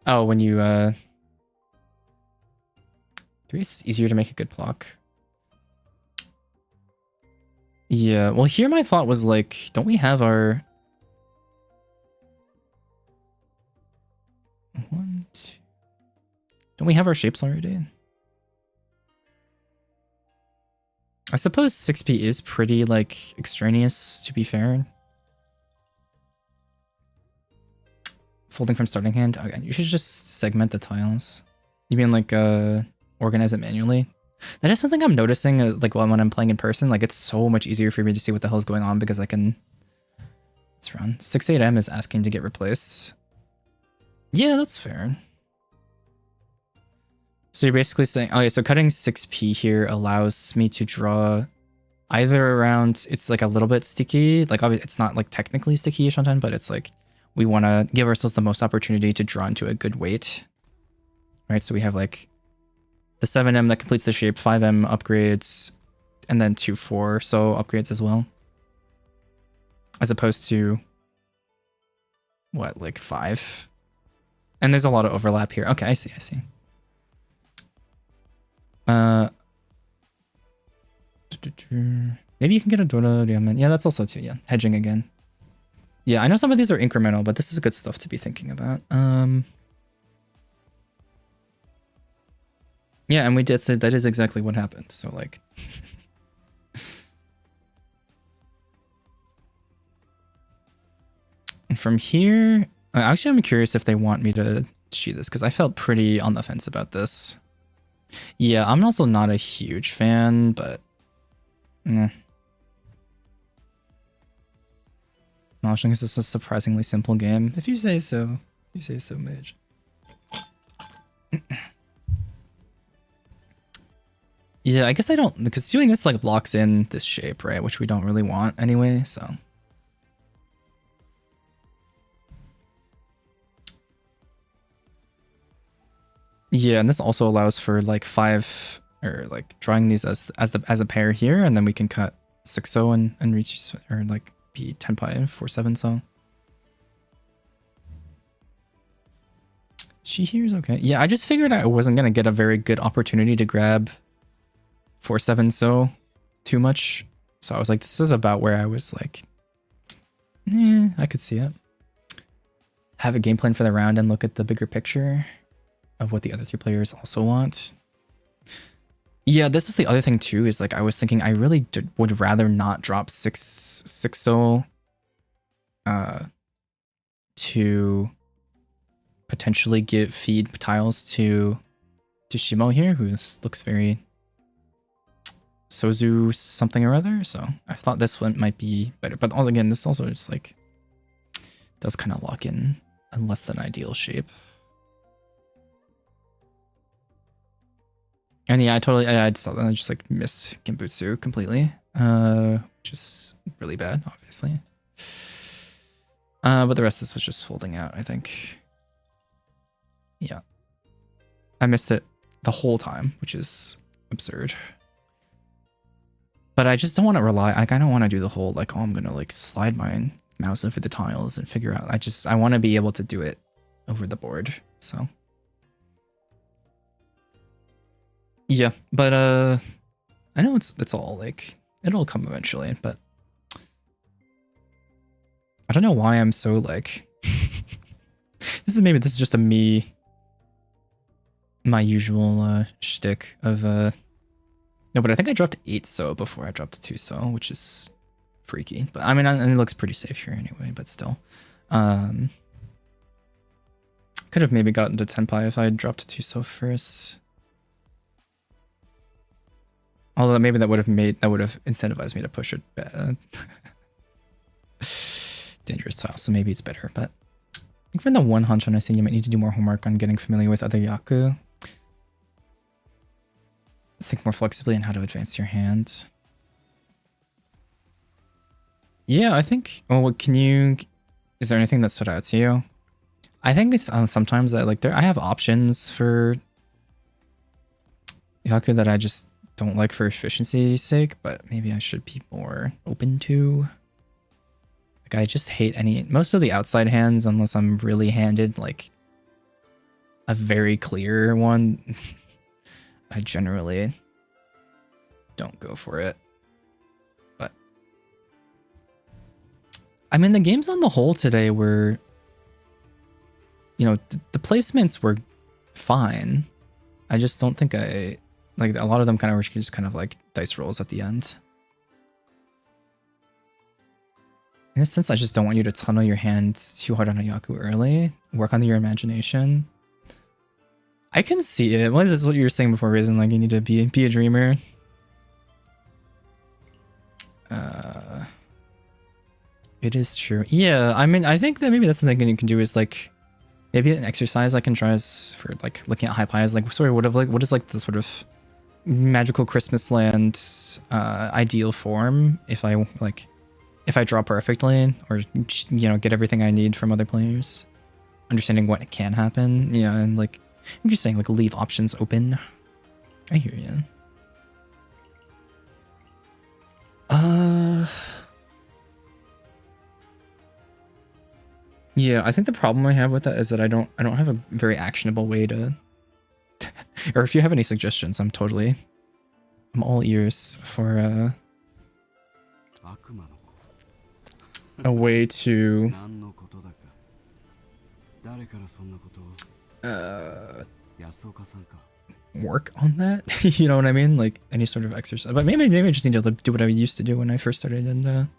Oh, when you, 3 is easier to make a good block. Yeah, well here my thought was like, don't we have our 1, 2, don't we have our shapes already? I suppose 6p is pretty like extraneous, to be fair. Folding from starting hand. Okay, you should just segment the tiles. You mean like organize it manually? That is something I'm noticing like when I'm playing in person. Like it's so much easier for me to see what the hell is going on because I can. Let's run. 6-8M is asking to get replaced. Yeah, that's fair. So you're basically saying, okay, so cutting 6p here allows me to draw either around, it's like a little bit sticky, like obviously it's not like technically sticky-ish on time, but it's like we want to give ourselves the most opportunity to draw into a good weight, right? So we have like the 7M that completes the shape, 5M upgrades, and then 2-4 so upgrades as well. As opposed to, what, like 5? And there's a lot of overlap here. Okay, I see. Maybe you can get a Dora Diamond. Yeah, that's also too, yeah. Hedging again. Yeah, I know some of these are incremental, but this is good stuff to be thinking about. Yeah, and we did say that is exactly what happened. So like and from here, actually I'm curious if they want me to cheat this because I felt pretty on the fence about this. Yeah, I'm also not a huge fan, but Acknowledging this is a surprisingly simple game. If you say so. You say so, Mage. Yeah, I guess I don't, because doing this like locks in this shape, right? Which we don't really want anyway, so. Yeah, and this also allows for like 5 or like drawing these as a pair here, and then we can cut 6-0 and reach or like be 10 pi 4-7. So she here's okay. Yeah, I just figured I wasn't gonna get a very good opportunity to grab 4-7 so too much. So I was like, this is about where I was like, I could see it. Have a game plan for the round and look at the bigger picture of what the other 3 players also want. Yeah, this is the other thing too, is like I was thinking I really would rather not drop 6-0 to potentially feed tiles to Shimo here, who looks very Sozu something or other. So I thought this one might be better, but again, this also just like does kind of lock in a less than ideal shape. And yeah, I just like missed Genbutsu completely, which is really bad, obviously. But the rest of this was just folding out, I think. Yeah. I missed it the whole time, which is absurd. But I just don't want to rely, like I don't want to do the whole like, oh, I'm gonna like slide my mouse over the tiles and figure out. I want to be able to do it over the board, so. Yeah, but I know it's all like it'll come eventually, but I don't know why I'm so like this is just my usual shtick of no, but I think I dropped 8 so before I dropped 2 so, which is freaky. But I mean, it looks pretty safe here anyway, but still. Could have maybe gotten to 10 pi if I had dropped 2 so first. Although maybe that would have incentivized me to push it bad. Dangerous tile, so maybe it's better. But I think for the one hunch on I think you might need to do more homework on getting familiar with other Yaku. Think more flexibly on how to advance your hand. Yeah, I think. Well, is there anything that stood out to you? I think it's sometimes that like I have options for Yaku that I just don't like for efficiency's sake, but maybe I should be more open to. Like I just hate most of the outside hands unless I'm really handed like a very clear one. I generally don't go for it. But I mean, the games on the whole today were, you know, the placements were fine. I just don't think like a lot of them kind of were just kind of like dice rolls at the end. In a sense, I just don't want you to tunnel your hands too hard on a Yaku early. Work on your imagination. I can see it. What is this? What you were saying before, Raisin? Like you need to be a dreamer. It is true. Yeah, I mean, I think that maybe that's something you can do is like maybe an exercise I can try is for like looking at high pies. Like, sorry, what is like the sort of magical Christmas land ideal form if I draw perfectly or you know get everything I need from other players, understanding what can happen. Yeah, and like you're saying like leave options open. I hear you. Yeah, I think the problem I have with that is that I don't have a very actionable way to or if you have any suggestions, I'm all ears for a way to work on that. You know what I mean? Like any sort of exercise. But maybe I just need to do what I used to do when I first started. And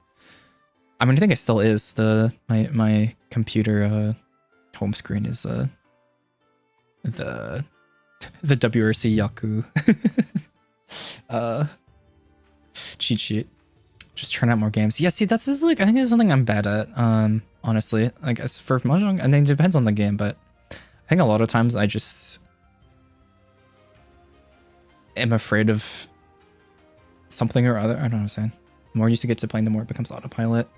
I mean, I think it still is my computer home screen is the WRC Yaku cheat sheet. Just turn out more games. Yeah, see, I think that's something I'm bad at. Honestly, like as for Mahjong, and then it depends on the game, but I think a lot of times I just am afraid of something or other. I don't know what I'm saying. The more you get to playing, the more it becomes autopilot,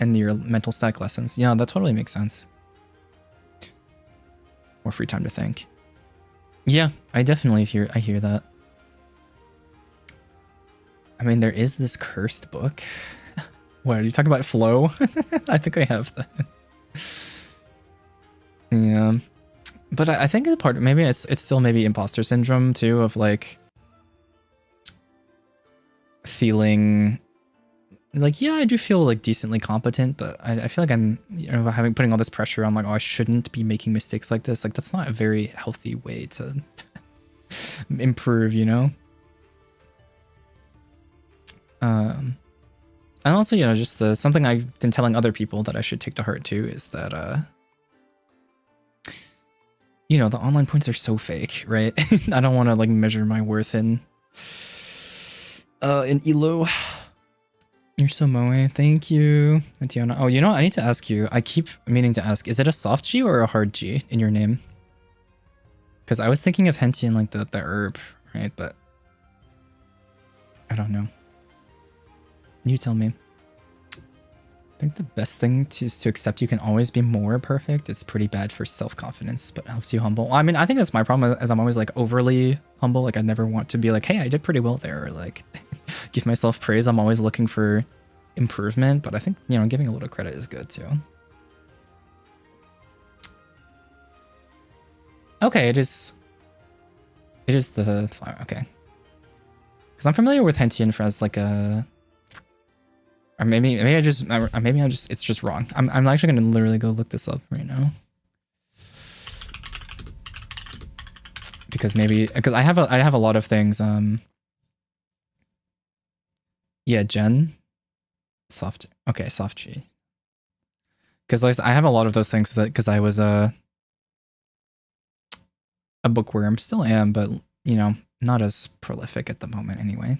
and your mental stack lessens. Yeah, that totally makes sense. More free time to think. Yeah, I definitely hear that. I mean, there is this cursed book. What, are you talking about Flow? I think I have that. Yeah. But I think the part, maybe it's still maybe imposter syndrome too, of like feeling like, yeah, I do feel like decently competent, but I feel like I'm, you know, putting all this pressure on like, oh, I shouldn't be making mistakes like this. Like, that's not a very healthy way to improve, you know? And also, you know, just something I've been telling other people that I should take to heart too is that, you know, the online points are so fake, right? I don't want to like measure my worth in Elo. You're so moe. Thank you, Tiana. Oh, you know what? I need to ask you. I keep meaning to ask, is it a soft G or a hard G in your name? Because I was thinking of Hentian like the herb, right? But I don't know. You tell me. I think the best thing is to accept you can always be more perfect. It's pretty bad for self-confidence, but helps you humble. Well, I mean, I think that's my problem, as I'm always like overly humble. Like I never want to be like, hey, I did pretty well there, or like give myself praise. I'm always looking for improvement, but I think, you know, giving a little credit is good too. Okay, it is the flower. Okay, because I'm familiar with Hentian as like a, or maybe I just, it's just wrong. I'm actually gonna literally go look this up right now, because I have a lot of things. Yeah, Jen, soft. Okay, soft G. Because like I have a lot of those things because I was a bookworm, still am, but you know, not as prolific at the moment anyway.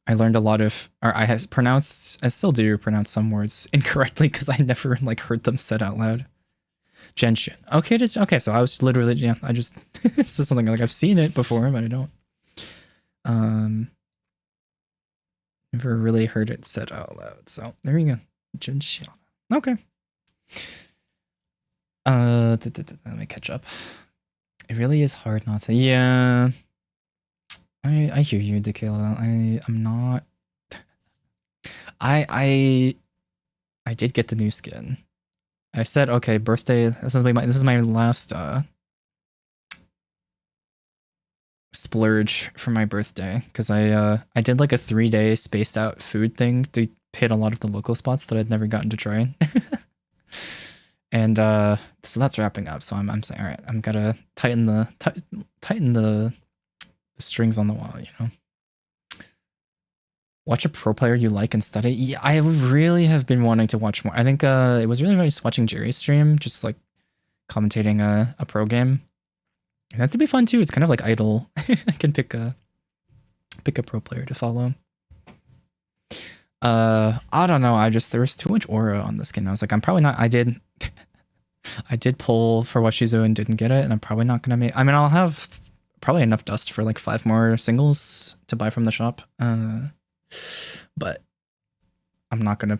I learned a lot of, or I still do pronounce some words incorrectly because I never like heard them said out loud. Genshin. Okay, okay. So I was literally, yeah, I just, this is something like I've seen it before, but I don't. Never really heard it said out loud. So there you go. Genshin. Okay. Let me catch up. It really is hard not to. Yeah. I hear you, Dakila. I'm not. I did get the new skin. I said, okay, birthday. This is my last splurge for my birthday, because I did like a 3-day spaced out food thing to hit a lot of the local spots that I'd never gotten to try. And so that's wrapping up. So I'm saying, all right, I'm gonna tighten the strings on the wall, you know. Watch a pro player you like and study. Yeah, I really have been wanting to watch more. I think it was really nice watching Jerry's stream, just like commentating a pro game. And that would be fun too. It's kind of like Idol. I can pick a pro player to follow. I don't know. There was too much aura on the skin. I was like, I'm probably not. I did pull for Washizu and didn't get it, and I'm probably not gonna make. I mean, I'll have probably enough dust for like 5 more singles to buy from the shop. But I'm not gonna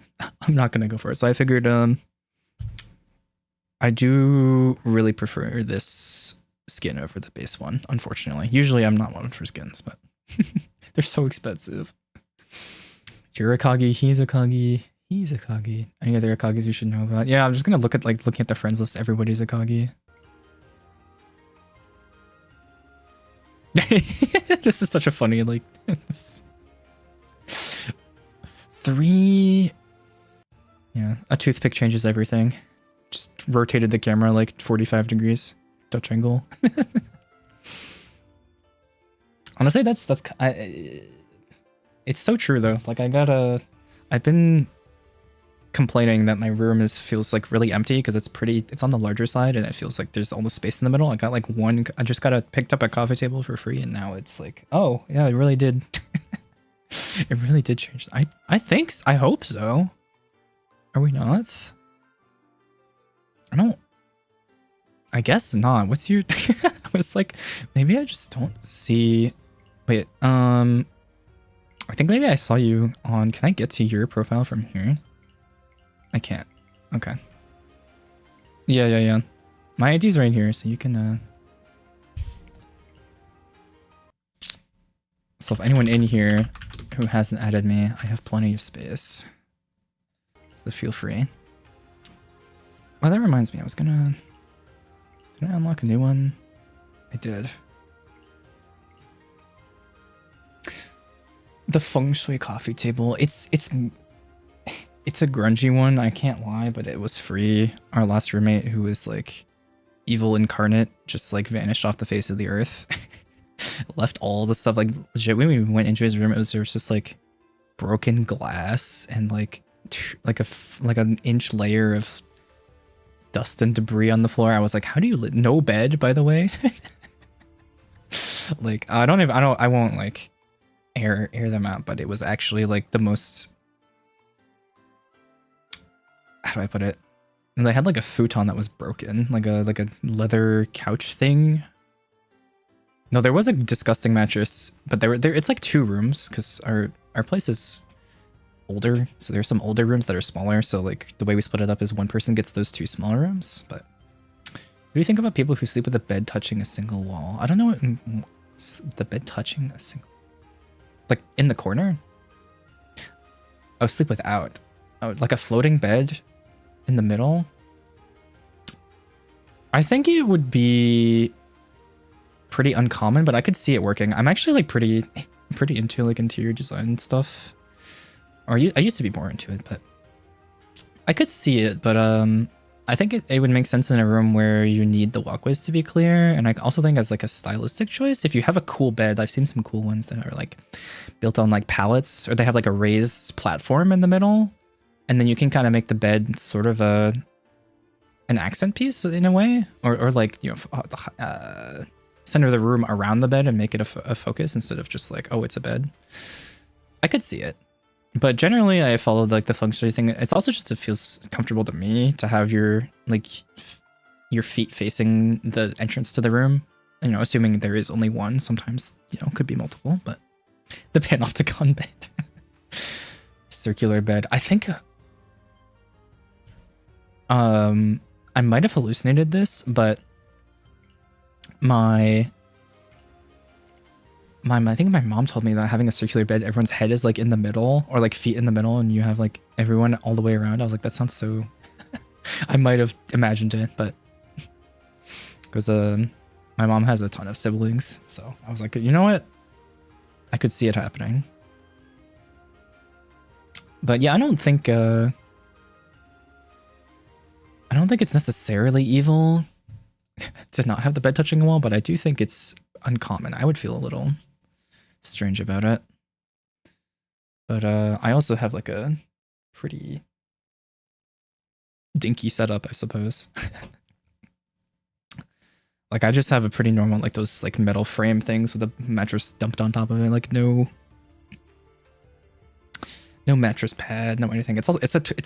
go for it. So I figured I do really prefer this skin over the base one, unfortunately. Usually I'm not one for skins, but they're so expensive. You're a Kagi, he's a Kagi, he's a Kagi. Any other Kagis you should know about? Yeah, I'm just gonna look at looking at the friends list. Everybody's a Kagi. This is such a funny like 3. Yeah, a toothpick changes everything. Just rotated the camera like 45 degrees. Dutch angle. Honestly, it's so true though. Like I've been complaining that my room feels like really empty because it's on the larger side and it feels like there's all the space in the middle. I got like I just picked up a coffee table for free and now it's like, oh yeah, it really did. It really did change. I think, I hope so. Are we not? I guess not. What's your, I was like, maybe I just don't see, wait, I think maybe I saw you on, can I get to your profile from here? I can't. Okay. Yeah. My ID's right here, so you can, So if anyone in here who hasn't added me, I have plenty of space. So feel free. Oh, that reminds me, did I unlock a new one? I did. The feng shui coffee table. It's a grungy one, I can't lie, but it was free. Our last roommate, who was like evil incarnate, just like vanished off the face of the earth. Left all the stuff, like legit, when we went into his room, there was just like broken glass and like an inch layer of dust and debris on the floor. I was like, how do you no bed, by the way? Like I won't like air them out, but it was actually like the most, how do I put it? And they had like a futon that was broken, like a leather couch thing. No, there was a disgusting mattress, but it's like 2 rooms because our place is older, so there's some older rooms that are smaller, so like the way we split it up is one person gets those 2 smaller rooms. But what do you think about people who sleep with the bed touching a single wall? I don't know what the bed touching a single, like in the corner. Oh, sleep without. Oh, like a floating bed in the middle. I think it would be pretty uncommon, but I could see it working. I'm actually like pretty into like interior design stuff. Or I used to be more into it, but I could see it. But I think it would make sense in a room where you need the walkways to be clear. And I also think as like a stylistic choice, if you have a cool bed, I've seen some cool ones that are like built on like pallets, or they have like a raised platform in the middle, and then you can kind of make the bed sort of an accent piece in a way, or like, you know, center the room around the bed and make it a focus instead of just like, oh, it's a bed. I could see it. But generally, I followed like the feng shui thing. It's also just, it feels comfortable to me to have your feet facing the entrance to the room. You know, assuming there is only one. Sometimes, you know, could be multiple. But the panopticon bed, circular bed. I think I might have hallucinated this, but I think my mom told me that having a circular bed, everyone's head is like in the middle, or like feet in the middle, and you have like everyone all the way around. I was like, that sounds so... I might have imagined it, but... Because my mom has a ton of siblings, so I was like, you know what? I could see it happening. But yeah, I don't think it's necessarily evil to not have the bed touching the wall, but I do think it's uncommon. I would feel a little strange about it. But I also have like a pretty dinky setup, I suppose. Like I just have a pretty normal, like those like metal frame things with a mattress dumped on top of it. Like no mattress pad, no anything. It's a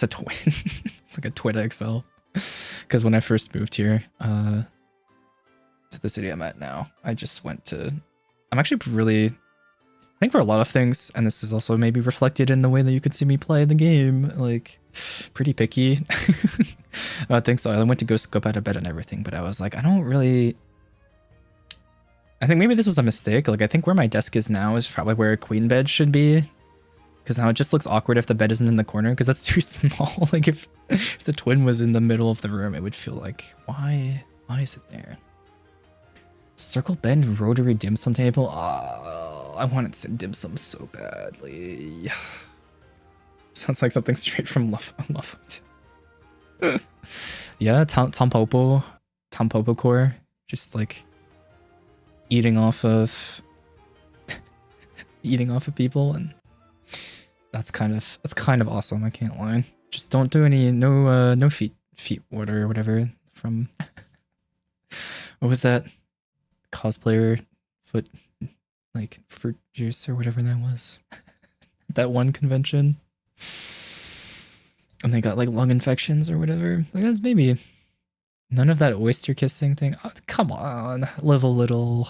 twin. It's like a twin XL. Because when I first moved here to the city I'm at now, I just went to... I'm actually really... I think for a lot of things, and this is also maybe reflected in the way that you could see me play the game, like, pretty picky. I think so. I went to go scope out a bed and everything, but I was like, I don't really... I think maybe this was a mistake. Like, I think where my desk is now is probably where a queen bed should be. Because now it just looks awkward if the bed isn't in the corner, because that's too small. Like, if the twin was in the middle of the room, it would feel like, why is it there? Circle bend rotary dim sum table. Oh, I wanted some dim sum so badly. Sounds like something straight from Love. Yeah, Tampopo core. Just like eating off of people, and that's kind of awesome. I can't lie. Just don't do no feet water or whatever from what was that cosplayer foot, like fruit juice or whatever that was. That one convention, and they got like lung infections or whatever. Like that's maybe none of that oyster kissing thing. Oh, come on, live a little.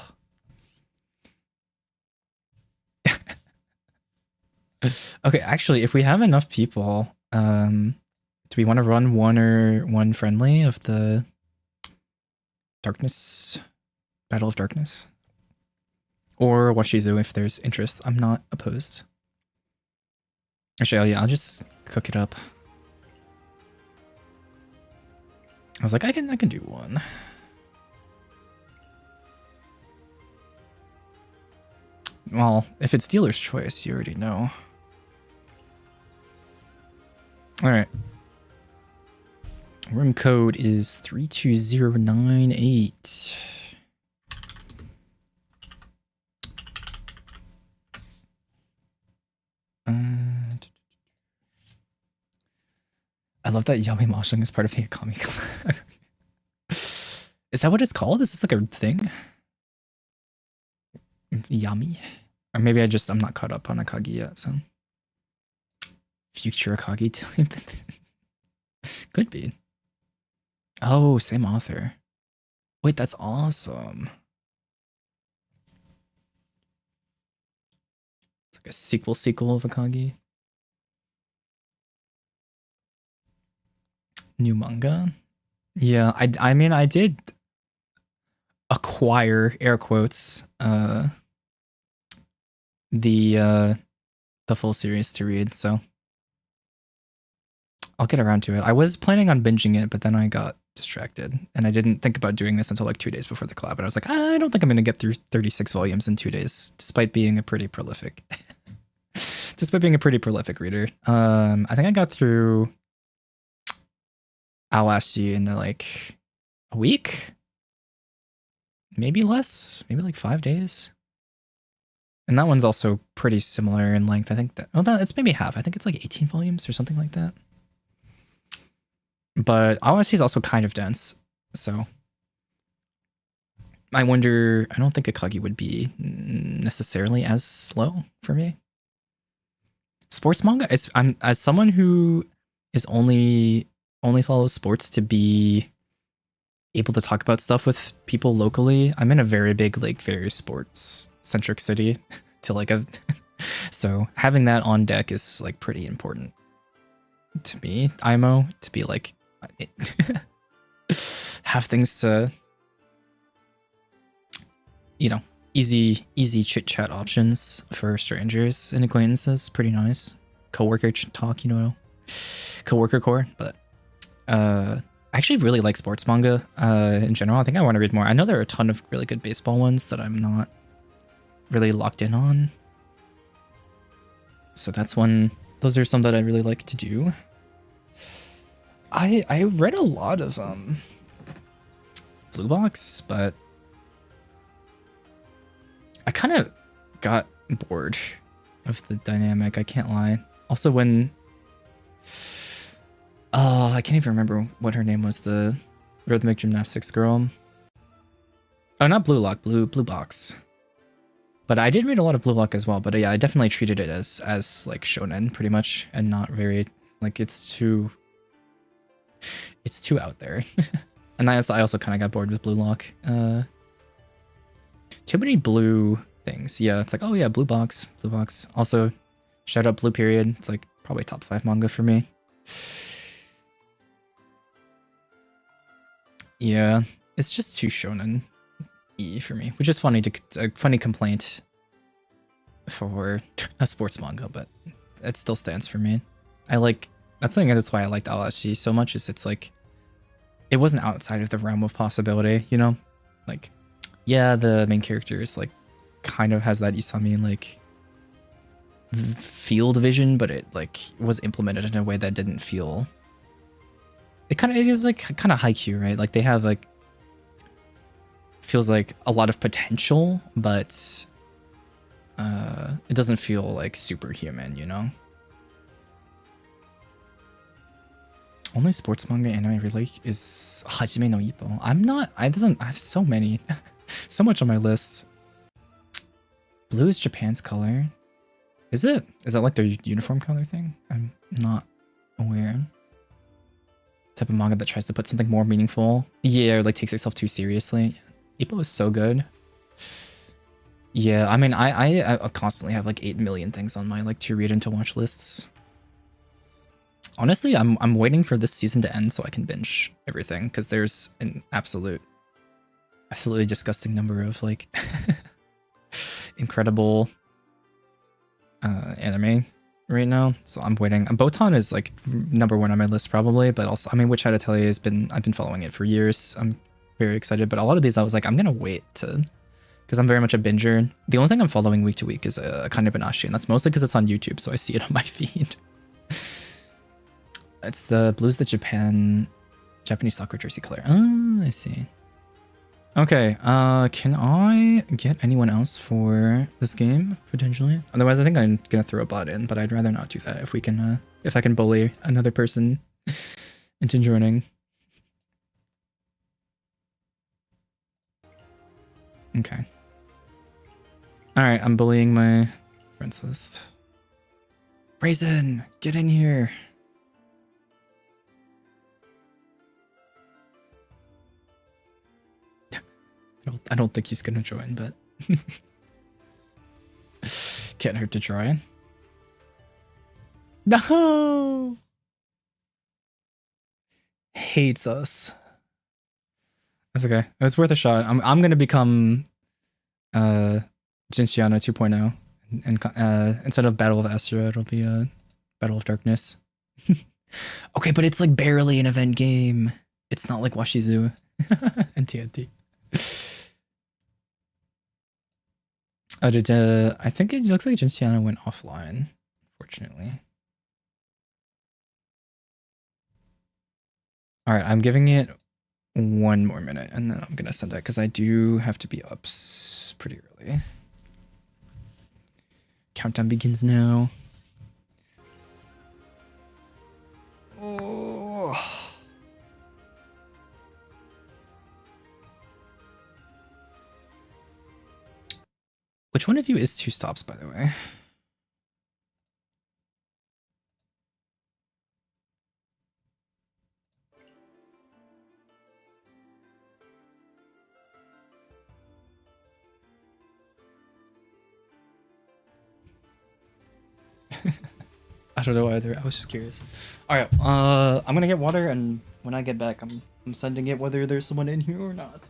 Okay, actually, if we have enough people, do we want to run one friendly of the Battle of Darkness? Or Washizu if there's interest. I'm not opposed. Actually, yeah, I'll just cook it up. I was like, I can do one. Well, if it's dealer's choice, you already know. All right. Room code is 32098. I love that Yami Mashing is part of the Akami Clan. Is that what it's called? Is this like a thing? Yami? Or maybe I'm not caught up on Akagi yet, so. Future Akagi type. Could be. Oh, same author. Wait, that's awesome. It's like a sequel of Akagi. New manga? Yeah, I mean I did acquire, air quotes, the full series to read, so I'll get around to it. I was planning on binging it, but then I got distracted and I didn't think about doing this until like 2 days before the collab. And I was like, I don't think I'm going to get through 36 volumes in 2 days, despite being a pretty prolific, reader. I think I got through Awashi in like a week, maybe less, maybe like 5 days. And that one's also pretty similar in length. I think it's maybe half. I think it's like 18 volumes or something like that. But Awashi is also kind of dense, so I wonder. I don't think Akagi would be necessarily as slow for me. Sports manga. I'm as someone who is only follows sports to be able to talk about stuff with people locally. I'm in a very big, like, very sports centric city to like a. So having that on deck is like pretty important to me. IMO to be like. Have things to, easy chit chat options for strangers and acquaintances. Pretty nice. Coworker talk, coworker core. But I actually really like sports manga in general. I think I want to read more. I know there are a ton of really good baseball ones that I'm not really locked in on. So that's one. Those are some that I really like to do. I read a lot of Blue Box, but I kind of got bored of the dynamic, I can't lie. Also when I can't even remember what her name was, the rhythmic gymnastics girl. Oh, not Blue Lock, Blue Box. But I did read a lot of Blue Lock as well, but yeah, I definitely treated it as like shonen pretty much, and not very like it's too out there. And I also kind of got bored with Blue Lock. Too many blue things. Yeah, it's like, oh yeah, Blue Box. Also, shout out Blue Period. It's like probably top 5 manga for me. Yeah, it's just too shonen-y for me, which is funny. A funny complaint for a sports manga, but it still stands for me. That's why I liked Awashi so much, is it's like, it wasn't outside of the realm of possibility, Like, yeah, the main character is like, kind of has that Isami, like, field vision, but it, like, was implemented in a way that didn't feel... It is like, kind of Haikyuu, right? Like, they have, like, feels like a lot of potential, but it doesn't feel, like, superhuman, Only sports manga anime I really like is Hajime no Ippo. I have so many. So much on my list. Blue is Japan's color. Is it? Is that like their uniform color thing? I'm not aware. Type of manga that tries to put something more meaningful. Yeah, or like takes itself too seriously. Ippo is so good. Yeah, I mean, I constantly have like 8 million things on my like to read and to watch lists. Honestly, I'm waiting for this season to end so I can binge everything, because there's an absolutely disgusting number of like incredible anime right now, so I'm waiting. Botan is like #1 on my list probably, but also, I mean, Witch Hat Atelier I've been following it for years. I'm very excited, but a lot of these I was like, I'm gonna wait to, because I'm very much a binger. The only thing I'm following week to week is Akane Banashi, and that's mostly because it's on YouTube, so I see it on my feed. It's the Blues the Japanese soccer jersey color. Oh, I see. Okay, can I get anyone else for this game, potentially? Otherwise, I think I'm gonna throw a bot in, but I'd rather not do that if we can, if I can bully another person into joining. Okay. Alright, I'm bullying my friends list. Raisin, get in here. I don't think he's gonna join, but can't hurt to try. No, hates us. That's okay. It was worth a shot. I'm gonna become Jinxiana 2.0, and instead of Battle of Asura, it'll be Battle of Darkness. Okay, but it's like barely an event game. It's not like Washizu and TNT. Oh, I think it looks like Jinxiana went offline, unfortunately. All right, I'm giving it 1 more minute, and then I'm gonna send it because I do have to be up pretty early. Countdown begins now. Oh. Which one of you is 2 stops, by the way? I don't know either. I was just curious. All right, I'm gonna get water, and when I get back, I'm sending it whether there's someone in here or not.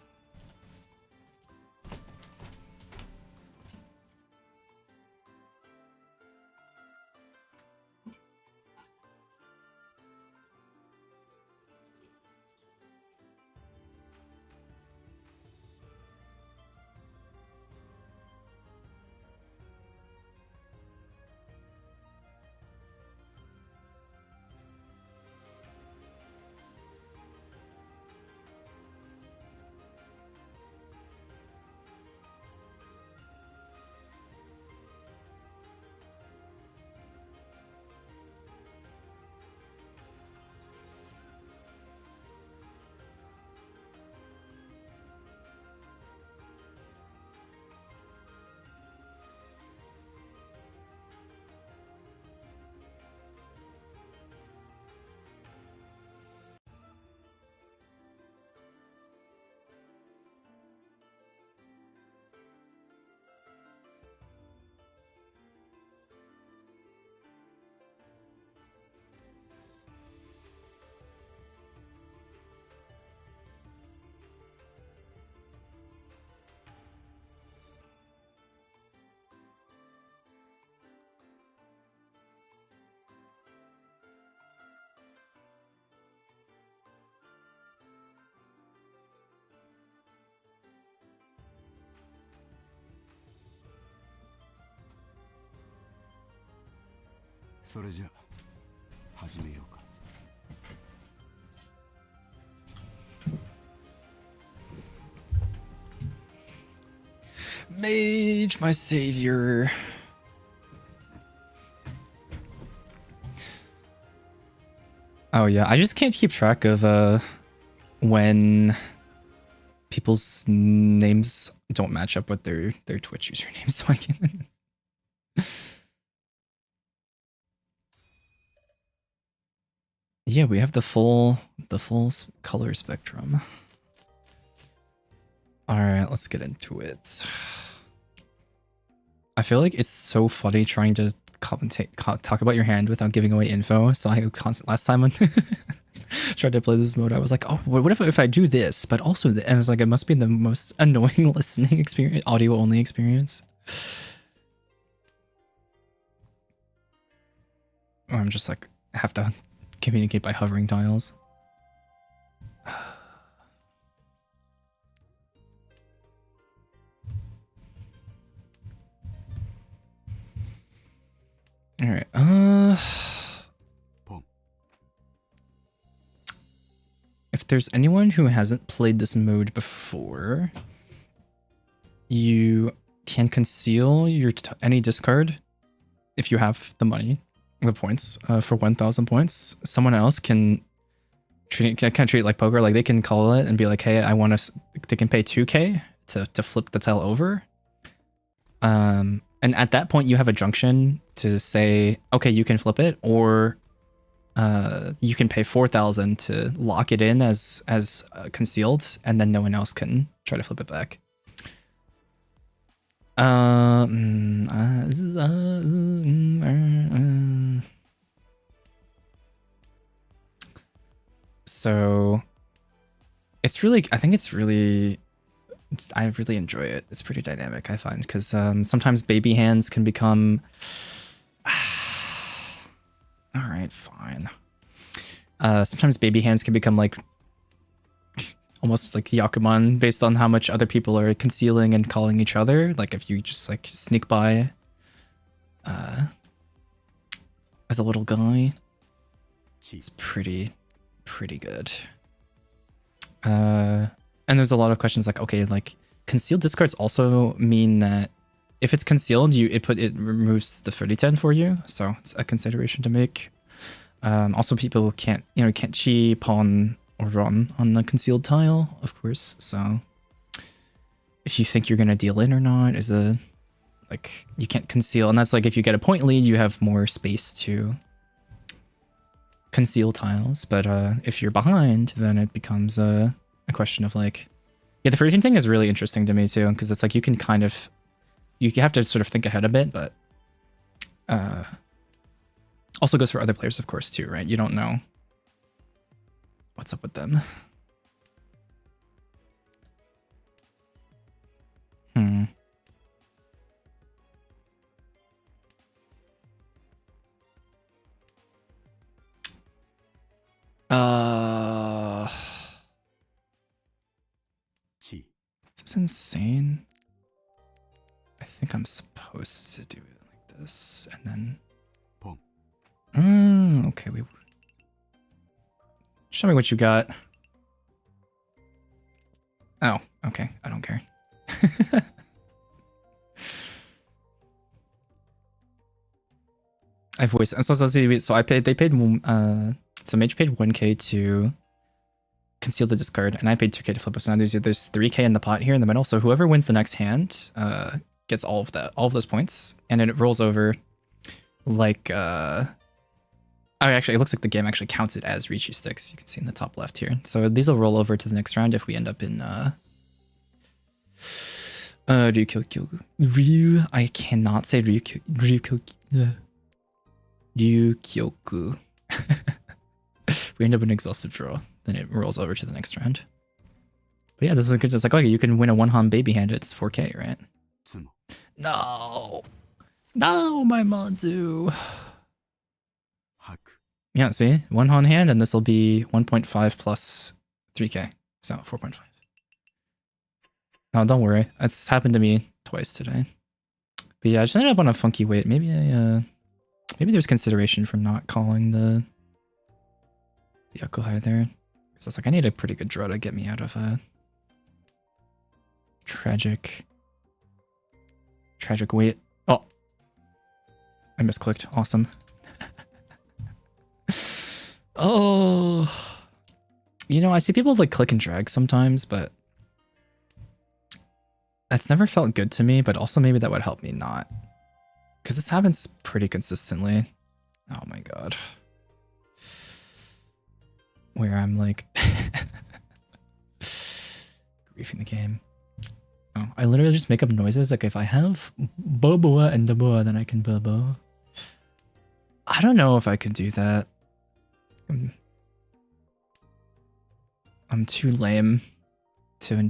Mage, my savior. Oh yeah, I just can't keep track of when people's names don't match up with their Twitch usernames, so I can. Yeah, we have the full color spectrum. All right, let's get into it. I feel like it's so funny trying to talk about your hand without giving away info. So I last time when tried to play this mode, I was like, oh, what if I do this, but also and I was like, it must be the most annoying listening experience, audio only experience. Or I'm just like, have to communicate by hovering tiles. All right. If there's anyone who hasn't played this mode before, you can conceal your any discard if you have the money, the points for 1,000 points. Someone else can treat it like poker. Like they can call it and be like, "Hey, I want to." They can pay 2K to flip the tile over. And at that point, you have a junction to say, okay, you can flip it, or you can pay 4,000 to lock it in as concealed, and then no one else can try to flip it back. So it's really, I think it's really, I really enjoy it. It's pretty dynamic, I find, because sometimes baby hands can become. All right, fine. Sometimes baby hands can become like almost like Yakuman based on how much other people are concealing and calling each other. Like if you just like sneak by as a little guy, it's pretty good. And there's a lot of questions like, okay, like concealed discards also mean that if it's concealed, it removes the 30-10 for you, so it's a consideration to make. Also, people can't chi, pawn, or run on a concealed tile, of course. So if you think you're gonna deal in or not is like you can't conceal, and that's like if you get a point lead, you have more space to conceal tiles. But if you're behind, then it becomes a question of like, yeah, the version thing is really interesting to me too, because it's like you can kind of. You have to sort of think ahead a bit, but also goes for other players, of course, too, right? You don't know what's up with them. Is this insane? I think I'm supposed to do it like this, and then. Okay, show me what you got. Oh, okay. I don't care. I voiced, and so I paid. They paid. So Mage paid 1K to conceal the discard, and I paid 2K to flip it. So now there's 3K in the pot here in the middle. So whoever wins the next hand gets all of those points, and then it rolls over like actually, it looks like the game actually counts it as Riichi sticks. You can see in the top left here. So these will roll over to the next round if we end up in Ryukyoku. I cannot say Ryukyoku. We end up in exhaustive draw, then it rolls over to the next round. But yeah, this is good. It's like, okay, you can win a one-hand baby hand. It's 4K, right? No, my Manzu. Yeah, see, one-hand hand, and this will be 1.5 plus 3K, so 4.5. No, don't worry. It's happened to me twice today. But yeah, I just ended up on a funky weight. Maybe maybe there's consideration for not calling the Yakuhai there. Because I was like, I need a pretty good draw to get me out of a tragic weight. Oh, I misclicked. Awesome. Oh, you know, I see people like click and drag sometimes, but that's never felt good to me. But also maybe that would help me not, because this happens pretty consistently. Oh my god, where I'm like griefing the game. Oh, I literally just make up noises. Like if I have Boboa and Daboa, then I can Bobo. I don't know if I can do that. I'm too lame to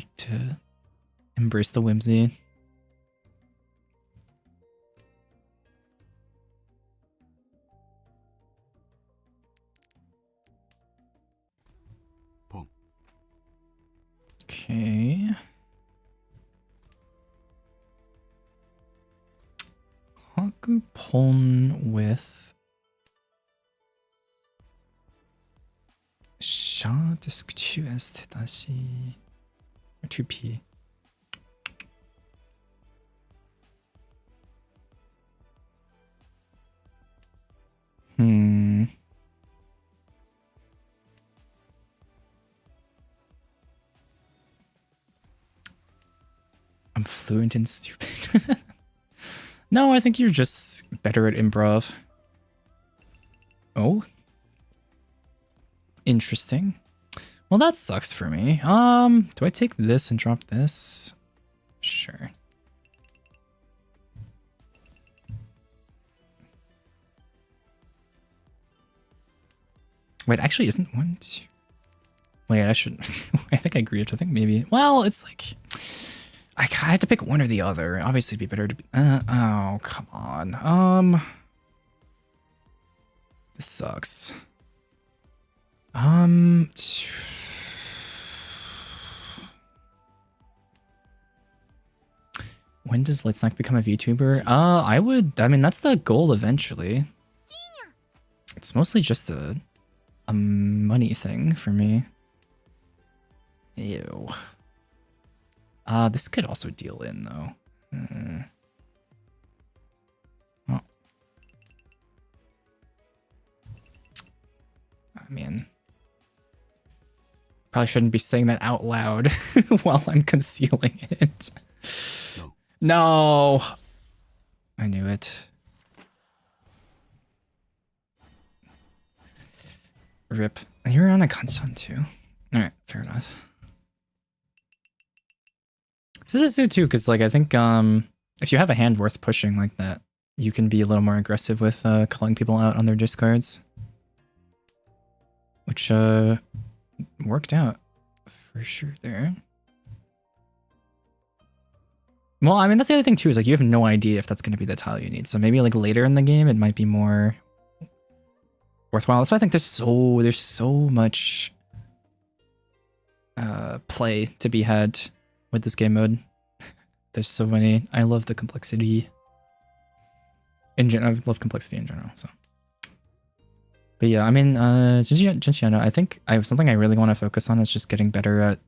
embrace the whimsy. Pon with Sha discutu est dashi or 2p. I'm fluent in stupid. No, I think you're just better at improv. Oh. Interesting. Well, that sucks for me. Do I take this and drop this? Sure. Wait, actually isn't one, two. Wait, I should. I think I agree. I think maybe. Well, it's like I had to pick one or the other. Obviously, it'd be better to. Oh, come on. This sucks. When does Light Snack become a VTuber? I mean, that's the goal eventually. It's mostly just a money thing for me. Ew. This could also deal in though. Oh. I mean, probably shouldn't be saying that out loud while I'm concealing it. No. I knew it. Rip. You're on a Kanchan too. Alright, fair enough. This is good too, because like I think if you have a hand worth pushing like that, you can be a little more aggressive with calling people out on their discards. Which worked out for sure there. Well, I mean, that's the other thing too, is like you have no idea if that's going to be the tile you need. So maybe like later in the game, it might be more worthwhile. That's why I think there's so much play to be had with this game mode. There's so many. I love the complexity. I love complexity in general. So, but yeah, I mean, Gentiana, I think something I really want to focus on is just getting better at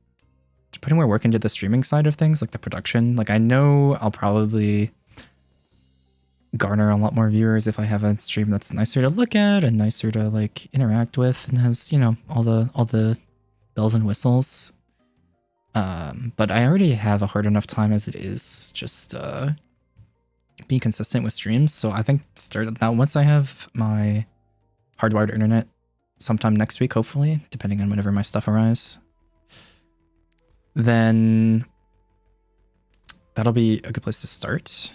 putting more work into the streaming side of things, like the production. Like I know I'll probably garner a lot more viewers if I have a stream that's nicer to look at and nicer to like interact with and has, you know, all the bells and whistles. But I already have a hard enough time as it is just being consistent with streams. So I think once I have my hardwired internet sometime next week, hopefully, depending on whenever my stuff arrives, then that'll be a good place to start.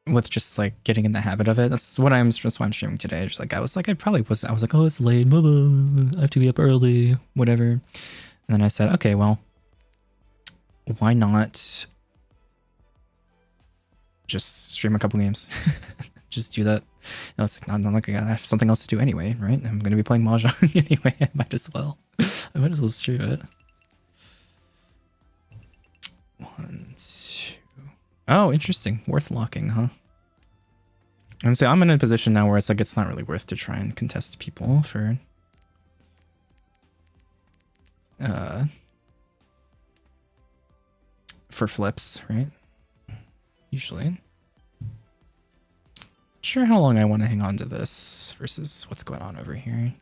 With just like getting in the habit of it. That's why I'm streaming today. Just like I was like, oh, it's late, blah, blah, I have to be up early, whatever. And then I said, okay, well, why not just stream a couple games? Just do that. No, it's not like I have something else to do anyway, right? I'm gonna be playing Mahjong anyway. I might as well stream it. 1, 2. Oh, interesting. Worth locking, huh? And so I'm in a position now where it's like it's not really worth to try and contest people for flips, right? Usually. Not sure how long I want to hang on to this versus what's going on over here.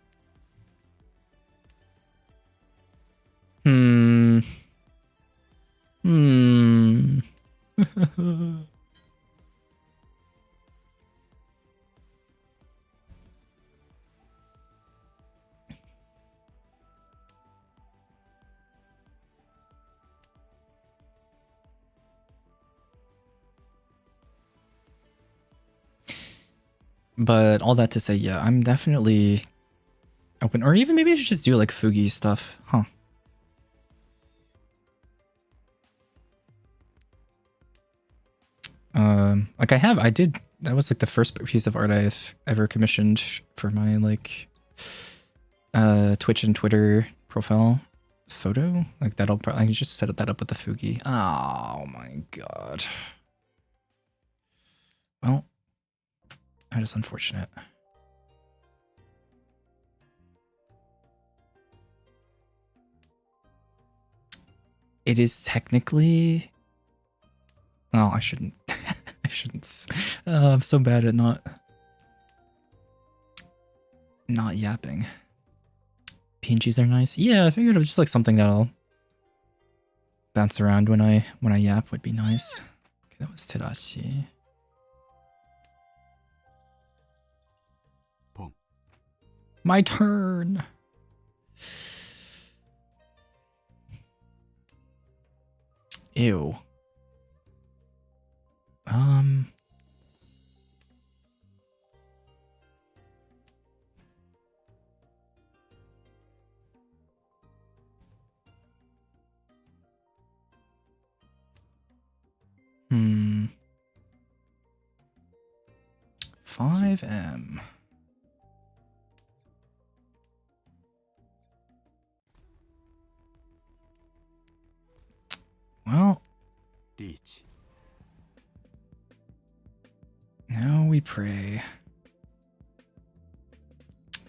But all that to say, yeah, I'm definitely open. Or even maybe I should just do like Fugi stuff, huh? Like that was like the first piece of art I've ever commissioned for my like Twitch and Twitter profile. photo. Like that'll probably, I can just set that up with the Fugi. Oh my god. Well, that is unfortunate. It is technically... Oh, I shouldn't. I shouldn't. I'm so bad at not yapping. PNGs are nice. Yeah, I figured it was just like something that'll bounce around when I yap would be nice. Okay, that was Terashi. Boom. My turn. Ew. Hmm. 5M. Well, Reach. now we pray.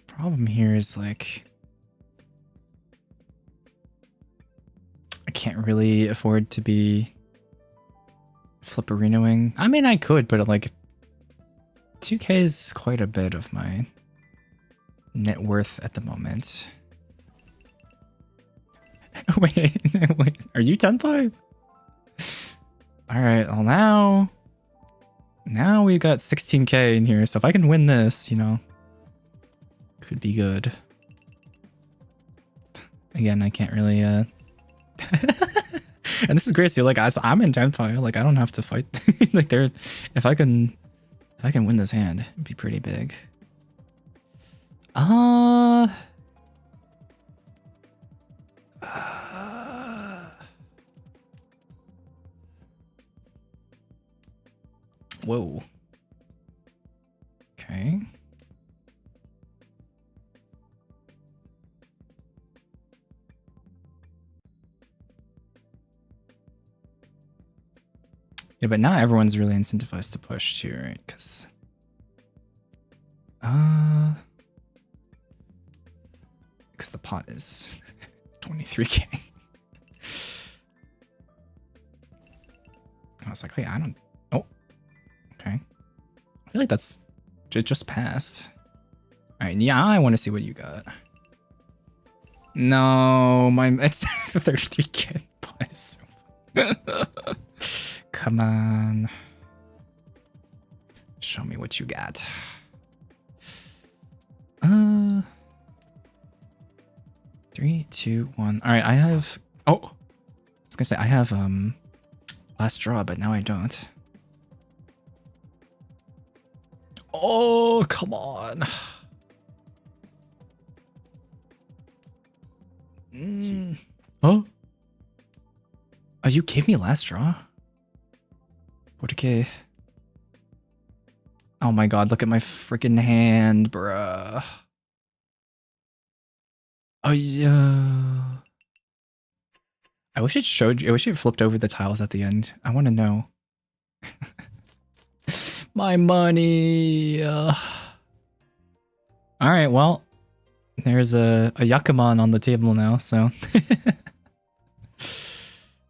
Problem here is like I can't really afford to be flipperinoing. I mean, I could, but like 2K is quite a bit of my net worth at the moment. wait, are you Tenpai? All right, well now we got 16K in here, so if I can win this, you know, could be good. Again, I can't really and this is crazy. Like I'm in Tenpai, like I don't have to fight. Like they're if I can win this hand, it'd be pretty big. Whoa. Okay. Yeah, but now everyone's really incentivized to push too, right? Because the pot is 23K. I was like, wait, I don't. Oh, okay. I feel like that's it just passed. All right, yeah, I want to see what you got. No, it's 33K plus. Come on. Show me what you got. 3, 2, 1. All right, I have. Oh, I was gonna say I have last draw, but now I don't. Oh, come on. Oh. Oh, you gave me last draw? Okay. Oh my god, look at my freaking hand, bruh. Oh yeah. I wish it showed you. I wish it flipped over the tiles at the end. I want to know. My money. All right, well, there's a Yakuman on the table now, so.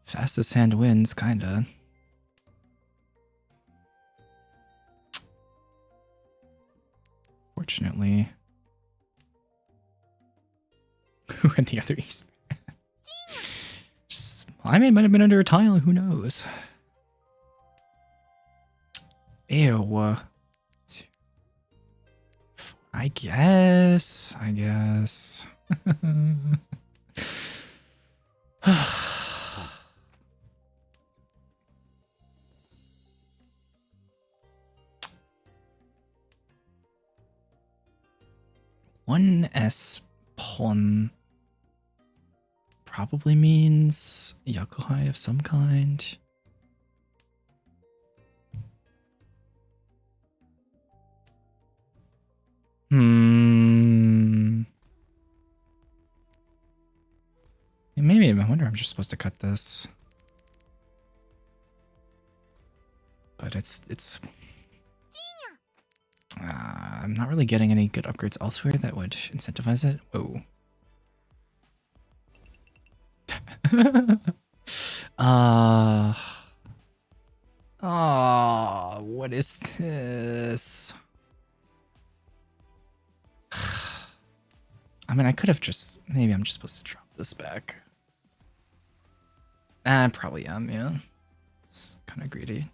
Fastest hand wins, kinda. Fortunately. Who and the other East? I might have been under a tile, who knows? Ew. I guess. 1S pawn probably means Yakuhai of some kind. wonder if I'm just supposed to cut this. But it's I'm not really getting any good upgrades elsewhere that would incentivize it. Whoa. What is this? I mean, I could have just, maybe I'm just supposed to drop this back. I probably am, yeah. It's kind of greedy.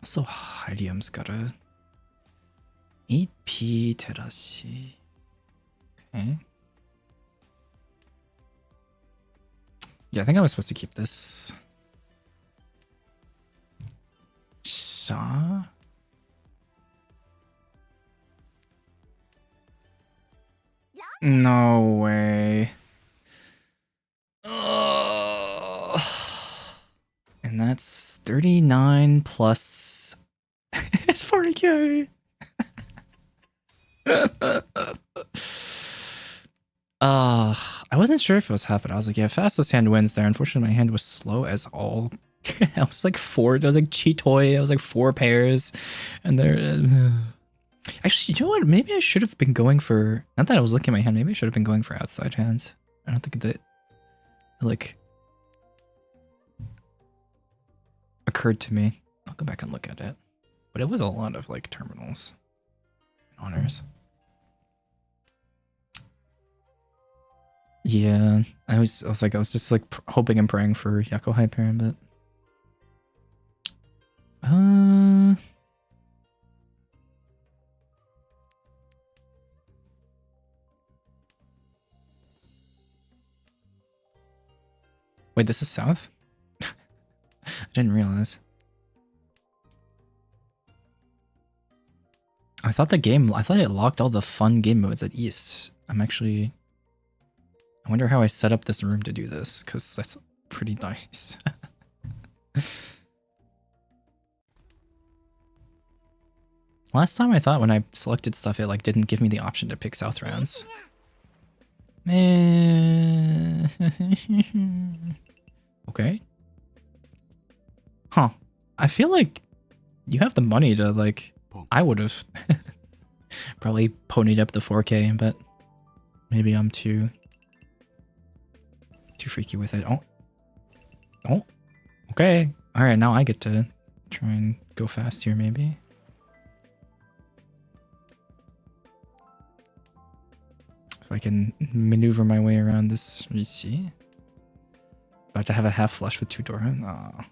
Also, Hydium's got a 8p Terashi. Okay. Yeah, I think I was supposed to keep this. Sha? No way. Oh. And that's 39 plus it's 40k. I wasn't sure if it was happening. I was like, yeah, fastest hand wins there. Unfortunately, my hand was slow as all. I was like four. There was like Cheetoy. I was like 4 pairs, and there. Actually, you know what? Maybe I should have been going for. Not that I was looking at my hand. Maybe I should have been going for outside hands. I don't think that like occurred to me. I'll go back and look at it. But it was a lot of like terminals and honors. Yeah, I was just like hoping and praying for Yako Hyperion, but wait, this is south? I didn't realize. I thought it locked all the fun game modes at east. I wonder how I set up this room to do this, because that's pretty nice. Last time I thought when I selected stuff, it like didn't give me the option to pick south rounds. Man. Okay. Huh. I feel like you have the money to like, I would have probably ponied up the 4K, but maybe I'm too freaky with it. Oh, okay. All right, now I get to try and go fast here, maybe. If I can maneuver my way around this, you see. About to have a half flush with 2 Dora. Aw.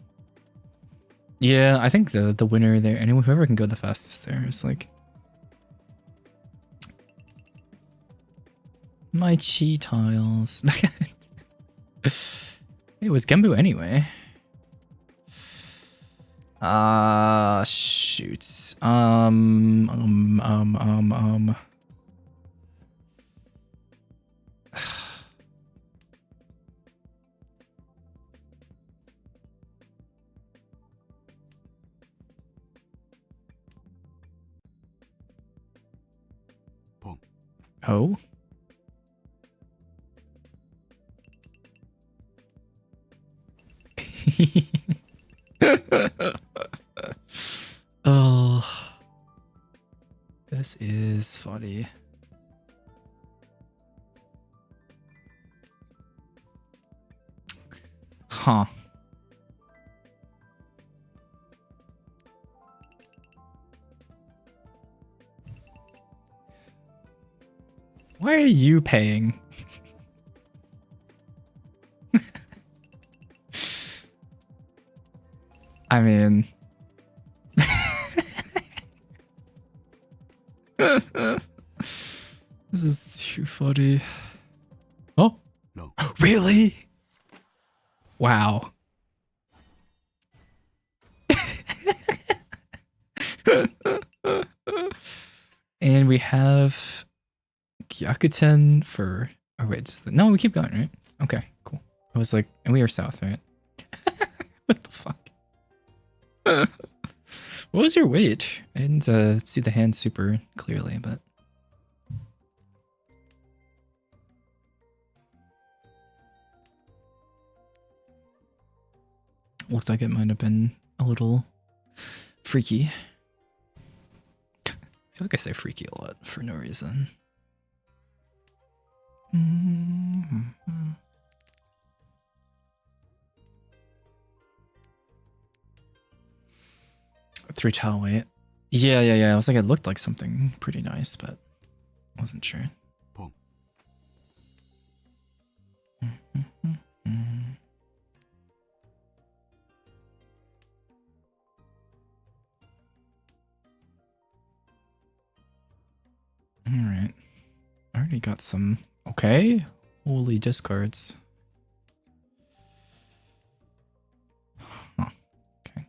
Yeah, I think the winner there, anyone whoever can go the fastest there is like my chi tiles. It was Gembu anyway. Shoots. Oh. Oh, this is funny. Huh. Why are you paying? I mean, this is too funny. Oh, no. Really? Wow. And we have Gyakuten for. Oh wait, no, we keep going, right? Okay, cool. I was like, and we are south, right? What the fuck? What was your weight? I didn't see the hand super clearly, but Looked like it might have been a little freaky. I feel like I say freaky a lot for no reason. Mm-hmm. 3 tile weight. Yeah. I was like, it looked like something pretty nice, but wasn't sure. Boom. All right. I already got some. Okay. Holy discards. Huh. Okay.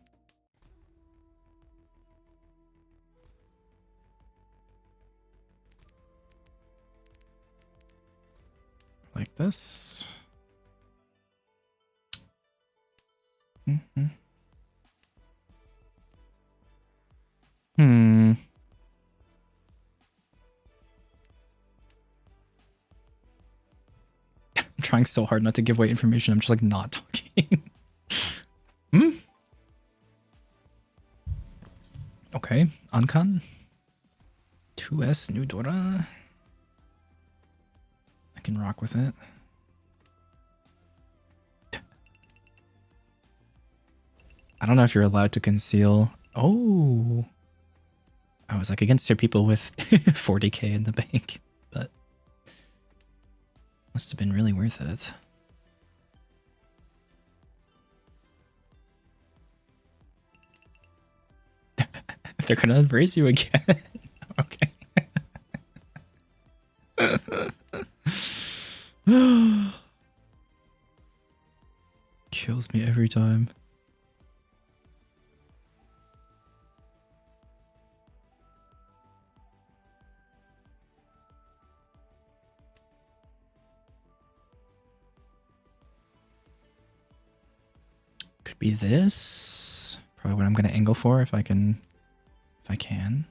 Like this. Mm-hmm. I'm trying so hard not to give away information. I'm just like not talking. Okay, Ankan. 2S New Dora. I can rock with it. I don't know if you're allowed to conceal. Oh. I was like against two people with 40k in the bank, but must have been really worth it. They're gonna raise you again. Okay. Kills me every time. Could be this. Probably what I'm gonna angle for if I can. If I can.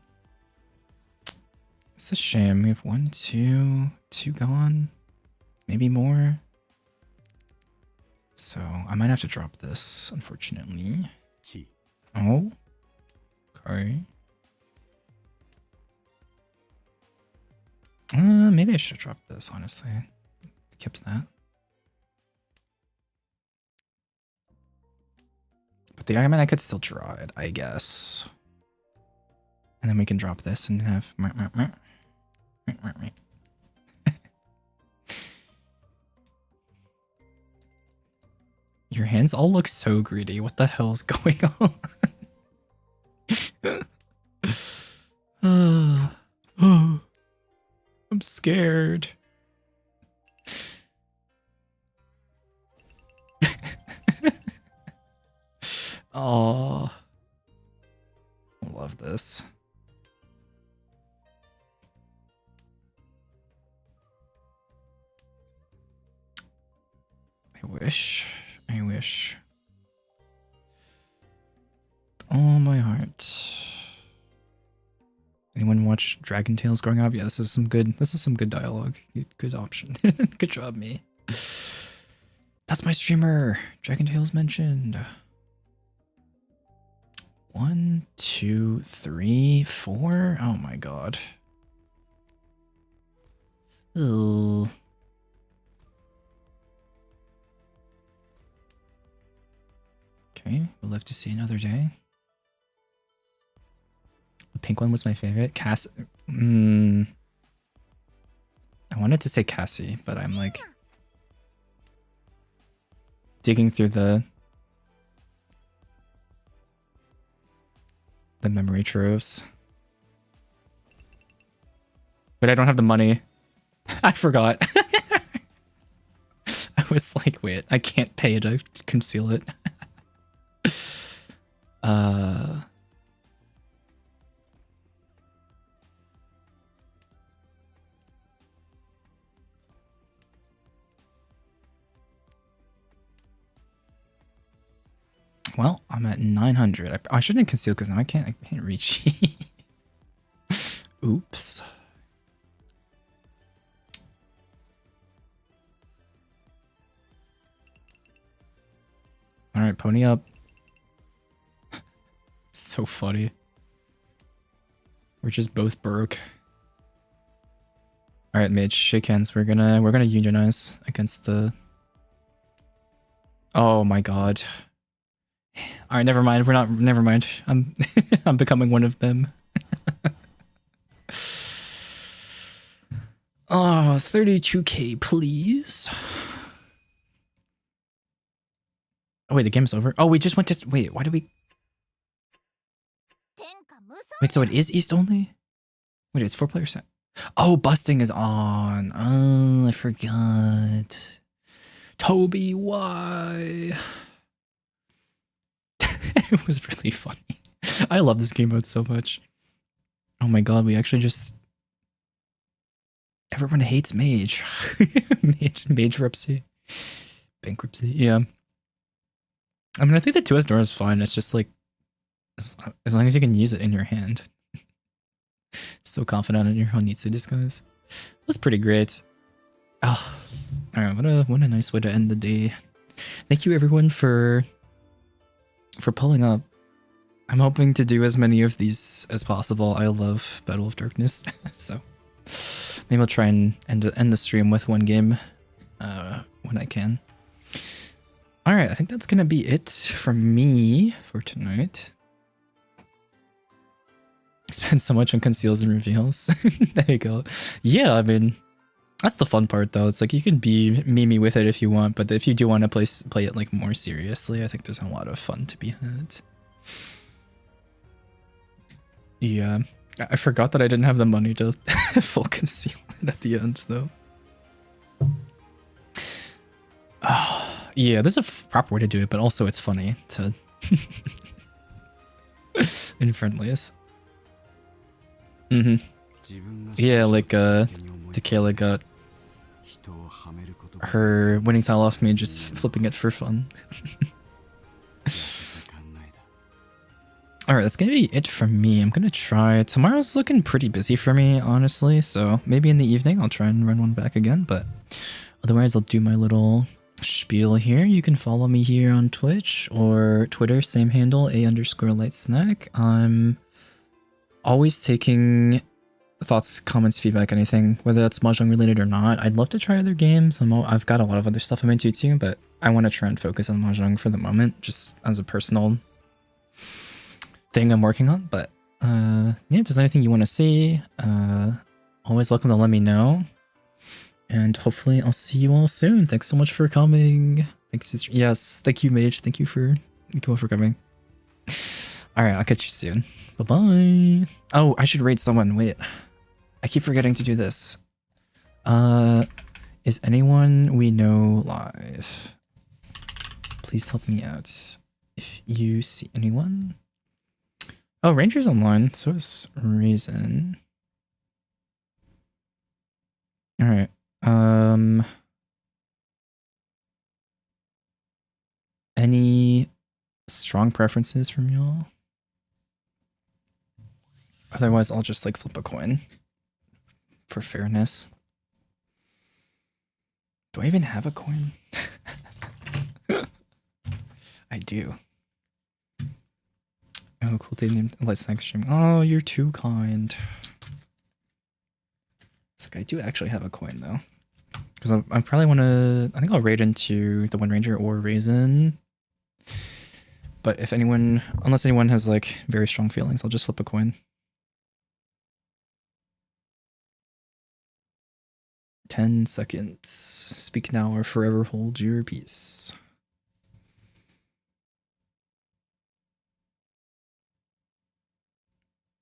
It's a shame. We have 1, 2, 2 gone. Maybe more. So I might have to drop this, unfortunately. Oh. Okay. Maybe I should have dropped this, honestly. Kept that. But I mean, I could still draw it, I guess. And then we can drop this and have... Your hands all look so greedy. What the hell is going on? I'm scared. Oh, I love this. I wish. With all my heart. Anyone watch Dragon Tales growing up? Yeah, this is some good dialogue. Good option. Good job, me. That's my streamer. Dragon Tales mentioned. 1, 2, 3, 4. Oh my god. Oh. Okay, we'll live to see another day. The pink one was my favorite. I wanted to say Cassie, but I'm like digging through the memory troves. But I don't have the money. I forgot. I was like, wait, I can't pay to conceal it. Well, I'm at 900. I shouldn't conceal because now I can't reach. Oops. All right, pony up. so funny. We're just both broke. All right, Mage, shake hands. We're gonna unionize against the. Oh my god. All right, never mind. We're not. Never mind. I'm I'm becoming one of them. Oh, 32k, please. Oh wait, the game's over. Oh, we just went to. Wait, why did we? Wait, so it is East only? Wait, it's 4-player set. Oh, busting is on. Oh, I forgot. Toby, why? It was really funny. I love this game mode so much. Oh my god, we actually just... Everyone hates Mage. Mage-rupsy. Bankruptcy, yeah. I mean, I think the 2S door is fine. It's just like, as long as you can use it in your hand. So confident in your Honitsu disguise. It was pretty great. Oh, all right, what a nice way to end the day. Thank you everyone for pulling up. I'm hoping to do as many of these as possible. I love Battle of Darkness, so maybe I'll try and end the stream with one game when I can. All right, I think that's gonna be it from me for tonight. Spend so much on conceals and reveals. There you go. Yeah, I mean, that's the fun part though. It's like you can be memey with it if you want, but if you do want to play it like more seriously, I think there's a lot of fun to be had. Yeah, I forgot that I didn't have the money to full conceal it at the end though. Oh, yeah, there's a proper way to do it, but also it's funny to in friendliest. Yeah, like Tequila got her winning tile off me, just flipping it for fun. Alright, that's gonna be it from me. I'm gonna try. Tomorrow's looking pretty busy for me, honestly, so maybe in the evening I'll try and run one back again, but otherwise I'll do my little spiel here. You can follow me here on Twitch or Twitter, same handle, _lightsnack. I'm always taking thoughts, comments, feedback, anything, whether that's Mahjong related or not. I'd love to try other games. I've got a lot of other stuff I'm into too, but I want to try and focus on Mahjong for the moment, just as a personal thing I'm working on. But yeah, if there's anything you want to see, always welcome to let me know. And hopefully I'll see you all soon. Thanks so much for coming. Thanks. Yes, thank you, Mage. Thank you all for coming. All right, I'll catch you soon. Bye-bye. Oh, I should raid someone. Wait. I keep forgetting to do this. Is anyone we know live? Please help me out. If you see anyone. Oh, Ranger's online. So is Raisin. All right. Any strong preferences from y'all? Otherwise, I'll just like flip a coin for fairness. Do I even have a coin? I do. Oh, cool. They named Let's Next Stream. Oh, you're too kind. It's like I do actually have a coin though, because I probably want to. I think I'll raid into the One Ranger or Raisin. But if anyone, unless anyone has like very strong feelings, I'll just flip a coin. 10 seconds. Speak now or forever hold your peace.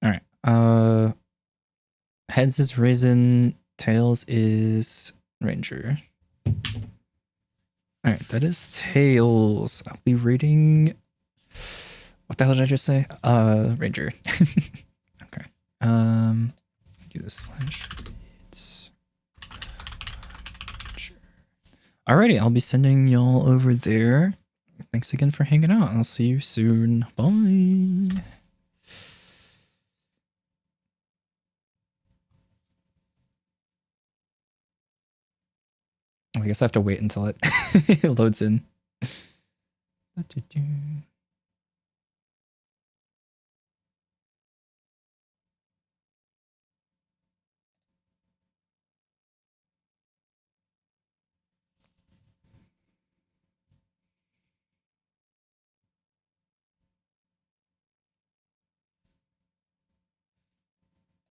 All right. Heads is Raisin, tails is Ranger. All right, that is tails. I'll be reading. What the hell did I just say? Ranger. Okay. Do this slash. Alrighty, I'll be sending y'all over there. Thanks again for hanging out. I'll see you soon. Bye. I guess I have to wait until it, it loads in.